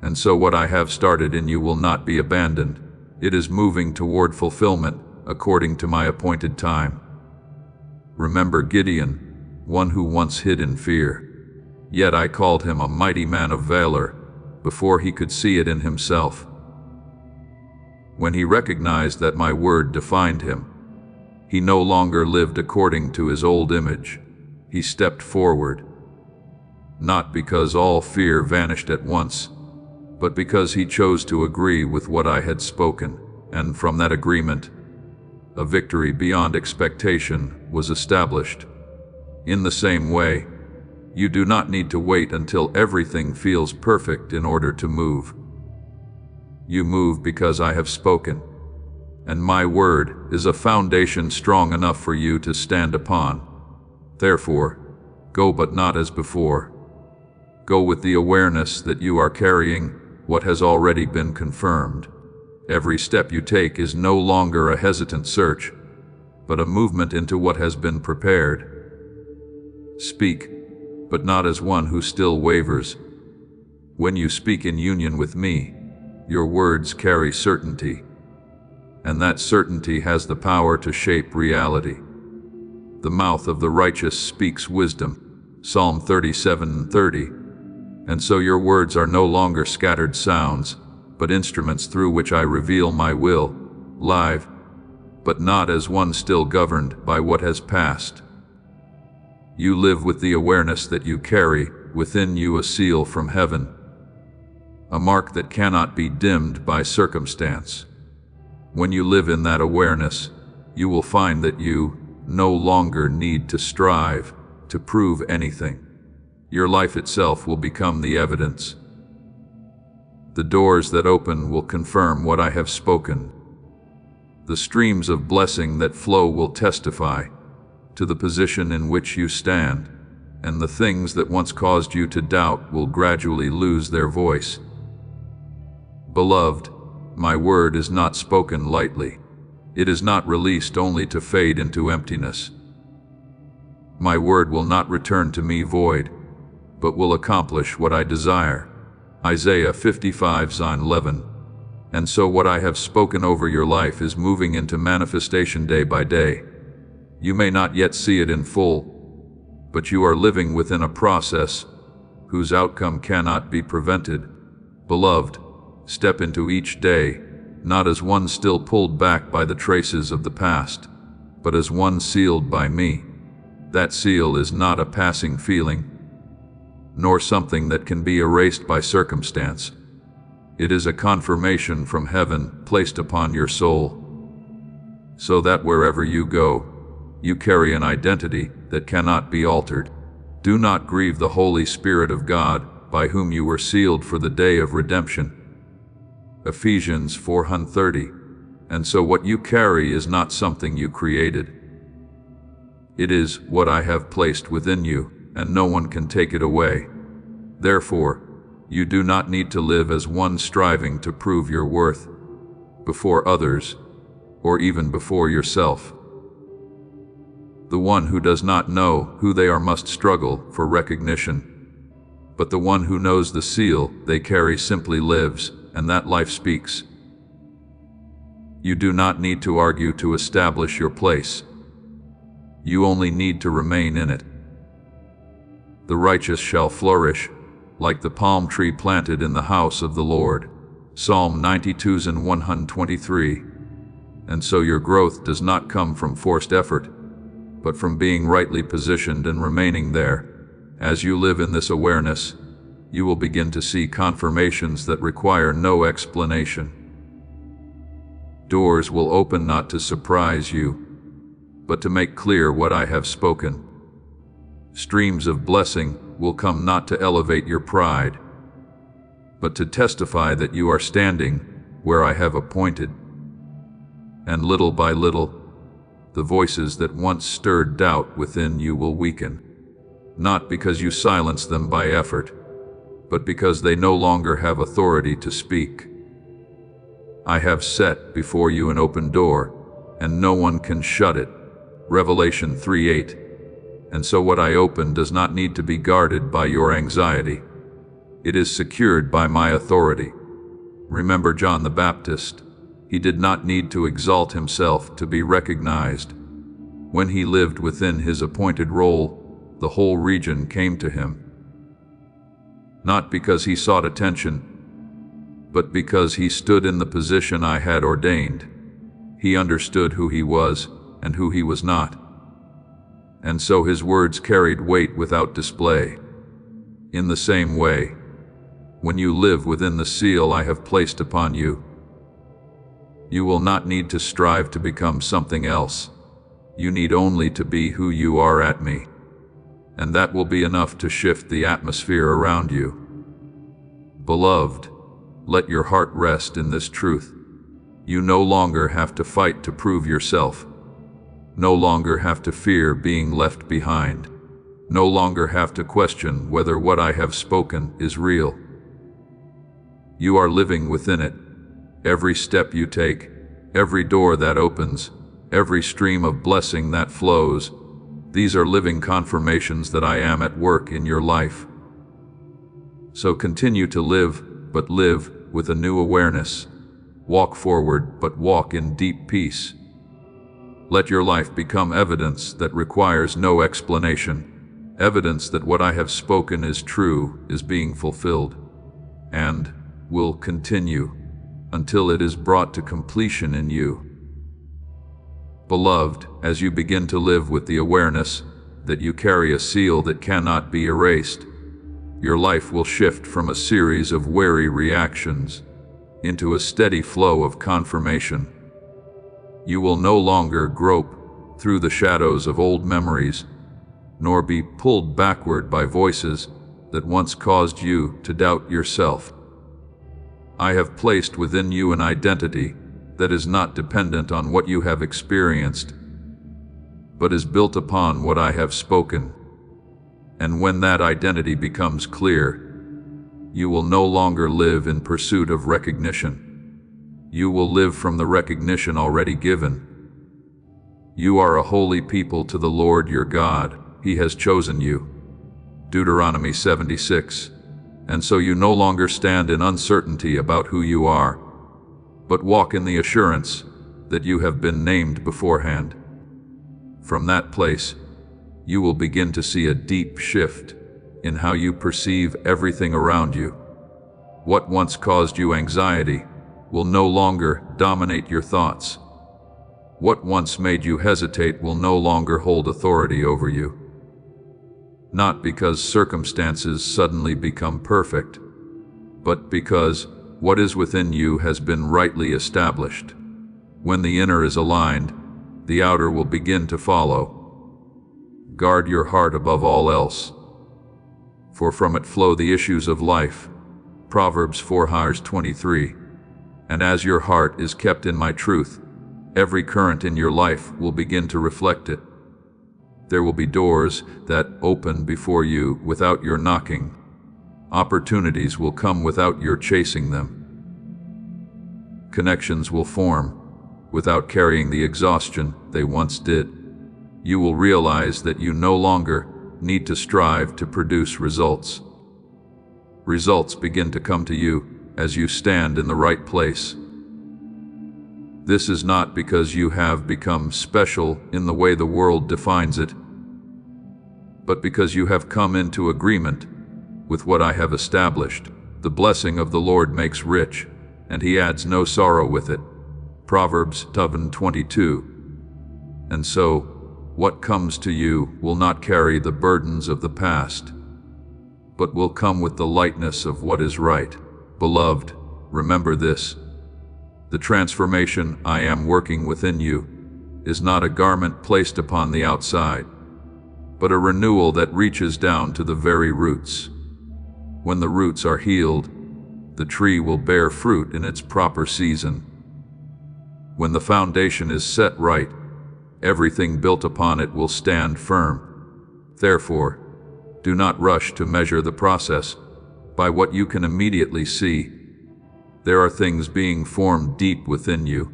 And so what I have started in you will not be abandoned. It is moving toward fulfillment according to my appointed time. Remember Gideon, one who once hid in fear. Yet I called him a mighty man of valor before he could see it in himself. When he recognized that my word defined him, he no longer lived according to his old image. He stepped forward, not because all fear vanished at once, but because he chose to agree with what I had spoken, and from that agreement, a victory beyond expectation was established. In the same way, you do not need to wait until everything feels perfect in order to move. You move because I have spoken, and my word is a foundation strong enough for you to stand upon. Therefore, go but not as before. Go with the awareness that you are carrying what has already been confirmed. Every step you take is no longer a hesitant search, but a movement into what has been prepared. Speak, but not as one who still wavers. When you speak in union with me, your words carry certainty, and that certainty has the power to shape reality. The mouth of the righteous speaks wisdom. Psalm 37:30. And so your words are no longer scattered sounds, but instruments through which I reveal my will, live, but not as one still governed by what has passed. You live with the awareness that you carry within you a seal from heaven, a mark that cannot be dimmed by circumstance. When you live in that awareness, you will find that you no longer need to strive to prove anything. Your life itself will become the evidence. The doors that open will confirm what I have spoken. The streams of blessing that flow will testify to the position in which you stand, and the things that once caused you to doubt will gradually lose their voice. Beloved, my word is not spoken lightly. It is not released only to fade into emptiness. My word will not return to me void, but will accomplish what I desire. Isaiah 55:11. And so what I have spoken over your life is moving into manifestation day by day. You may not yet see it in full, but you are living within a process whose outcome cannot be prevented. Beloved, step into each day, not as one still pulled back by the traces of the past, but as one sealed by me. That seal is not a passing feeling, nor something that can be erased by circumstance. It is a confirmation from heaven placed upon your soul, so that wherever you go, you carry an identity that cannot be altered. Do not grieve the Holy Spirit of God, by whom you were sealed for the day of redemption. Ephesians 4:30. And so what you carry is not something you created. It is what I have placed within you, and no one can take it away. Therefore, you do not need to live as one striving to prove your worth before others, or even before yourself. The one who does not know who they are must struggle for recognition. But the one who knows the seal they carry simply lives, and that life speaks. You do not need to argue to establish your place. You only need to remain in it. The righteous shall flourish, like the palm tree planted in the house of the Lord. Psalm 92:123. And so your growth does not come from forced effort, but from being rightly positioned and remaining there. As you live in this awareness, you will begin to see confirmations that require no explanation. Doors will open not to surprise you, but to make clear what I have spoken. Streams of blessing will come not to elevate your pride, but to testify that you are standing where I have appointed. And little by little, the voices that once stirred doubt within you will weaken, not because you silence them by effort, but because they no longer have authority to speak. I have set before you an open door, and no one can shut it. Revelation 3:8. And so what I open does not need to be guarded by your anxiety. It is secured by my authority. Remember John the Baptist. He did not need to exalt himself to be recognized. When he lived within his appointed role, the whole region came to him. Not because he sought attention, but because he stood in the position I had ordained. He understood who he was and who he was not. And so his words carried weight without display. In the same way, when you live within the seal I have placed upon you, you will not need to strive to become something else. You need only to be who you are at me, and that will be enough to shift the atmosphere around you. Beloved, let your heart rest in this truth. You no longer have to fight to prove yourself. No longer have to fear being left behind. No longer have to question whether what I have spoken is real. You are living within it. Every step you take, every door that opens, every stream of blessing that flows, these are living confirmations that I am at work in your life. So continue to live, but live with a new awareness. Walk forward, but walk in deep peace. Let your life become evidence that requires no explanation, evidence that what I have spoken is true, is being fulfilled, and will continue until it is brought to completion in you. Beloved, as you begin to live with the awareness that you carry a seal that cannot be erased, your life will shift from a series of wary reactions into a steady flow of confirmation. You will no longer grope through the shadows of old memories, nor be pulled backward by voices that once caused you to doubt yourself. I have placed within you an identity that is not dependent on what you have experienced, but is built upon what I have spoken. And when that identity becomes clear, you will no longer live in pursuit of recognition. You will live from the recognition already given. You are a holy people to the Lord your God. He has chosen you. Deuteronomy 76. And so you no longer stand in uncertainty about who you are, but walk in the assurance that you have been named beforehand. From that place, you will begin to see a deep shift in how you perceive everything around you. What once caused you anxiety will no longer dominate your thoughts. What once made you hesitate will no longer hold authority over you. Not because circumstances suddenly become perfect, but because what is within you has been rightly established. When the inner is aligned, the outer will begin to follow. Guard your heart above all else, for from it flow the issues of life. Proverbs 4:23. And as your heart is kept in my truth, every current in your life will begin to reflect it. There will be doors that open before you without your knocking. Opportunities will come without your chasing them. Connections will form without carrying the exhaustion they once did. You will realize that you no longer need to strive to produce results. Results begin to come to you as you stand in the right place. This is not because you have become special in the way the world defines it, but because you have come into agreement with what I have established. The blessing of the Lord makes rich, and he adds no sorrow with it. Proverbs 7:22. And so, what comes to you will not carry the burdens of the past, but will come with the lightness of what is right. Beloved, remember this. The transformation I am working within you is not a garment placed upon the outside, but a renewal that reaches down to the very roots. When the roots are healed, the tree will bear fruit in its proper season. When the foundation is set right, everything built upon it will stand firm. Therefore, do not rush to measure the process by what you can immediately see. There are things being formed deep within you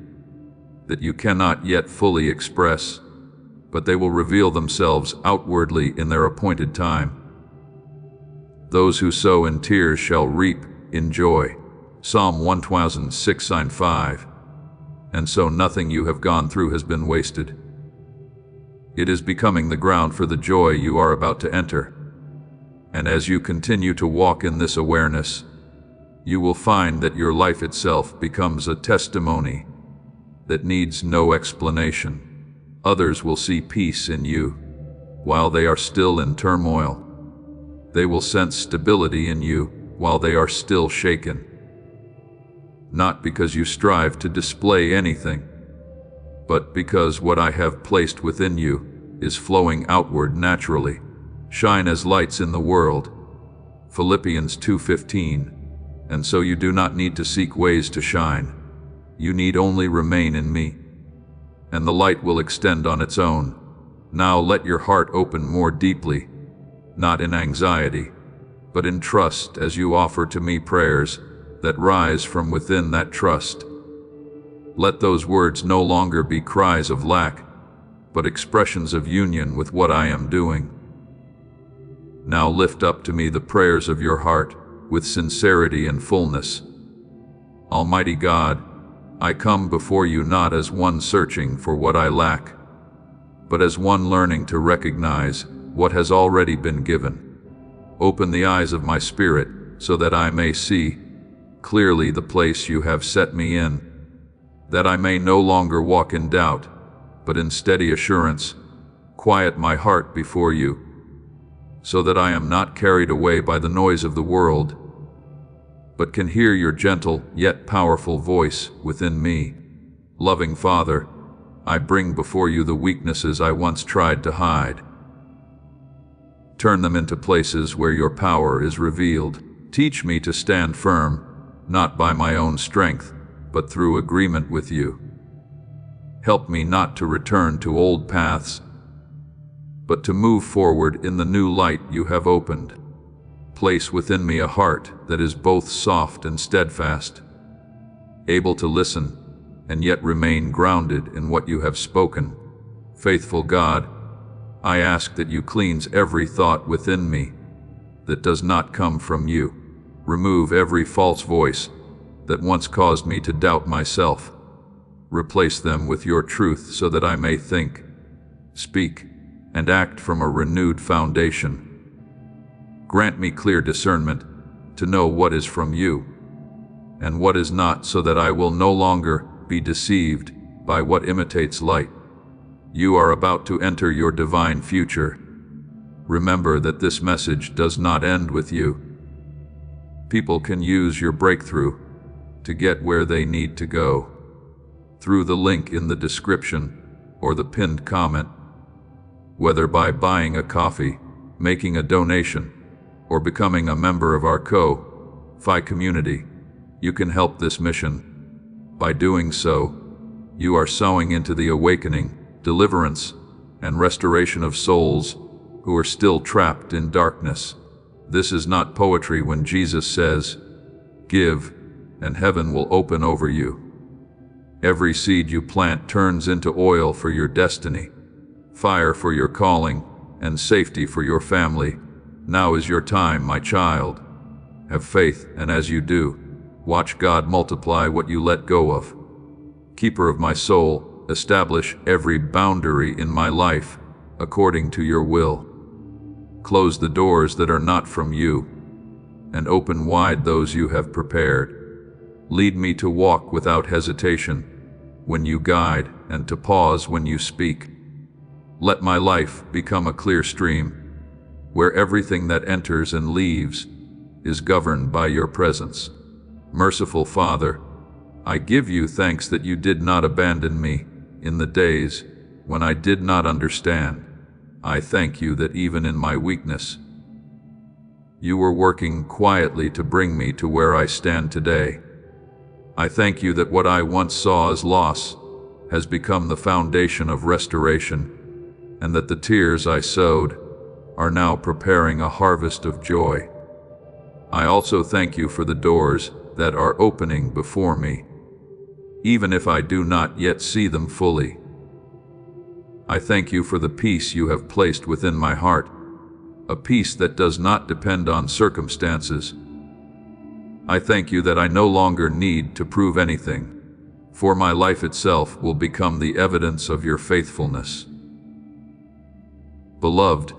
that you cannot yet fully express, but they will reveal themselves outwardly in their appointed time. Those who sow in tears shall reap in joy. Psalm 1006:5. And so nothing you have gone through has been wasted. It is becoming the ground for the joy you are about to enter. And as you continue to walk in this awareness, you will find that your life itself becomes a testimony that needs no explanation. Others will see peace in you while they are still in turmoil. They will sense stability in you while they are still shaken. Not because you strive to display anything, but because what I have placed within you is flowing outward naturally. Shine as lights in the world. Philippians 2:15. And so you do not need to seek ways to shine. You need only remain in me, and the light will extend on its own. Now let your heart open more deeply, not in anxiety, but in trust as you offer to me prayers that rise from within that trust. Let those words no longer be cries of lack, but expressions of union with what I am doing. Now lift up to me the prayers of your heart with sincerity and fullness. Almighty God, I come before you not as one searching for what I lack, but as one learning to recognize what has already been given. Open the eyes of my spirit so that I may see clearly the place you have set me in, that I may no longer walk in doubt, but in steady assurance. Quiet my heart before you, so that I am not carried away by the noise of the world, but can hear your gentle yet powerful voice within me. Loving Father, I bring before you the weaknesses I once tried to hide. Turn them into places where your power is revealed. Teach me to stand firm, not by my own strength, but through agreement with you. Help me not to return to old paths, but to move forward in the new light you have opened. Place within me a heart that is both soft and steadfast, able to listen, and yet remain grounded in what you have spoken. Faithful God, I ask that you cleanse every thought within me that does not come from you. Remove every false voice that once caused me to doubt myself. Replace them with your truth so that I may think, speak, and act from a renewed foundation. Grant me clear discernment to know what is from you and what is not, so that I will no longer be deceived by what imitates light. You are about to enter your divine future. Remember that this message does not end with you. People can use your breakthrough to get where they need to go through the link in the description or the pinned comment. Whether by buying a coffee, making a donation, or becoming a member of our Ko-Fi community, you can help this mission. By doing so, you are sowing into the awakening, deliverance, and restoration of souls who are still trapped in darkness. This is not poetry when Jesus says, "Give, and heaven will open over you." Every seed you plant turns into oil for your destiny, fire for your calling, and safety for your family. Now is your time, my child. Have faith, and as you do, watch God multiply what you let go of. Keeper of my soul, establish every boundary in my life according to your will. Close the doors that are not from you, and open wide those you have prepared. Lead me to walk without hesitation when you guide, and to pause when you speak. Let my life become a clear stream, where everything that enters and leaves is governed by your presence. Merciful Father, I give you thanks that you did not abandon me in the days when I did not understand. I thank you that even in my weakness, you were working quietly to bring me to where I stand today. I thank you that what I once saw as loss has become the foundation of restoration, and that the tears I sowed are now preparing a harvest of joy. I also thank you for the doors that are opening before me, even if I do not yet see them fully. I thank you for the peace you have placed within my heart, a peace that does not depend on circumstances. I thank you that I no longer need to prove anything, for my life itself will become the evidence of your faithfulness. Beloved,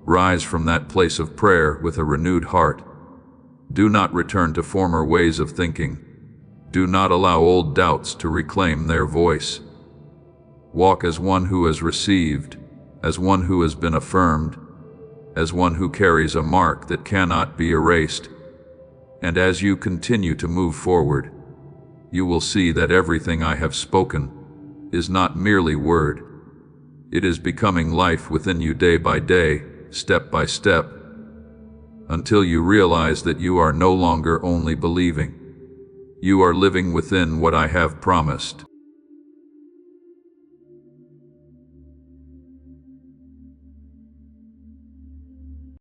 rise from that place of prayer with a renewed heart. Do not return to former ways of thinking. Do not allow old doubts to reclaim their voice. Walk as one who has received, as one who has been affirmed, as one who carries a mark that cannot be erased. And as you continue to move forward, you will see that everything I have spoken is not merely word. It is becoming life within you day by day, step by step, until you realize that you are no longer only believing. You are living within what I have promised.